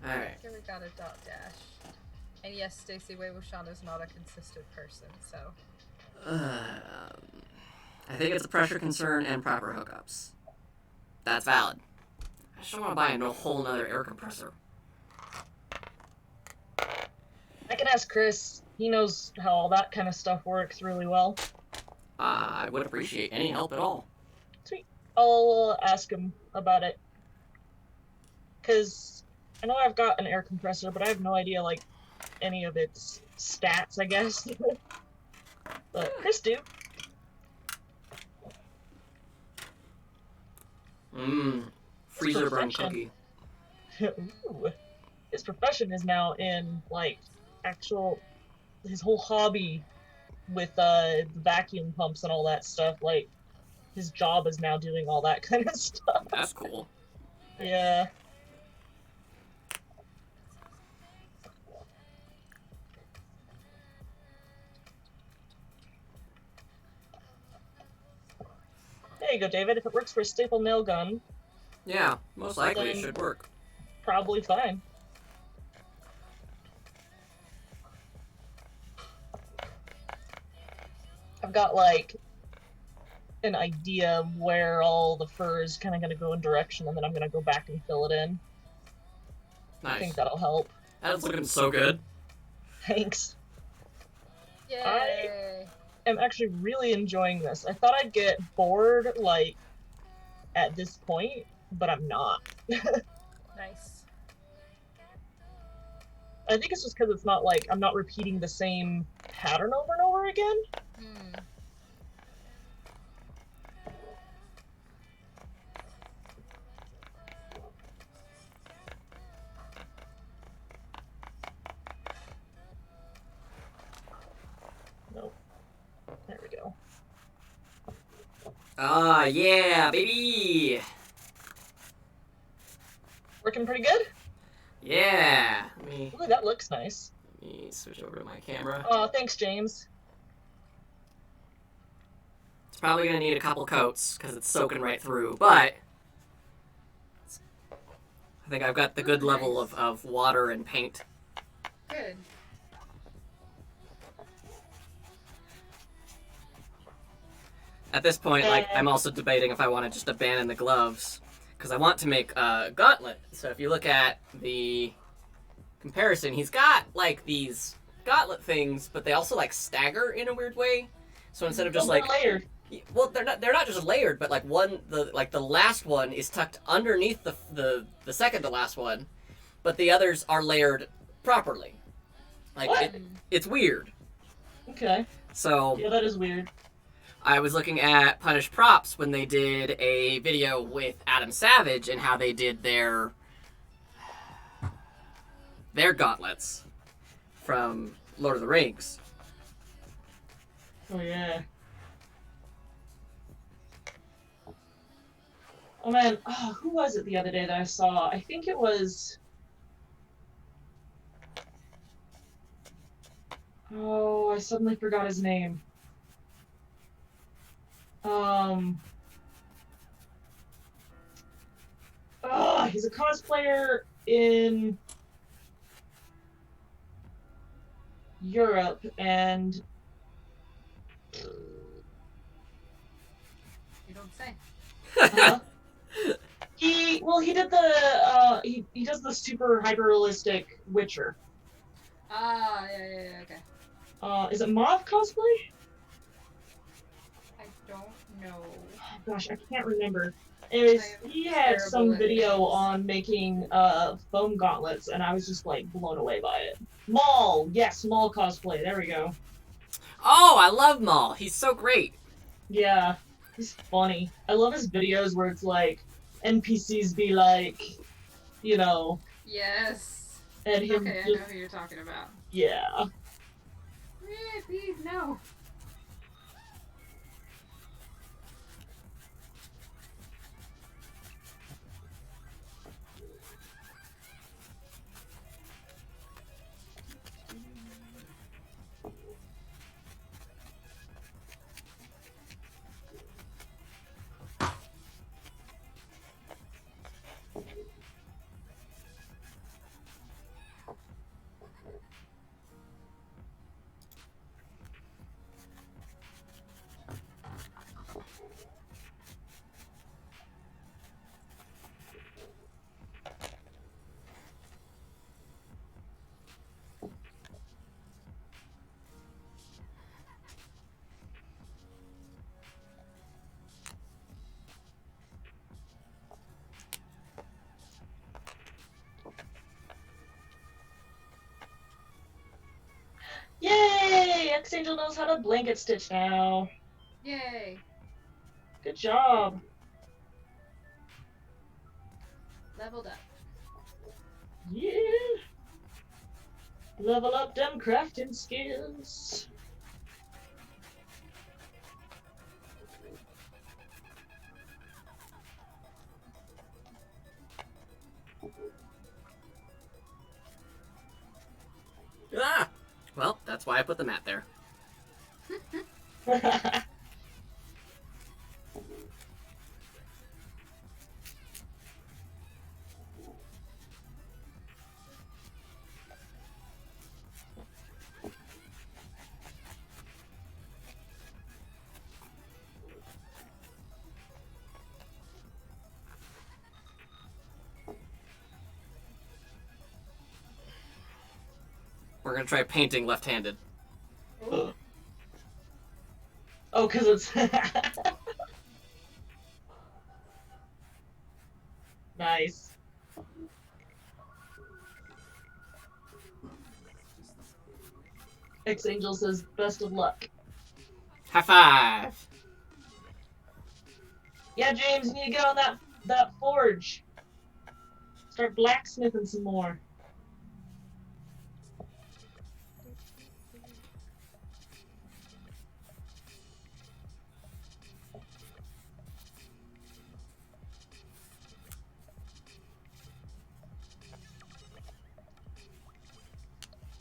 Alright. Here we got a dot dash. And yes, Stacy Wei-Wuxian is not a consistent person, so. I think it's a pressure concern and proper hookups. That's valid. I just don't want to buy a whole nother air compressor. I can ask Chris. He knows how all that kind of stuff works really well. I would appreciate any help at all. Sweet. I'll ask him about it. Because I know I've got an air compressor, but I have no idea, like, any of its stats, I guess. But Chris do. Freezer burn cookie. Ooh. His profession is now in, like, his whole hobby with vacuum pumps and all that stuff. Like, his job is now doing all that kind of stuff. That's cool. Yeah. There you go, David. If it works for a staple nail gun, Yeah, most likely it should work. probably fine. I've got, like, an idea of where all the fur is kind of going to go in direction, and then I'm going to go back and fill it in. I Nice. think that'll help. That's looking so good. Thanks. Yay! I'm actually really enjoying this. I thought I'd get bored, like, at this point, but I'm not. Nice. I think it's just because it's not, like, I'm not repeating the same pattern over and over again. Hmm. Nope. There we go. Ah, yeah, baby! Working pretty good? Yeah! Ooh, that looks nice. Let me switch over to my camera. Oh, thanks, James. It's probably gonna need a couple coats, because it's soaking right through, but I think I've got the good level of water and paint. Good. At this point, like, I'm also debating if I want to just abandon the gloves, because I want to make a gauntlet. So if you look at the comparison, he's got, like, these gauntlet things, but they also, like, stagger in a weird way. So instead of just, like... layered. Well, they're not just layered, but, like, the last one is tucked underneath the second to last one, but the others are layered properly. Like, it's weird. Okay. So... Yeah, that is weird. I was looking at Punish Props when they did a video with Adam Savage and how they did their gauntlets from Lord of the Rings. Oh, yeah. Oh, man. Oh, who was it the other day that I saw? I think it was... Oh, I suddenly forgot his name. He's a cosplayer in Europe, and You don't say. he did the he does the super hyper realistic Witcher. Ah, yeah, okay. Is it Mauve cosplay? I don't know. Oh, gosh, I can't remember. Anyways, he had some terrible at video names. on making foam gauntlets, and I was just like blown away by it. Maul, yes, Maul cosplay. There we go. Oh, I love Maul. He's so great. Yeah, he's funny. I love his videos where it's like NPCs be like, you know, Yes. and him Okay, I just, know who you're talking about. yeah. Please, no. Yay! X-Angel knows how to blanket stitch now. Yay. Good job. Leveled up. Yeah. Level up them crafting skills. Ah! Well, that's why I put the mat there. We're gonna try painting left-handed. Oh, because it's... Nice. X-Angel says, best of luck. High five! Yeah, James, you need to get on that forge. Start blacksmithing some more.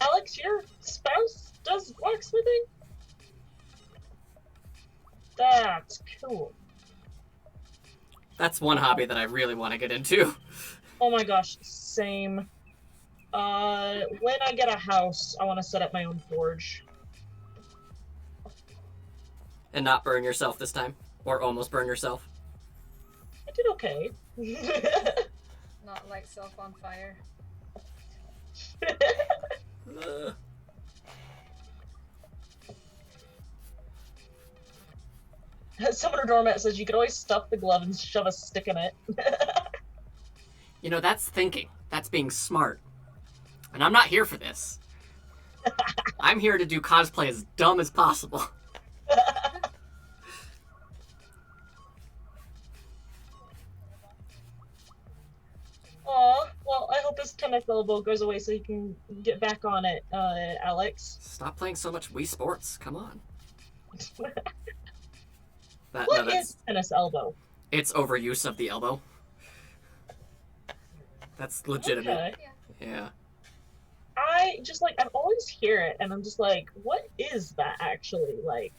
Alex, your spouse does blacksmithing? That's cool. That's one hobby that I really want to get into. Oh my gosh, same. When I get a house, I want to set up my own forge. And not burn yourself this time. Or almost burn yourself. I did okay. Not light self on fire. Summoner Dormat says you could always stuff the glove and shove a stick in it. You know, that's thinking. That's being smart. And I'm not here for this. I'm here to do cosplay as dumb as possible. Aw, well, I hope this tennis elbow goes away so you can get back on it, Alex. Stop playing so much Wii Sports. Come on. What is tennis elbow? It's overuse of the elbow. That's legitimate. Okay. Yeah. I just, like, I always hear it, and I'm just like, what is that actually? Like,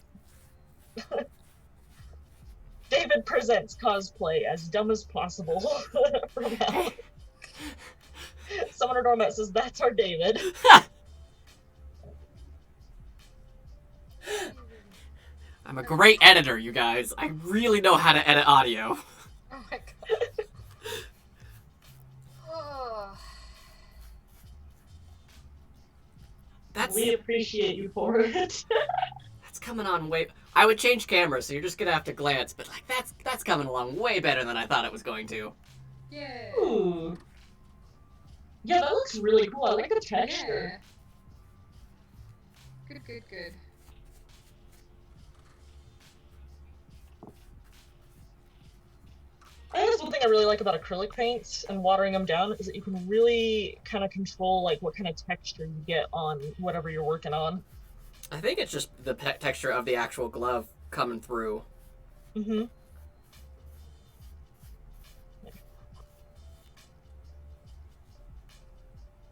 David presents cosplay as dumb as possible from hell. Summoner Dormat says, that's our David. I'm a great editor, you guys. I really know how to edit audio. Oh my god. Oh. We appreciate you for it. That's coming on way... I would change cameras, so you're just gonna have to glance, but like that's coming along way better than I thought it was going to. Yay. Ooh. Yeah, that looks really cool. I like the texture. Yeah. Good, good, good. I really like about acrylic paints and watering them down is that you can really kind of control like what kind of texture you get on whatever you're working on. I think it's just the texture of the actual glove coming through. Mm-hmm.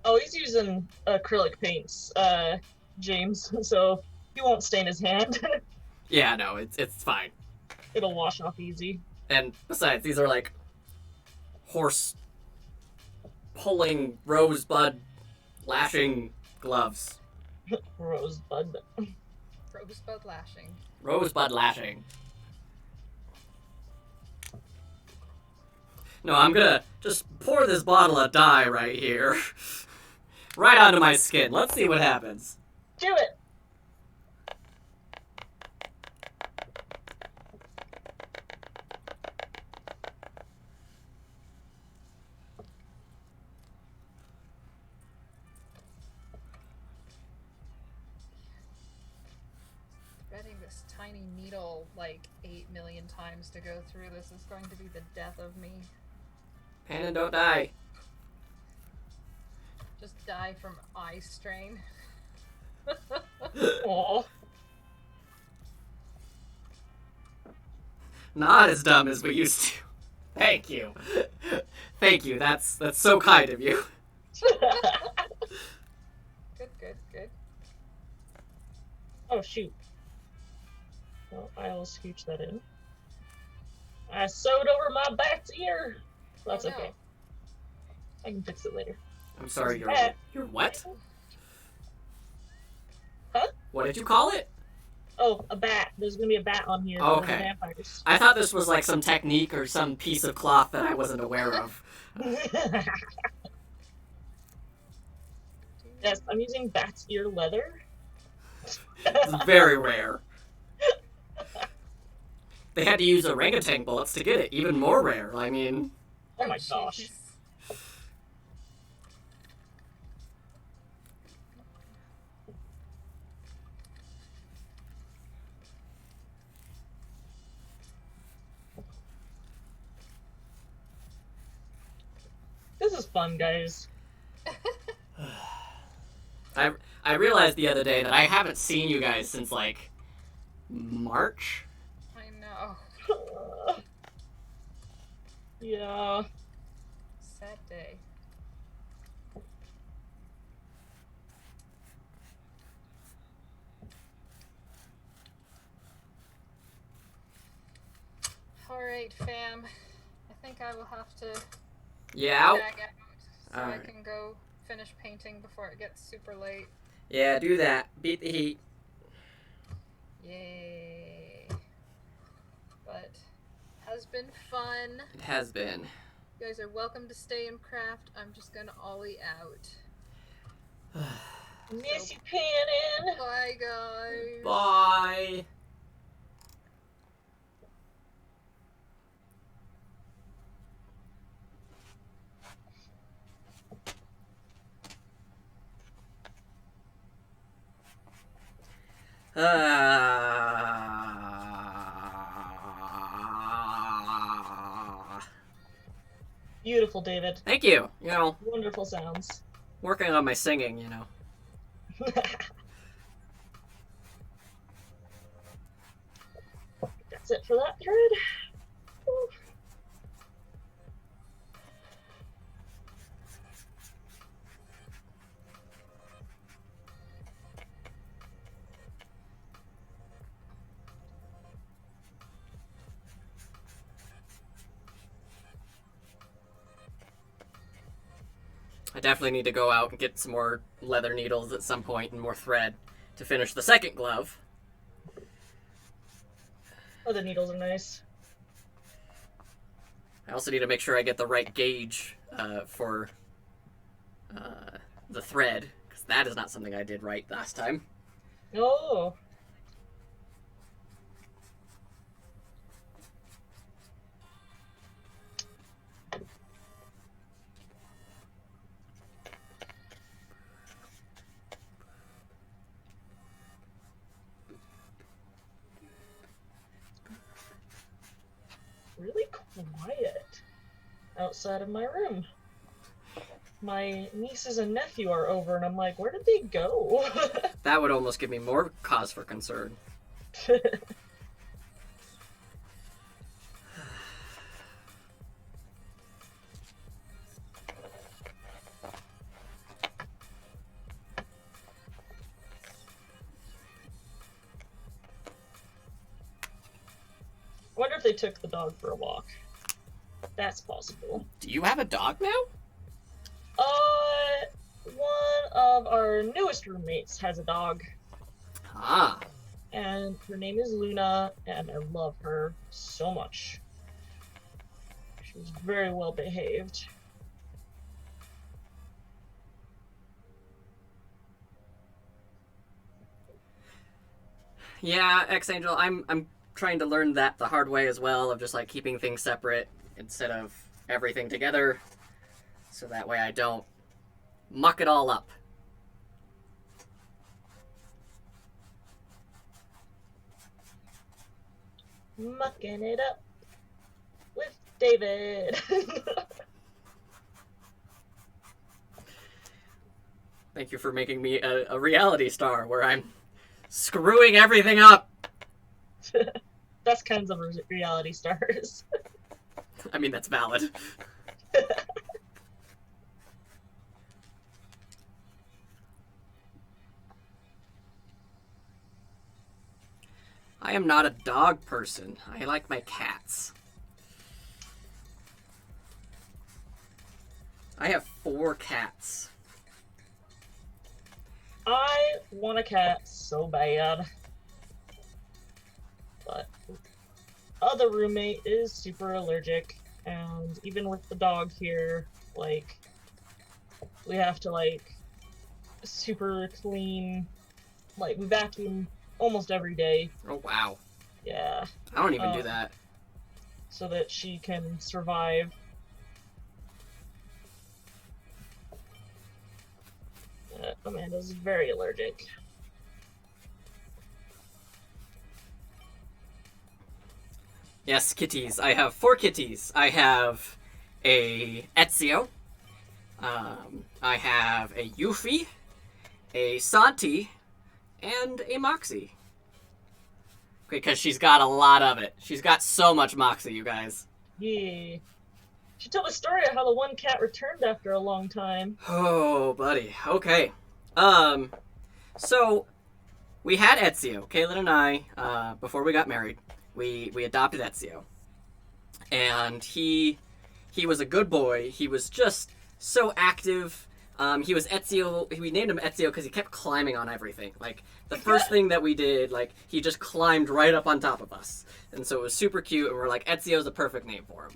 Oh, he's using acrylic paints, James, so he won't stain his hand. Yeah, no, it's fine. It'll wash off easy. And besides, these are like horse pulling rosebud lashing gloves. Rosebud. Rosebud lashing. Rosebud lashing. No, I'm gonna just pour this bottle of dye right here. Right onto my skin. Let's see what happens. Do it! Threading this tiny needle like 8 million times to go through this is going to be the death of me. Pannon, don't die. Just die from eye strain. Aww. Not as dumb as we used to. Thank you. Thank you. That's so kind of you. Good. Oh, shoot. Well, I will scooch that in. I sewed over my bat's ear. That's Oh, no. okay. I can fix it later. I'm sorry, Bat. you're what? Huh? What did you call it? Oh, a bat. There's gonna be a bat on here. Oh, for the okay. vampires. I thought this was like some technique or some piece of cloth that I wasn't aware of. Yes, I'm using bat's ear leather. It's very rare. They had to use orangutan bullets to get it. Even more rare. I mean... Oh my gosh. Jeez. This is fun, guys. I realized the other day that I haven't seen you guys since, like, March? I know. Yeah. Sad day. Alright, fam. I think I will have to Yeah? back out so I Alright. can go finish painting before it gets super late. Yeah, do that. Beat the heat. Yay. But has been fun. It has been. You guys are welcome to stay and craft. I'm just gonna ollie out. Miss you, Pannon. Bye, guys. Bye! Beautiful, David. Thank you. You know, Wonderful sounds. working on my singing, you know. That's it for that thread. Whew. I definitely need to go out and get some more leather needles at some point and more thread to finish the second glove. Oh, the needles are nice. I also need to make sure I get the right gauge for the thread, because that is not something I did right last time. Oh. Really quiet. outside of my room. My nieces and nephew are over, and I'm like, where did they go? That would almost give me more cause for concern. I wonder if they took the dog for a walk. That's possible. Do you have a dog now? One of our newest roommates has a dog. Ah. And her name is Luna, and I love her so much. She's very well behaved. Yeah, X-Angel, I'm trying to learn that the hard way as well, of just like keeping things separate instead of everything together, so that way I don't muck it all up. Mucking it up with David. Thank you for making me a reality star where I'm screwing everything up. Best kinds of reality stars. I mean, that's valid. I am not a dog person. I like my cats. I have 4 cats. I want a cat so bad. But other roommate is super allergic, and even with the dog here, like, we have to, like, super clean, like, we vacuum almost every day. Oh, wow. Yeah. I don't even do that. So that she can survive. Amanda's very allergic. Yes, kitties. I have 4 kitties. I have a Ezio. I have a Yuffie, a Santi, and a Moxie. Because she's got a lot of it. She's got so much Moxie, you guys. Yeah. She told a story of how the one cat returned after a long time. Oh, buddy. Okay. So we had Ezio. Kaylin and I, before we got married, we adopted Ezio. And he was a good boy. He was just so active. He was Ezio. We named him Ezio because he kept climbing on everything. Like, the first thing that we did, like, he just climbed right up on top of us. And so it was super cute, and we're like, Ezio's a perfect name for him.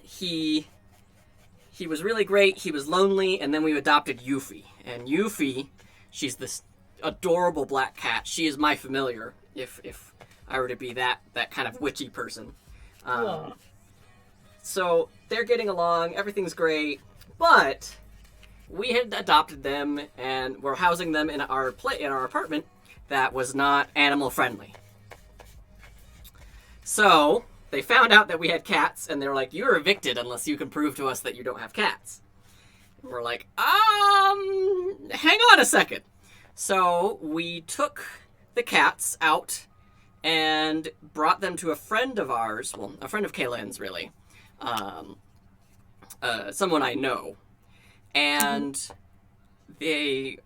He was really great. He was lonely, and then we adopted Yuffie. And Yuffie, she's this adorable black cat. She is my familiar, if I were to be that kind of witchy person. So they're getting along. Everything's great. But we had adopted them, and we're housing them in our apartment that was not animal friendly. So they found out that we had cats, and they were like, "You're evicted unless you can prove to us that you don't have cats." And we're like, hang on a second. So we took the cats out and brought them to a friend of ours, well, a friend of Kaylin's, really. Someone I know. And we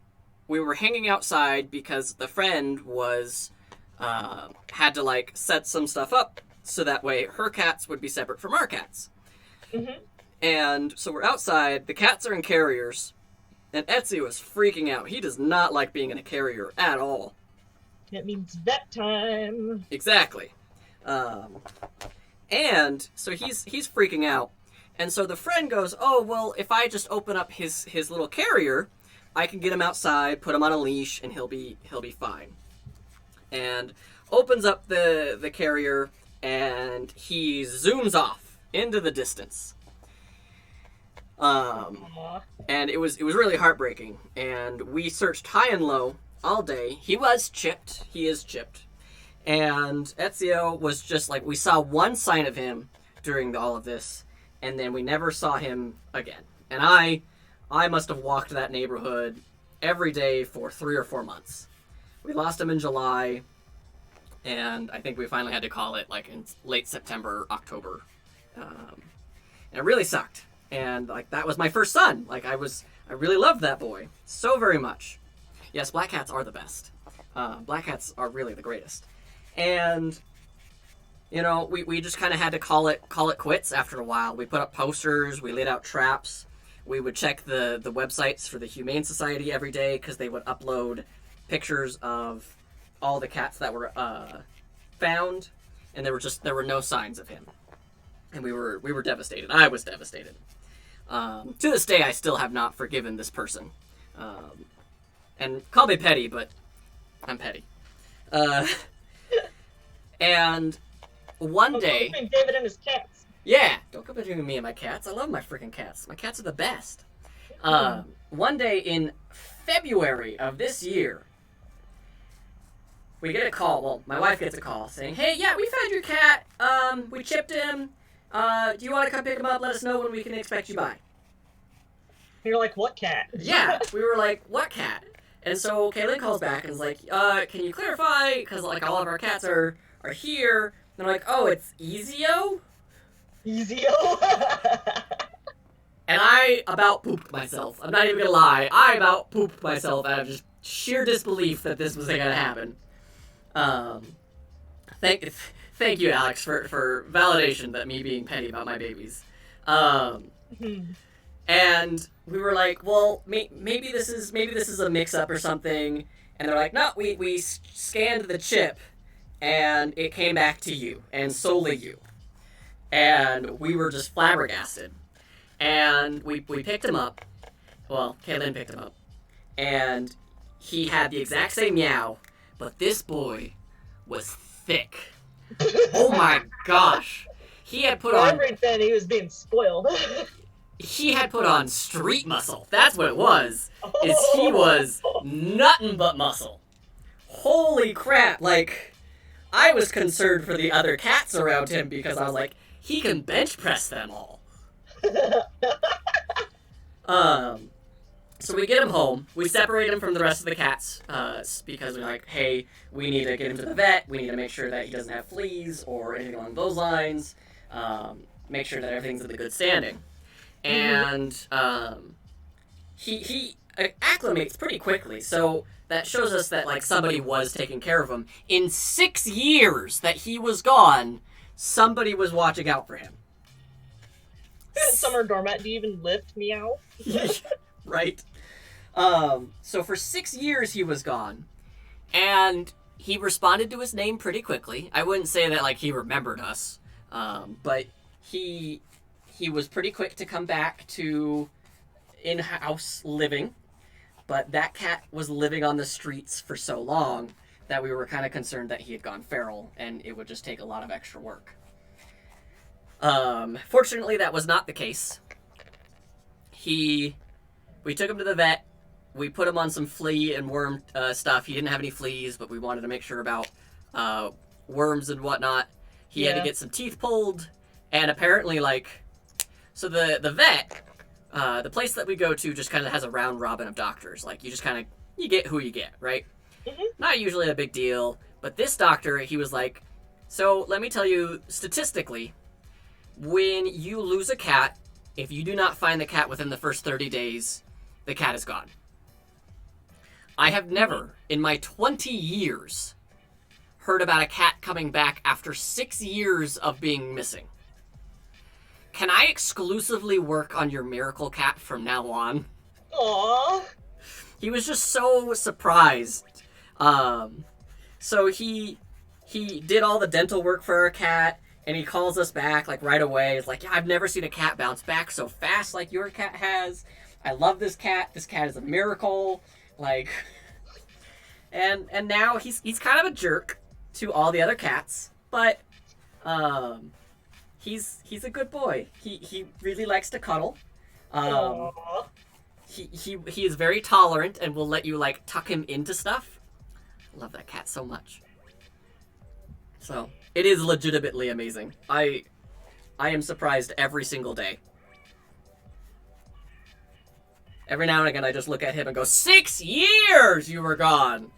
were hanging outside because the friend was, had to, like, set some stuff up so that way her cats would be separate from our cats. Mm-hmm. And so we're outside, the cats are in carriers, and Ezio is freaking out. He does not like being in a carrier at all. It means vet time. Exactly. And so he's freaking out. And so the friend goes, "Oh, well, if I just open up his little carrier, I can get him outside, put him on a leash, and he'll be fine." And opens up the carrier, and he zooms off into the distance. And it was really heartbreaking. And we searched high and low all day. He was chipped. He is chipped. And Ezio was just like, we saw one sign of him during all of this, and then we never saw him again. And I must have walked that neighborhood every day for 3 or 4 months. We lost him in July, and I think we finally had to call it like in late September, October. And it really sucked. And like that was my first son. Like I really loved that boy so very much. Yes, black cats are the best. Black cats are really the greatest. And you know, we just kind of had to call it quits after a while. We put up posters, we laid out traps. We would check the websites for the Humane Society every day because they would upload pictures of all the cats that were found, and there were no signs of him. And we were devastated. I was devastated. To this day, I still have not forgiven this person. And call me petty, but I'm petty. And one day... Between David and his cats. Yeah, don't go between me and my cats. I love my freaking cats. My cats are the best. One day in February of this year, we get a call. Well, my wife gets a call saying, "Hey, yeah, we found your cat. We chipped him. Do you want to come pick him up? Let us know when we can expect you by." You're like, what cat? Yeah, we were like, what cat? And so Kaylin calls back and is like, can you clarify? Because like all of our cats are here. And I'm like, oh, it's Ezio? Ezio? And I about pooped myself. I'm not even gonna lie. I about pooped myself out of just sheer disbelief that this was gonna happen. Thank you, Alex, for validation that me being petty about my babies. And we were like, well, maybe this is a mix-up or something. And they're like, no, we scanned the chip, and it came back to you, and solely you. And we were just flabbergasted. And we picked him up. Well, Kaylin picked him up. And he had the exact same meow, but this boy was thick. Oh my gosh. He had put on... Everything, he was being spoiled. He had put on street muscle. That's what it was. Is he was nothing but muscle. Holy crap. Like, I was concerned for the other cats around him because I was like, he can bench press them all. So we get him home. We separate him from the rest of the cats because we're like, hey, we need to get him to the vet. We need to make sure that he doesn't have fleas or anything along those lines. Make sure that everything's in the good standing. And he acclimates pretty quickly. So that shows us that like somebody was taking care of him. In 6 years that he was gone, somebody was watching out for him. Summer dormant. Do you even lift meow? Right. So for 6 years he was gone, and he responded to his name pretty quickly. I wouldn't say that like he remembered us, but he was pretty quick to come back to in-house living. But that cat was living on the streets for so long that we were kind of concerned that he had gone feral, and it would just take a lot of extra work. Fortunately, that was not the case. We took him to the vet. We put him on some flea and worm stuff. He didn't have any fleas, but we wanted to make sure about worms and whatnot. He had to get some teeth pulled, and apparently, like, so the vet, the place that we go to just kind of has a round robin of doctors. Like, you get who you get, right? Mm-hmm. Not usually a big deal, but this doctor, he was like, so let me tell you, statistically, when you lose a cat, if you do not find the cat within the first 30 days, the cat is gone. I have never, in my 20 years, heard about a cat coming back after 6 years of being missing. Can I exclusively work on your miracle cat from now on? Aww. He was just so surprised. So he did all the dental work for our cat. And he calls us back, like, right away. It's like, yeah, I've never seen a cat bounce back so fast like your cat has. I love this cat. This cat is a miracle. Like, and now he's kind of a jerk to all the other cats. But, he's a good boy. He really likes to cuddle. He is very tolerant and will let you, like, tuck him into stuff. I love that cat so much. So... it is legitimately amazing. I am surprised every single day. Every now and again, I just look at him and go, 6 years you were gone!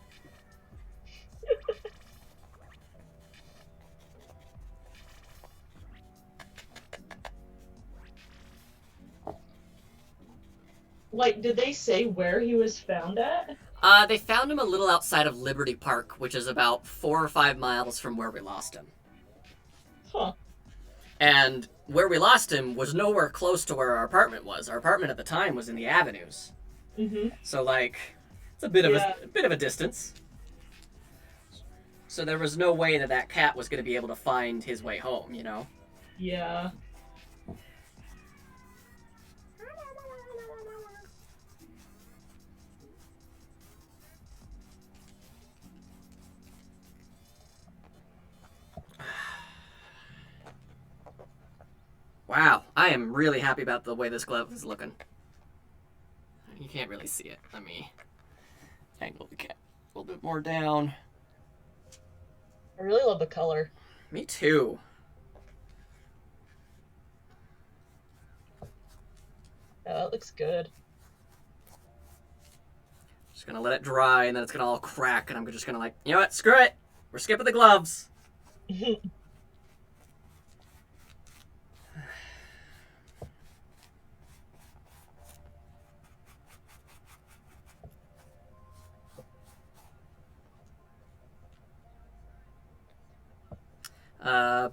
Like, did they say where he was found at? They found him a little outside of Liberty Park, which is about 4 or 5 miles from where we lost him. Huh. And where we lost him was nowhere close to where our apartment was. Our apartment at the time was in the avenues. Mm-hmm. So, like, it's a bit of a distance. So there was no way that cat was going to be able to find his way home, you know? Yeah. Wow, I am really happy about the way this glove is looking. You can't really see it. Let me angle the cat a little bit more down. I really love the color. Me too. Yeah, that looks good. Just gonna let it dry, and then it's gonna all crack, and I'm just gonna like, you know what, screw it! We're skipping the gloves!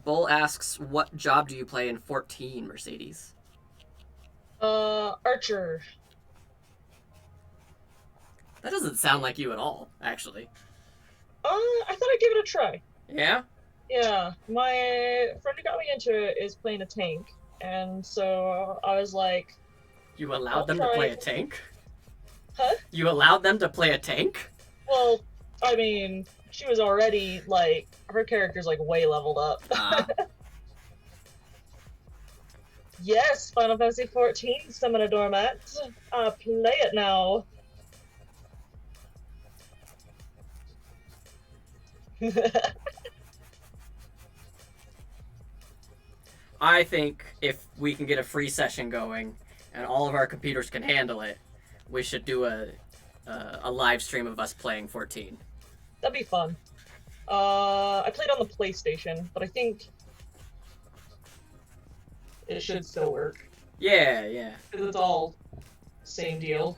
Bull asks, what job do you play in 14, Mercedes? Archer. That doesn't sound like you at all, actually. I thought I'd give it a try. Yeah? Yeah, my friend who got me into it is playing a tank, and so I was like... You allowed them to play a tank? Huh? You allowed them to play a tank? Well, I mean, she was already, like, her character's, like, way leveled up. Yes, Final Fantasy XIV, summon a doormat. Play it now. I think if we can get a free session going and all of our computers can handle it, we should do a live stream of us playing 14. That'd be fun. I played on the PlayStation, but I think it should still work. Yeah, yeah. Because it's all same deal.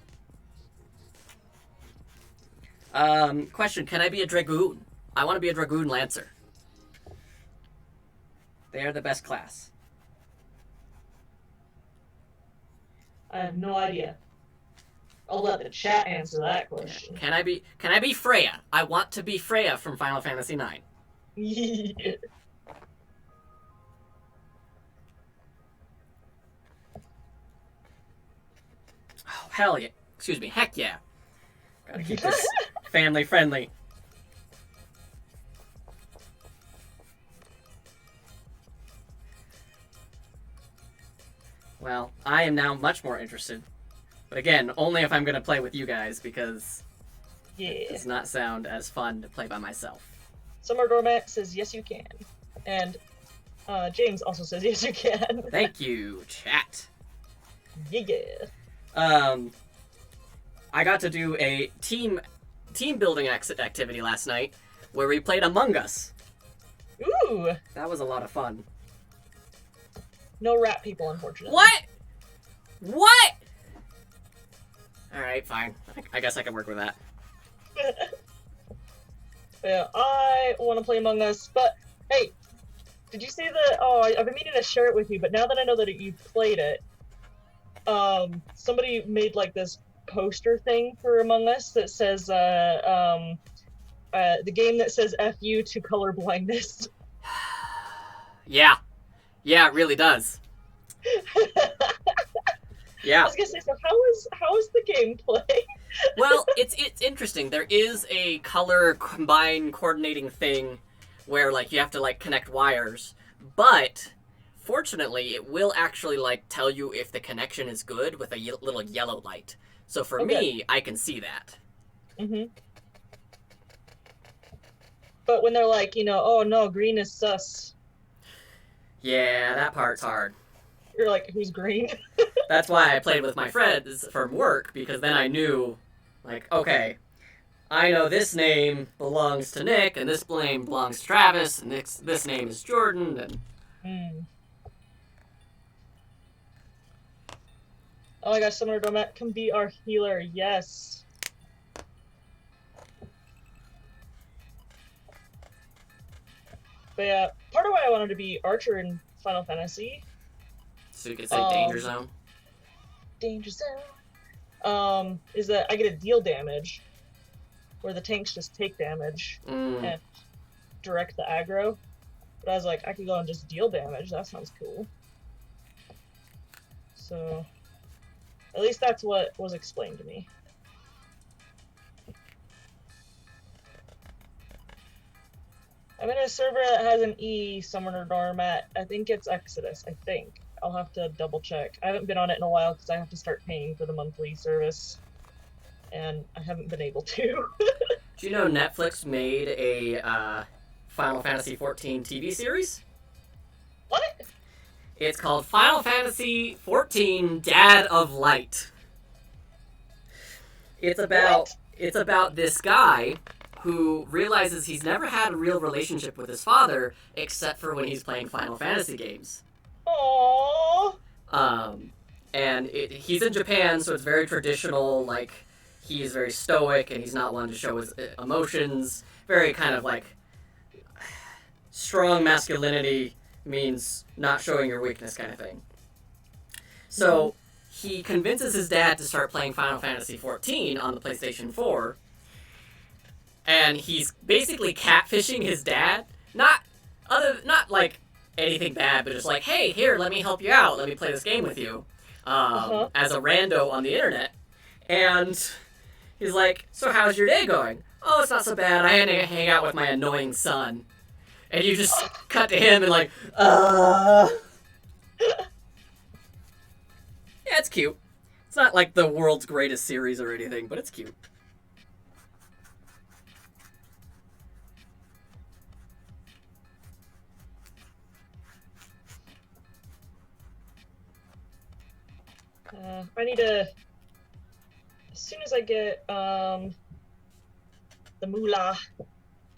Question, can I be a Dragoon? I want to be a Dragoon Lancer. They are the best class. I have no idea. I'll let the chat answer that question. Can I be Freya? I want to be Freya from Final Fantasy IX. Yeah. Oh, hell yeah. Excuse me, heck yeah. Gotta keep this family friendly. Well, I am now much more interested. But again, only if I'm going to play with you guys, because it does not sound as fun to play by myself. Summer Doormat says yes you can. And James also says yes you can. Thank you, chat. Yeah. I got to do a team building activity last night where we played Among Us. Ooh. That was a lot of fun. No rat people, unfortunately. What? Alright, fine. I guess I can work with that. Yeah, I want to play Among Us, but hey, did you see the... Oh, I've been meaning to share it with you, but now that I know that you've played it, somebody made like this poster thing for Among Us that says, the game that says F you to color blindness. Yeah. Yeah, it really does. Yeah. I was gonna say, so how is the gameplay? Well, it's interesting. There is a color combine coordinating thing where like you have to like connect wires, but fortunately it will actually like tell you if the connection is good with a little yellow light. So for me, I can see that. Mhm. But when they're like, oh no, green is sus. Yeah, that part's hard. You're like, who's green? That's why I played with my friends from work, because then I knew, like, okay, I know this name belongs to Nick, and this name belongs to Travis, and this name is Jordan, and... Oh my gosh, Summoner Dormat can be our healer, yes. But yeah, part of why I wanted to be Archer in Final Fantasy. So you could say Danger Zone? Danger Zone. Is that I get to deal damage, where the tanks just take damage and direct the aggro. But I was like, I could go and just deal damage, that sounds cool. So, at least that's what was explained to me. I'm in a server that has an E Summoner Dormat. I think it's Exodus, I think. I'll have to double check. I haven't been on it in a while because I have to start paying for the monthly service. And I haven't been able to. Do you know Netflix made a Final Fantasy XIV TV series? What? It's called Final Fantasy XIV Dad of Light. It's about this guy who realizes he's never had a real relationship with his father except for when he's playing Final Fantasy games. Aww. And he's in Japan, so it's very traditional, like, he's very stoic and he's not one to show his emotions. Very kind of like strong masculinity means not showing your weakness kind of thing. So he convinces his dad to start playing Final Fantasy XIV on the PlayStation 4. And he's basically catfishing his dad. Not like anything bad, but just like, hey, here, let me help you out. Let me play this game with you. As a rando on the internet. And he's like, so how's your day going? Oh, it's not so bad. I had to hang out with my annoying son. And you just cut to him and like, Yeah, it's cute. It's not like the world's greatest series or anything, but it's cute. I need to, as soon as I get the moolah,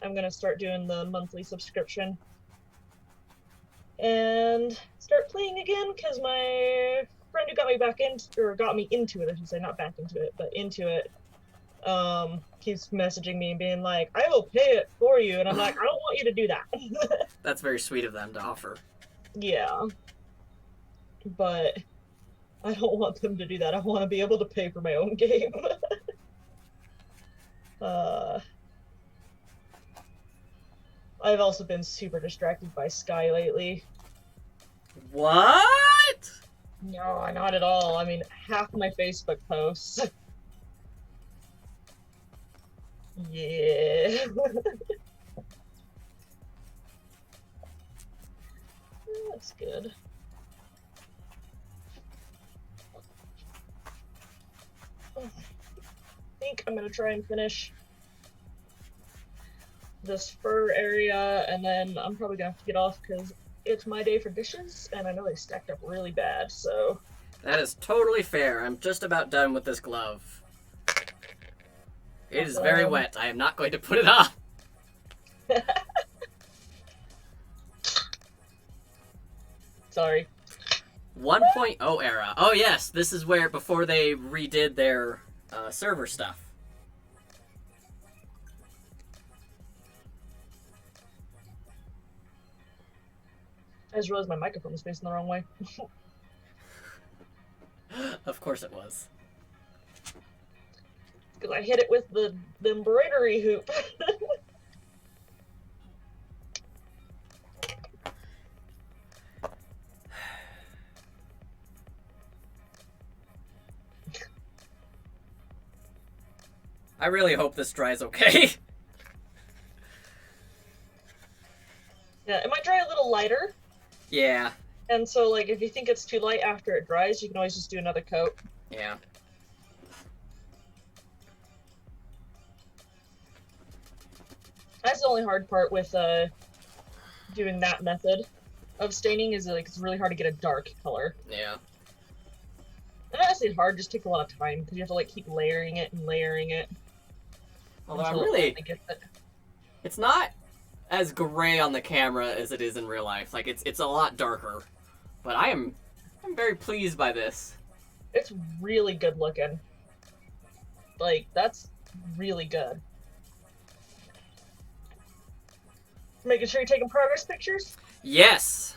I'm gonna start doing the monthly subscription and start playing again, because my friend who got me back into, or got me into it, I should say, not back into it, but into it, keeps messaging me and being like, I will pay it for you, and I'm like, I don't want you to do that. That's very sweet of them to offer. Yeah. But I don't want them to do that. I want to be able to pay for my own game. I've also been super distracted by Sky lately. What? No, not at all. I mean, half my Facebook posts. Yeah. That's good. I think I'm gonna try and finish this fur area, and then I'm probably gonna have to get off because it's my day for dishes, and I know they stacked up really bad, so... That is totally fair. I'm just about done with this glove. It is very wet. I am not going to put it on. Sorry. 1.0 era. Oh yes, this is where, before they redid their server stuff. I just realized my microphone was facing the wrong way. Of course it was. Because I hit it with the embroidery hoop. I really hope this dries okay. Yeah, it might dry a little lighter. Yeah. And so, like, if you think it's too light after it dries, you can always just do another coat. Yeah. That's the only hard part with doing that method. of staining is like it's really hard to get a dark color. Yeah. And honestly, hard just takes a lot of time because you have to like keep layering it and layering it. Although I'm until it really, finally gets it. it's not as gray on the camera as it is in real life. Like it's a lot darker, but I'm very pleased by this. It's really good looking. Like that's really good. Making sure you're taking progress pictures. Yes.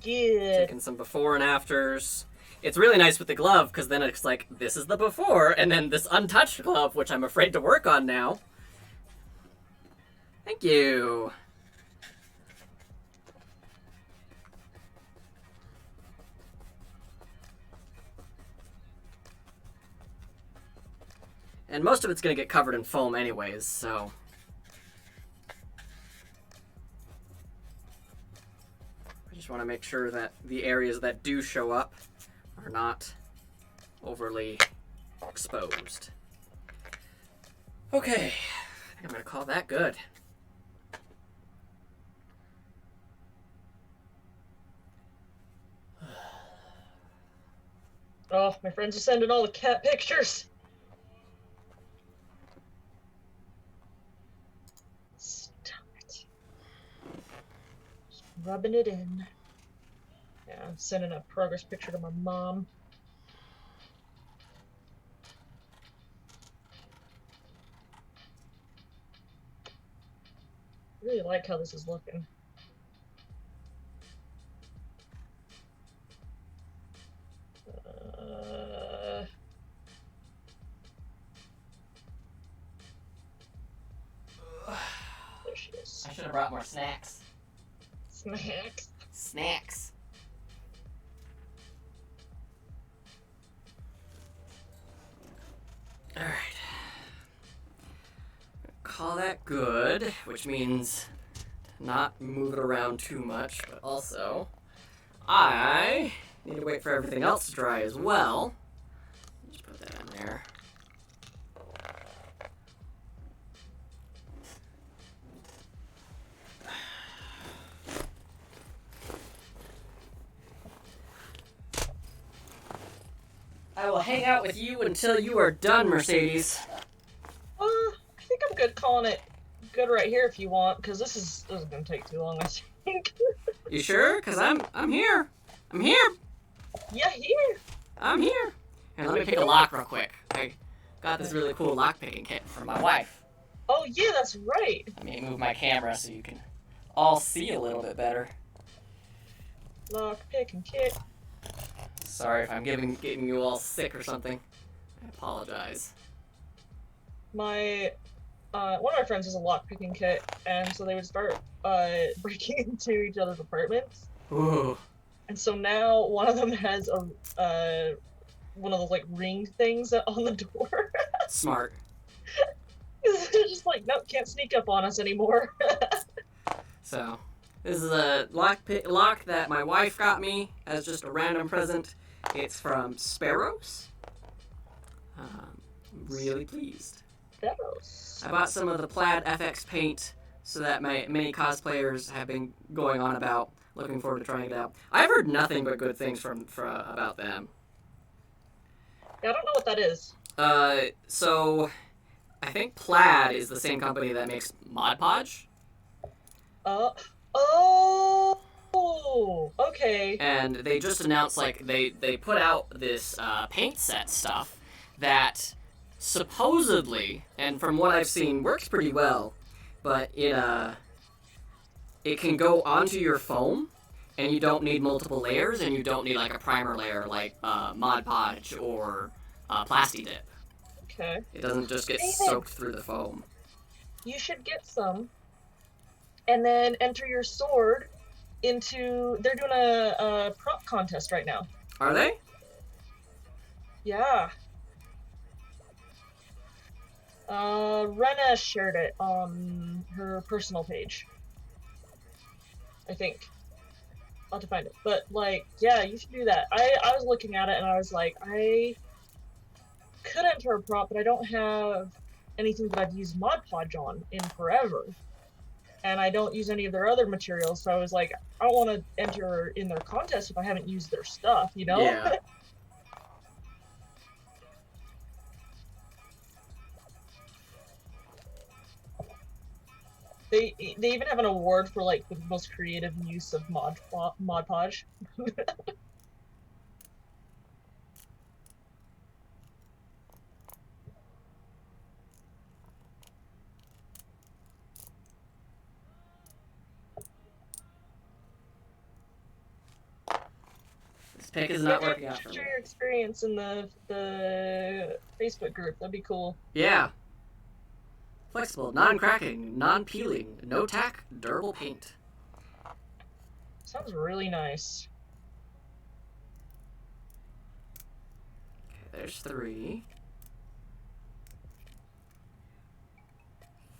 Good. Taking some before and afters. It's really nice with the glove, because then it's like, this is the before, and then this untouched glove, which I'm afraid to work on now. Thank you. And most of it's going to get covered in foam anyways, so... I just want to make sure that the areas that do show up are not overly exposed. Okay, I think I'm going to call that good. Oh, my friends are sending all the cat pictures. Stop it. Just rubbing it in. Yeah, I'm sending a progress picture to my mom. I really like how this is looking. There she is. I should have brought more snacks. Snacks. Snacks. Alright. Call that good, which means not move it around too much, but also I need to wait for everything else to dry as well. Just put that in there. I will hang out with you until you are done, Mercedes. I think I'm good calling it good right here if you want, because this is gonna take too long, I think. You sure? Cause I'm here. I'm here. Yeah, here. I'm here. Here, let me pick a lock real quick. I got this really cool lock picking kit from my wife. Oh yeah, that's right. Let me move my camera so you can all see a little bit better. Lock, pick, and kit. Sorry if I'm getting you all sick or something. I apologize. My one of my friends has a lock picking kit, and so they would start breaking into each other's apartments. Ooh. And so now one of them has a one of those like ringed things on the door. Smart. They're just like, nope, can't sneak up on us anymore. So, this is a lock that my wife got me as just a random present. It's from Sparrows. Really pleased. Sparrows. I bought some of the plaid FX paint so that my many cosplayers have been going on about. Looking forward to trying it out. I've heard nothing but good things from about them. Yeah, I don't know what that is. So I think Plaid is the same company that makes Mod Podge. Oh, okay. And they just announced, like, they put out this paint set stuff that supposedly, and from what I've seen, works pretty well, but it can go onto your foam, and you don't need multiple layers, and you don't need, like, a primer layer like Mod Podge or Plasti Dip. Okay. It doesn't just get David, soaked through the foam. you should get some, and then enter your sword into... They're doing a prop contest right now. Are they? Yeah. Rena shared it on her personal page. I think. I'll have to find it. But, like, yeah, you should do that. I was looking at it and I was like, I could enter a prop, but I don't have anything that I've used Mod Podge on in forever. and I don't use any of their other materials, so I was like, I don't want to enter in their contest if I haven't used their stuff, you know? Yeah. They even have an award for like the most creative use of Mod Podge. This pick is not working out for me. Share your experience in the Facebook group. That'd be cool. Yeah. Flexible, non-cracking, non-peeling, no tack, durable paint. Sounds really nice. Okay, there's 3.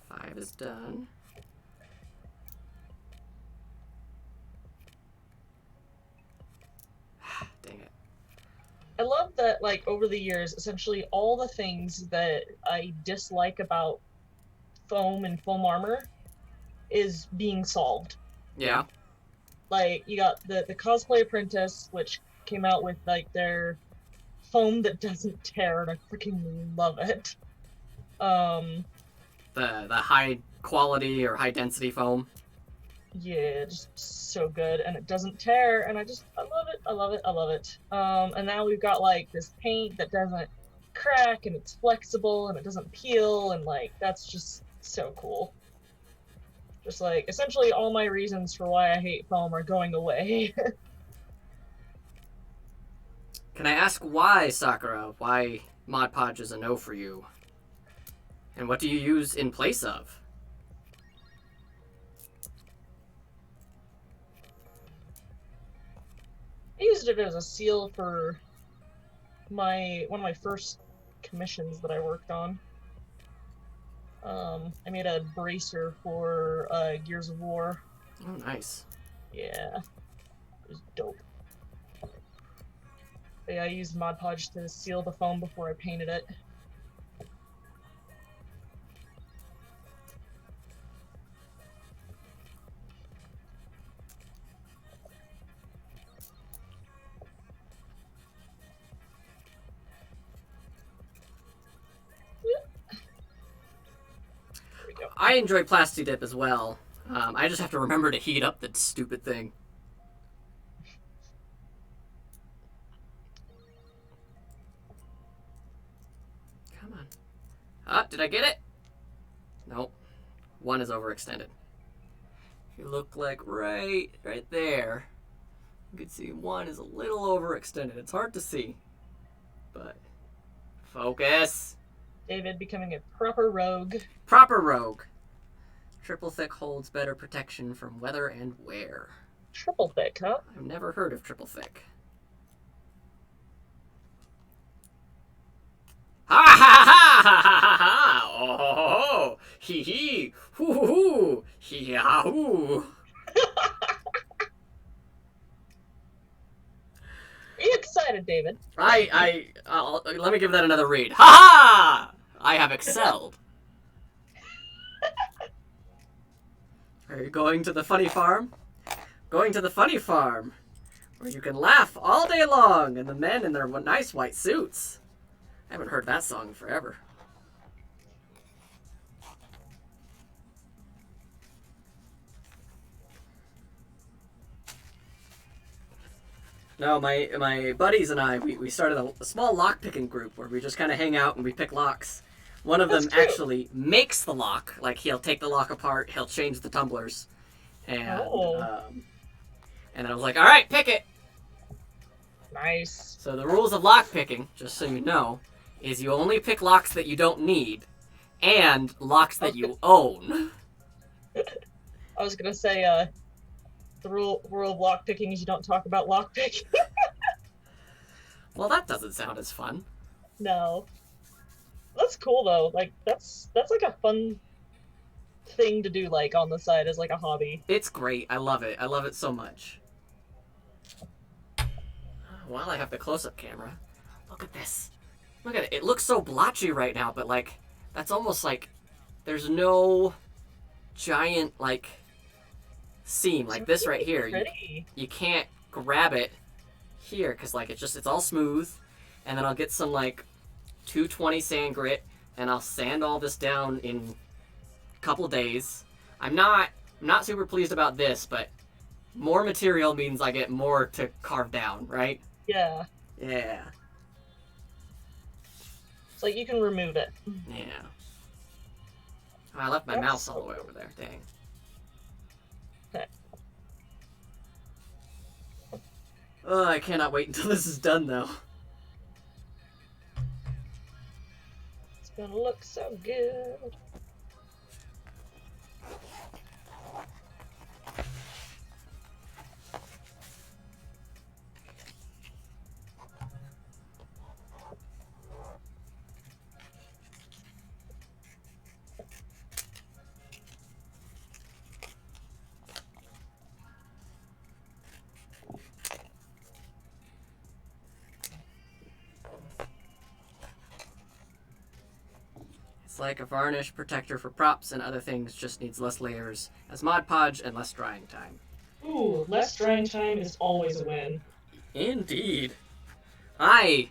5 is done. Dang it. I love that, like, over the years, essentially all the things that I dislike about foam and foam armor is being solved. Yeah. Like, you got the Cosplay Apprentice, which came out with, like, their foam that doesn't tear, and I freaking love it. The high quality or high density foam. Yeah, just so good, and it doesn't tear, and I love it, I love it, I love it. And now we've got, like, this paint that doesn't crack, and it's flexible, and it doesn't peel, and, like, that's just so cool. Just, like, essentially all my reasons for why I hate foam are going away. Can I ask why, Sakura? Why Mod Podge is a no for you? And what do you use in place of? I used it as a seal for one of my first commissions that I worked on. I made a bracer for Gears of War. Oh, nice. Yeah, it was dope. But yeah, I used Mod Podge to seal the foam before I painted it. I enjoy Plasti Dip as well. I just have to remember to heat up that stupid thing. Come on. Ah, did I get it? Nope. 1 is overextended. If you look like right there, you can see 1 is a little overextended. It's hard to see, but focus. David becoming a proper rogue. Proper rogue. Triple thick holds better protection from weather and wear. Triple thick, huh? I've never heard of triple thick. Ha ha ha ha ha ha! Oh ho ho! Hee hee! Hoo hoo hoo! Hee ha hoo! Are you excited, David? Let me give that another read. Ha ha! I have excelled. Are you going to the funny farm? Going to the funny farm, where you can laugh all day long, and the men in their nice white suits. I haven't heard that song in forever. No, my buddies and I, we started a small lock-picking group where we just kind of hang out and we pick locks. One of them actually makes the lock. Like, he'll take the lock apart, he'll change the tumblers. And, and I was like, all right, pick it. Nice. So the rules of lock picking, just so you know, is you only pick locks that you don't need and locks that you own. I was going to say, the rule of lock picking is you don't talk about lock picking. Well, that doesn't sound as fun. No. That's cool though. Like that's like a fun thing to do, like on the side as like a hobby. It's great. I love it. I love it so much. While I have the close-up camera, look at this. Look at it. It looks so blotchy right now, but like that's almost like there's no giant, like, seam, like this right here. You can't grab it here, because, like, it's all smooth. And then I'll get some, like, 220 sand grit, and I'll sand all this down in a couple days. I'm not super pleased about this, but more material means I get more to carve down, right? Yeah. Yeah. It's like you can remove it. Yeah. Oh, I left my mouse all the way over there. Dang. Okay. Oh, I cannot wait until this is done, though. It's gonna look so good. It's like a varnish protector for props and other things, just needs less layers as Mod Podge and less drying time. Ooh, less drying time is always a win. Indeed. I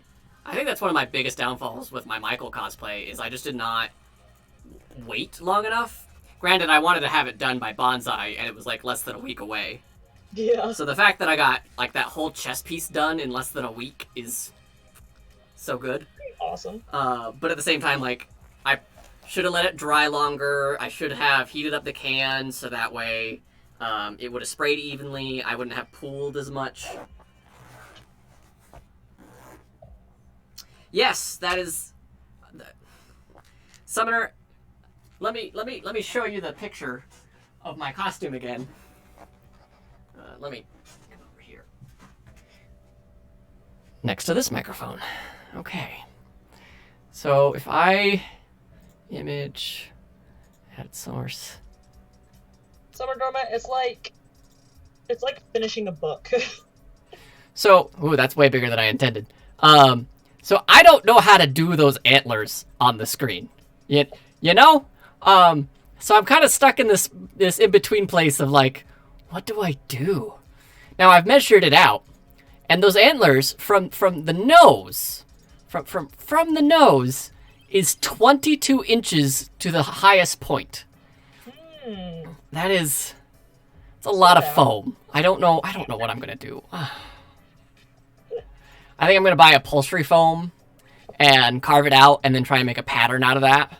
think that's one of my biggest downfalls with my Michael cosplay, is I just did not wait long enough. Granted, I wanted to have it done by Bonsai, and it was like less than a week away. Yeah. So the fact that I got like that whole chest piece done in less than a week is so good. Awesome. But at the same time, like, I should have let it dry longer. I should have heated up the can so that way it would have sprayed evenly. I wouldn't have pooled as much. Yes, that is. Summoner, let me show you the picture of my costume again. Let me come over here. Next to this microphone. Okay. So if I image, add source. Summer Dorma, it's like finishing a book. So, ooh, that's way bigger than I intended. So I don't know how to do those antlers on the screen. You know? So I'm kind of stuck in this in-between place of like, what do I do? Now I've measured it out, and those antlers from the nose, from the nose, is 22 inches to the highest point. That is, it's a lot of foam. I don't know what I'm gonna do. I think I'm gonna buy upholstery foam and carve it out, and then try and make a pattern out of that.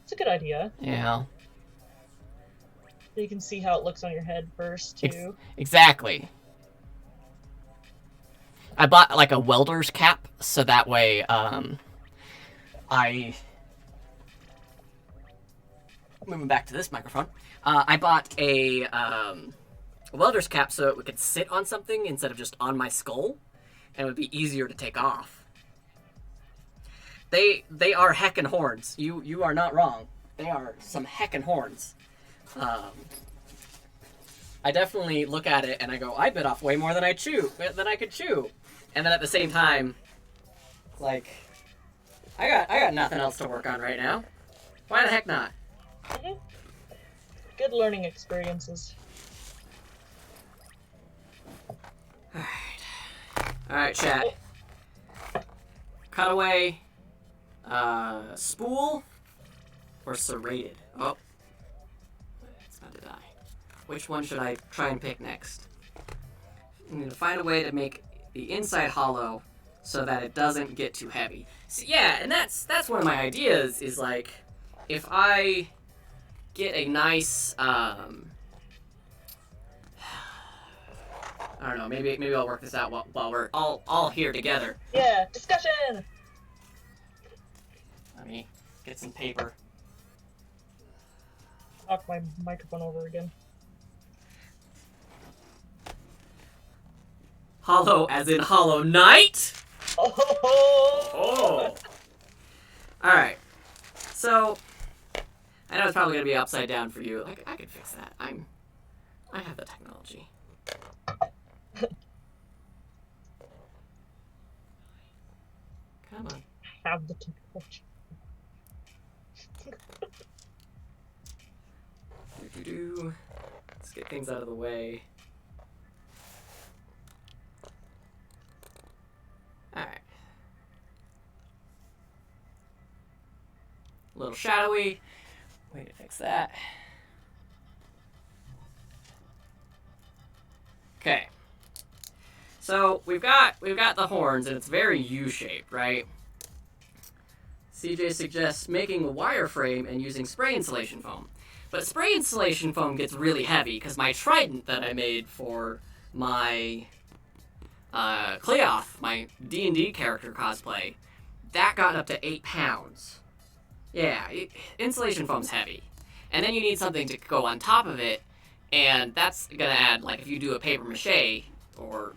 It's a good idea. Yeah. You can see how it looks on your head first, too. Exactly. I bought, like, a welder's cap, so that way, moving back to this microphone, I bought a welder's cap so it could sit on something instead of just on my skull, and it would be easier to take off. They are heckin' horns. You are not wrong. They are some heckin' horns. I definitely look at it and I go, I bit off way more than I could chew. And then at the same time, like, I got nothing else to work on right now. Why the heck not? Mm-hmm. Good learning experiences. Alright, chat. Cutaway, spool, or serrated? Oh. It's about to die. Which one should I try and pick next? I'm going to find a way to make the inside hollow so that it doesn't get too heavy. So, yeah, and that's one of my ideas, is like, if I get a nice, I don't know, maybe I'll work this out while we're all here together. Yeah, discussion! Let me get some paper. Knock my microphone over again. Hollow as in Hollow Knight? Oh! Alright. So, I know it's probably going to be upside down for you. I could fix that. I have the technology. Come on. I have the technology. Let's get things out of the way. Alright. A little shadowy. Way to fix that. Okay. So we've got the horns, and it's very U-shaped, right? CJ suggests making a wireframe and using spray insulation foam. But spray insulation foam gets really heavy, because my trident that I made for my Cleoth, my D&D character cosplay, that got up to 8 pounds. Yeah, insulation foam's heavy. And then you need something to go on top of it, and that's going to add, like, if you do a paper mache or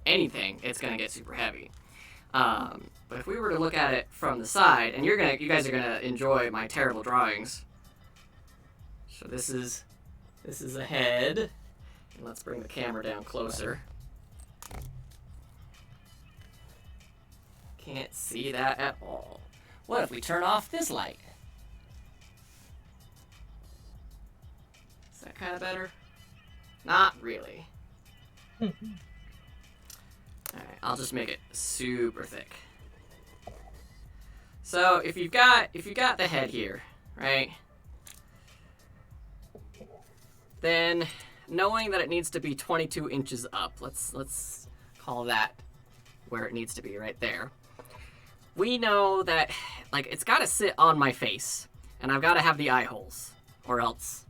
anything, it's going to get super heavy. But if we were to look at it from the side, and you guys are going to enjoy my terrible drawings. So this is a head. And let's bring the camera down closer. Can't see that at all. What if we turn off this light? Is that kind of better? Not really. Alright, I'll just make it super thick. So if you've got the head here, right? Then knowing that it needs to be 22 inches up, let's call that where it needs to be, right there. We know that, like, it's got to sit on my face, and I've got to have the eye holes, or else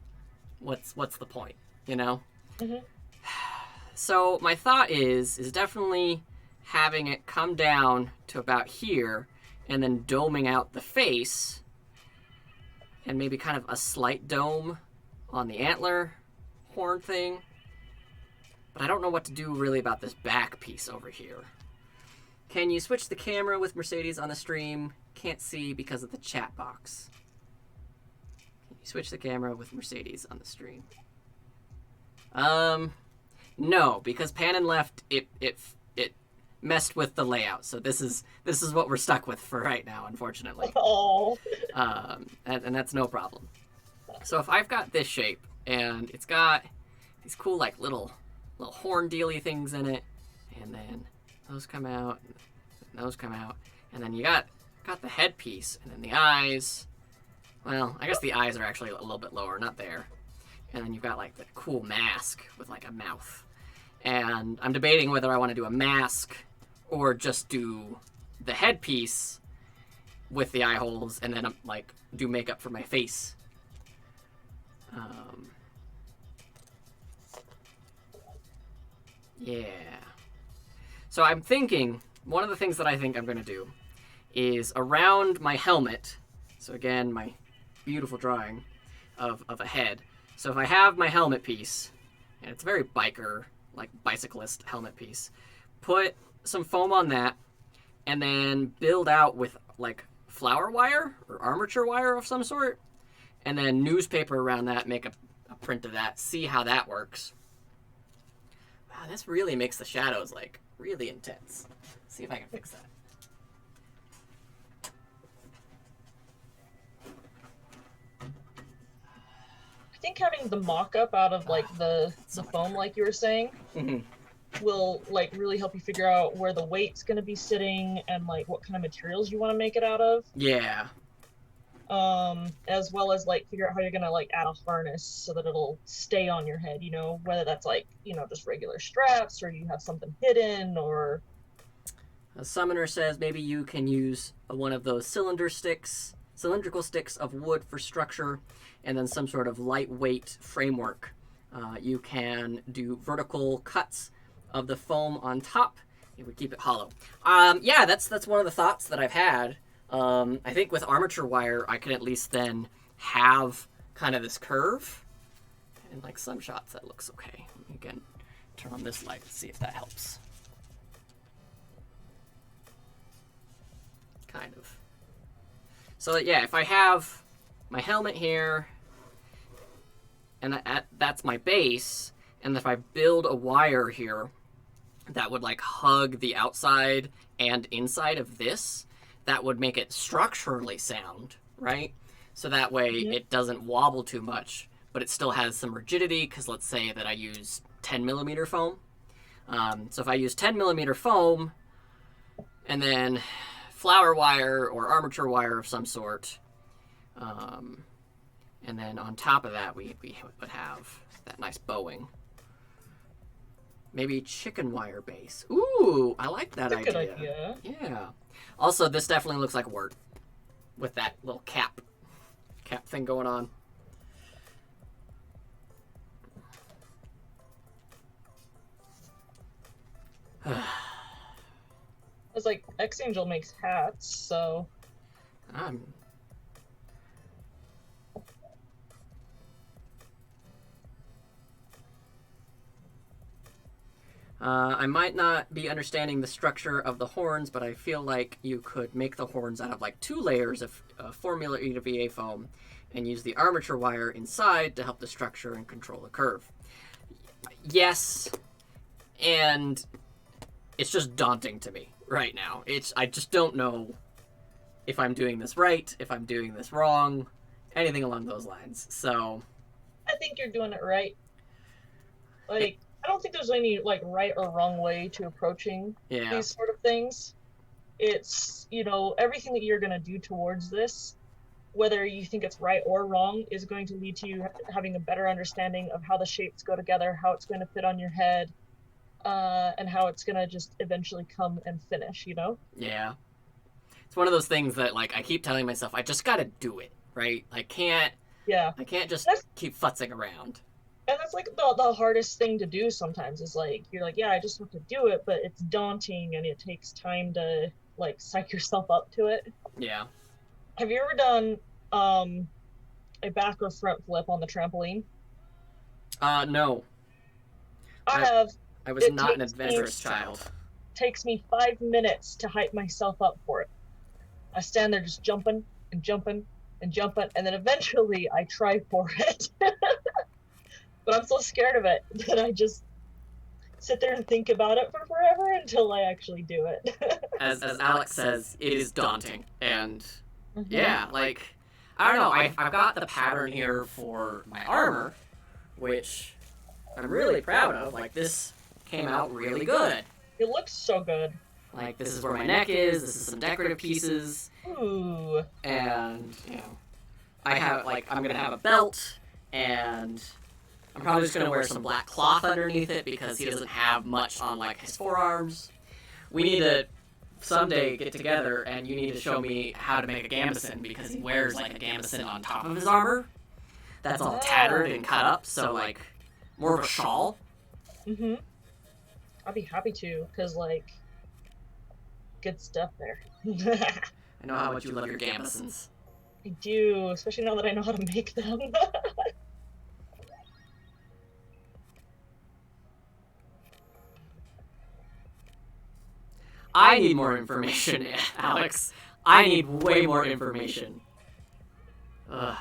what's the point, you know? Mm-hmm. So my thought is definitely having it come down to about here, and then doming out the face, and maybe kind of a slight dome on the antler horn thing. But I don't know what to do really about this back piece over here. Can you switch the camera with Mercedes on the stream? Can't see because of the chat box. Can you switch the camera with Mercedes on the stream? No, because Pannon left, it messed with the layout. So this is what we're stuck with for right now, unfortunately. Oh. And that's no problem. So if I've got this shape, and it's got these cool, like, little horn dealy things in it, and then those come out, and those come out, and then you got the headpiece, and then the eyes. Well, I guess the eyes are actually a little bit lower, not there. And then you've got, like, the cool mask with, like, a mouth. And I'm debating whether I want to do a mask or just do the headpiece with the eye holes, and then, like, do makeup for my face. Yeah. So I'm thinking, one of the things that I think I'm going to do is around my helmet, so again, my beautiful drawing of a head. So if I have my helmet piece, and it's a very biker, like bicyclist helmet piece, put some foam on that, and then build out with, like, flower wire or armature wire of some sort, and then newspaper around that, make a print of that, see how that works. Wow, this really makes the shadows, like, really intense. Let's see if I can fix that. I think having the mock-up out of, like, the foam, like you were saying, will, like, really help you figure out where the weight's going to be sitting and, like, what kind of materials you want to make it out of. Yeah. As well as, like, figure out how you're gonna, like, add a harness so that it'll stay on your head, you know, whether that's, like, you know, just regular straps, or you have something hidden, or... A summoner says maybe you can use one of those cylindrical sticks of wood for structure, and then some sort of lightweight framework. You can do vertical cuts of the foam on top. It would keep it hollow. Yeah, that's one of the thoughts that I've had. I think with armature wire, I could at least then have kind of this curve. And, like, some shots, that looks okay. Again, turn on this light to see if that helps. Kind of. So, yeah, if I have my helmet here, and that's my base, and if I build a wire here that would, like, hug the outside and inside of this, that would make it structurally sound, right? So that way it doesn't wobble too much, but it still has some rigidity, because let's say that I use 10mm foam. So if I use 10mm foam, and then flower wire or armature wire of some sort, and then on top of that we would have that nice bowing. Maybe chicken wire base. Ooh, I like that idea. Good idea. Yeah. Also, this definitely looks like work with that little cap thing going on. It's like X-Angel makes hats, so I might not be understanding the structure of the horns, but I feel like you could make the horns out of like 2 layers of Formula EVA foam and use the armature wire inside to help the structure and control the curve. Yes, and it's just daunting to me right now. I just don't know if I'm doing this right, if I'm doing this wrong, anything along those lines. So I think you're doing it right. Like, I don't think there's any like right or wrong way to approaching these sort of things. It's, you know, everything that you're going to do towards this, whether you think it's right or wrong, is going to lead to you having a better understanding of how the shapes go together, how it's going to fit on your head, and how it's going to just eventually come and finish, you know? Yeah. It's one of those things that, like, I keep telling myself, I just got to do it, right? I can't just keep futzing around. And that's like the hardest thing to do sometimes is like, you're like, yeah, I just have to do it, but it's daunting and it takes time to like psych yourself up to it. Yeah. Have you ever done a back or front flip on the trampoline? No. I have. I was not an adventurous child. Takes me 5 minutes to hype myself up for it. I stand there just jumping and jumping and jumping, and then eventually I try for it. But I'm so scared of it that I just sit there and think about it for forever until I actually do it. As Alex says, it is daunting. And yeah, like, I don't know, I've got the pattern here for my armor, which I'm really proud of. Like, this came out really good. It looks so good. Like, this is where my neck is, this is some decorative pieces. Ooh. And, you know, I have, like, I'm gonna have a belt, and I'm probably just going to wear some black cloth underneath it because he doesn't have much on, like, his forearms. We need to someday get together, and you need to show me how to make a gambeson because he wears, like, a gambeson on top of his armor. That's all tattered and cut up, so, like, more of a shawl. Mm-hmm. I'd be happy to, because, like, good stuff there. I know how much you love your gambesons. I do, especially now that I know how to make them. I need more information, Alex. I need way more information. Ugh.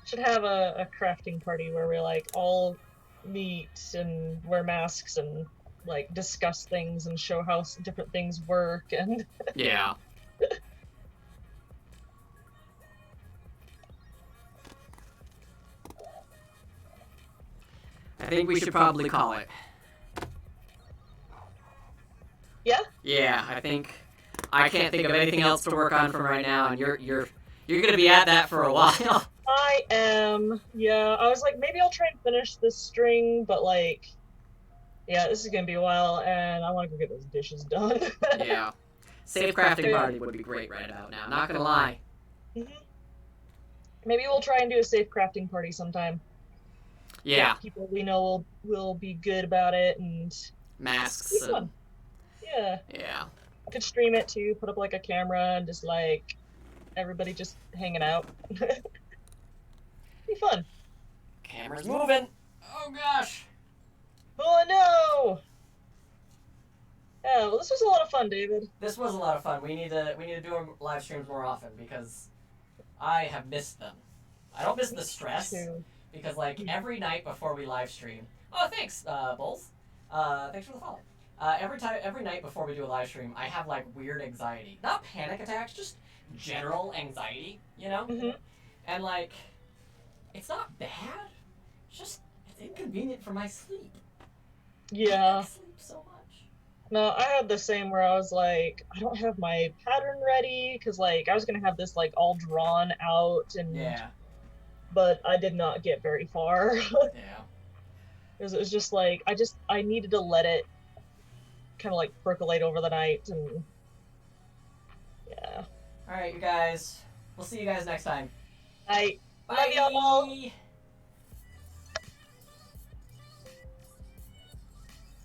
Should have a crafting party where we like all meet and wear masks and like discuss things and show how different things work and yeah. I think we should probably call it. Yeah? Yeah, I think I can't think of anything else to work on from right now, and you're gonna be at that for a while. I am. Yeah, I was like, maybe I'll try and finish this string, but like, yeah, this is gonna be a while, and I want to go get those dishes done. Yeah, safe crafting party would be great right about now. Not gonna lie. Mm-hmm. Maybe we'll try and do a safe crafting party sometime. Yeah. People we know will be good about it, and masks. Be fun. Yeah. Yeah. I could stream it too, put up like a camera and just like everybody just hanging out. Be fun. Camera's moving. Oh gosh. Oh no. Yeah, well, this was a lot of fun, David. This was a lot of fun. We need to do our live streams more often because I have missed them. I don't miss the stress because like every night before we live stream. Oh, thanks, Bulls. Thanks for the follow. Every night before we do a live stream, I have like weird anxiety. Not panic attacks, just general anxiety, you know? Mm-hmm. And like, it's not bad. It's just it's inconvenient for my sleep. Yeah. I sleep so much. No, I had the same where I was like, I don't have my pattern ready because like I was gonna have this like all drawn out and. Yeah. But I did not get very far. Yeah. It was just like I needed to let it kind of like percolate over the night and yeah. All right, you guys. We'll see you guys next time. Bye. Bye. Love y'all.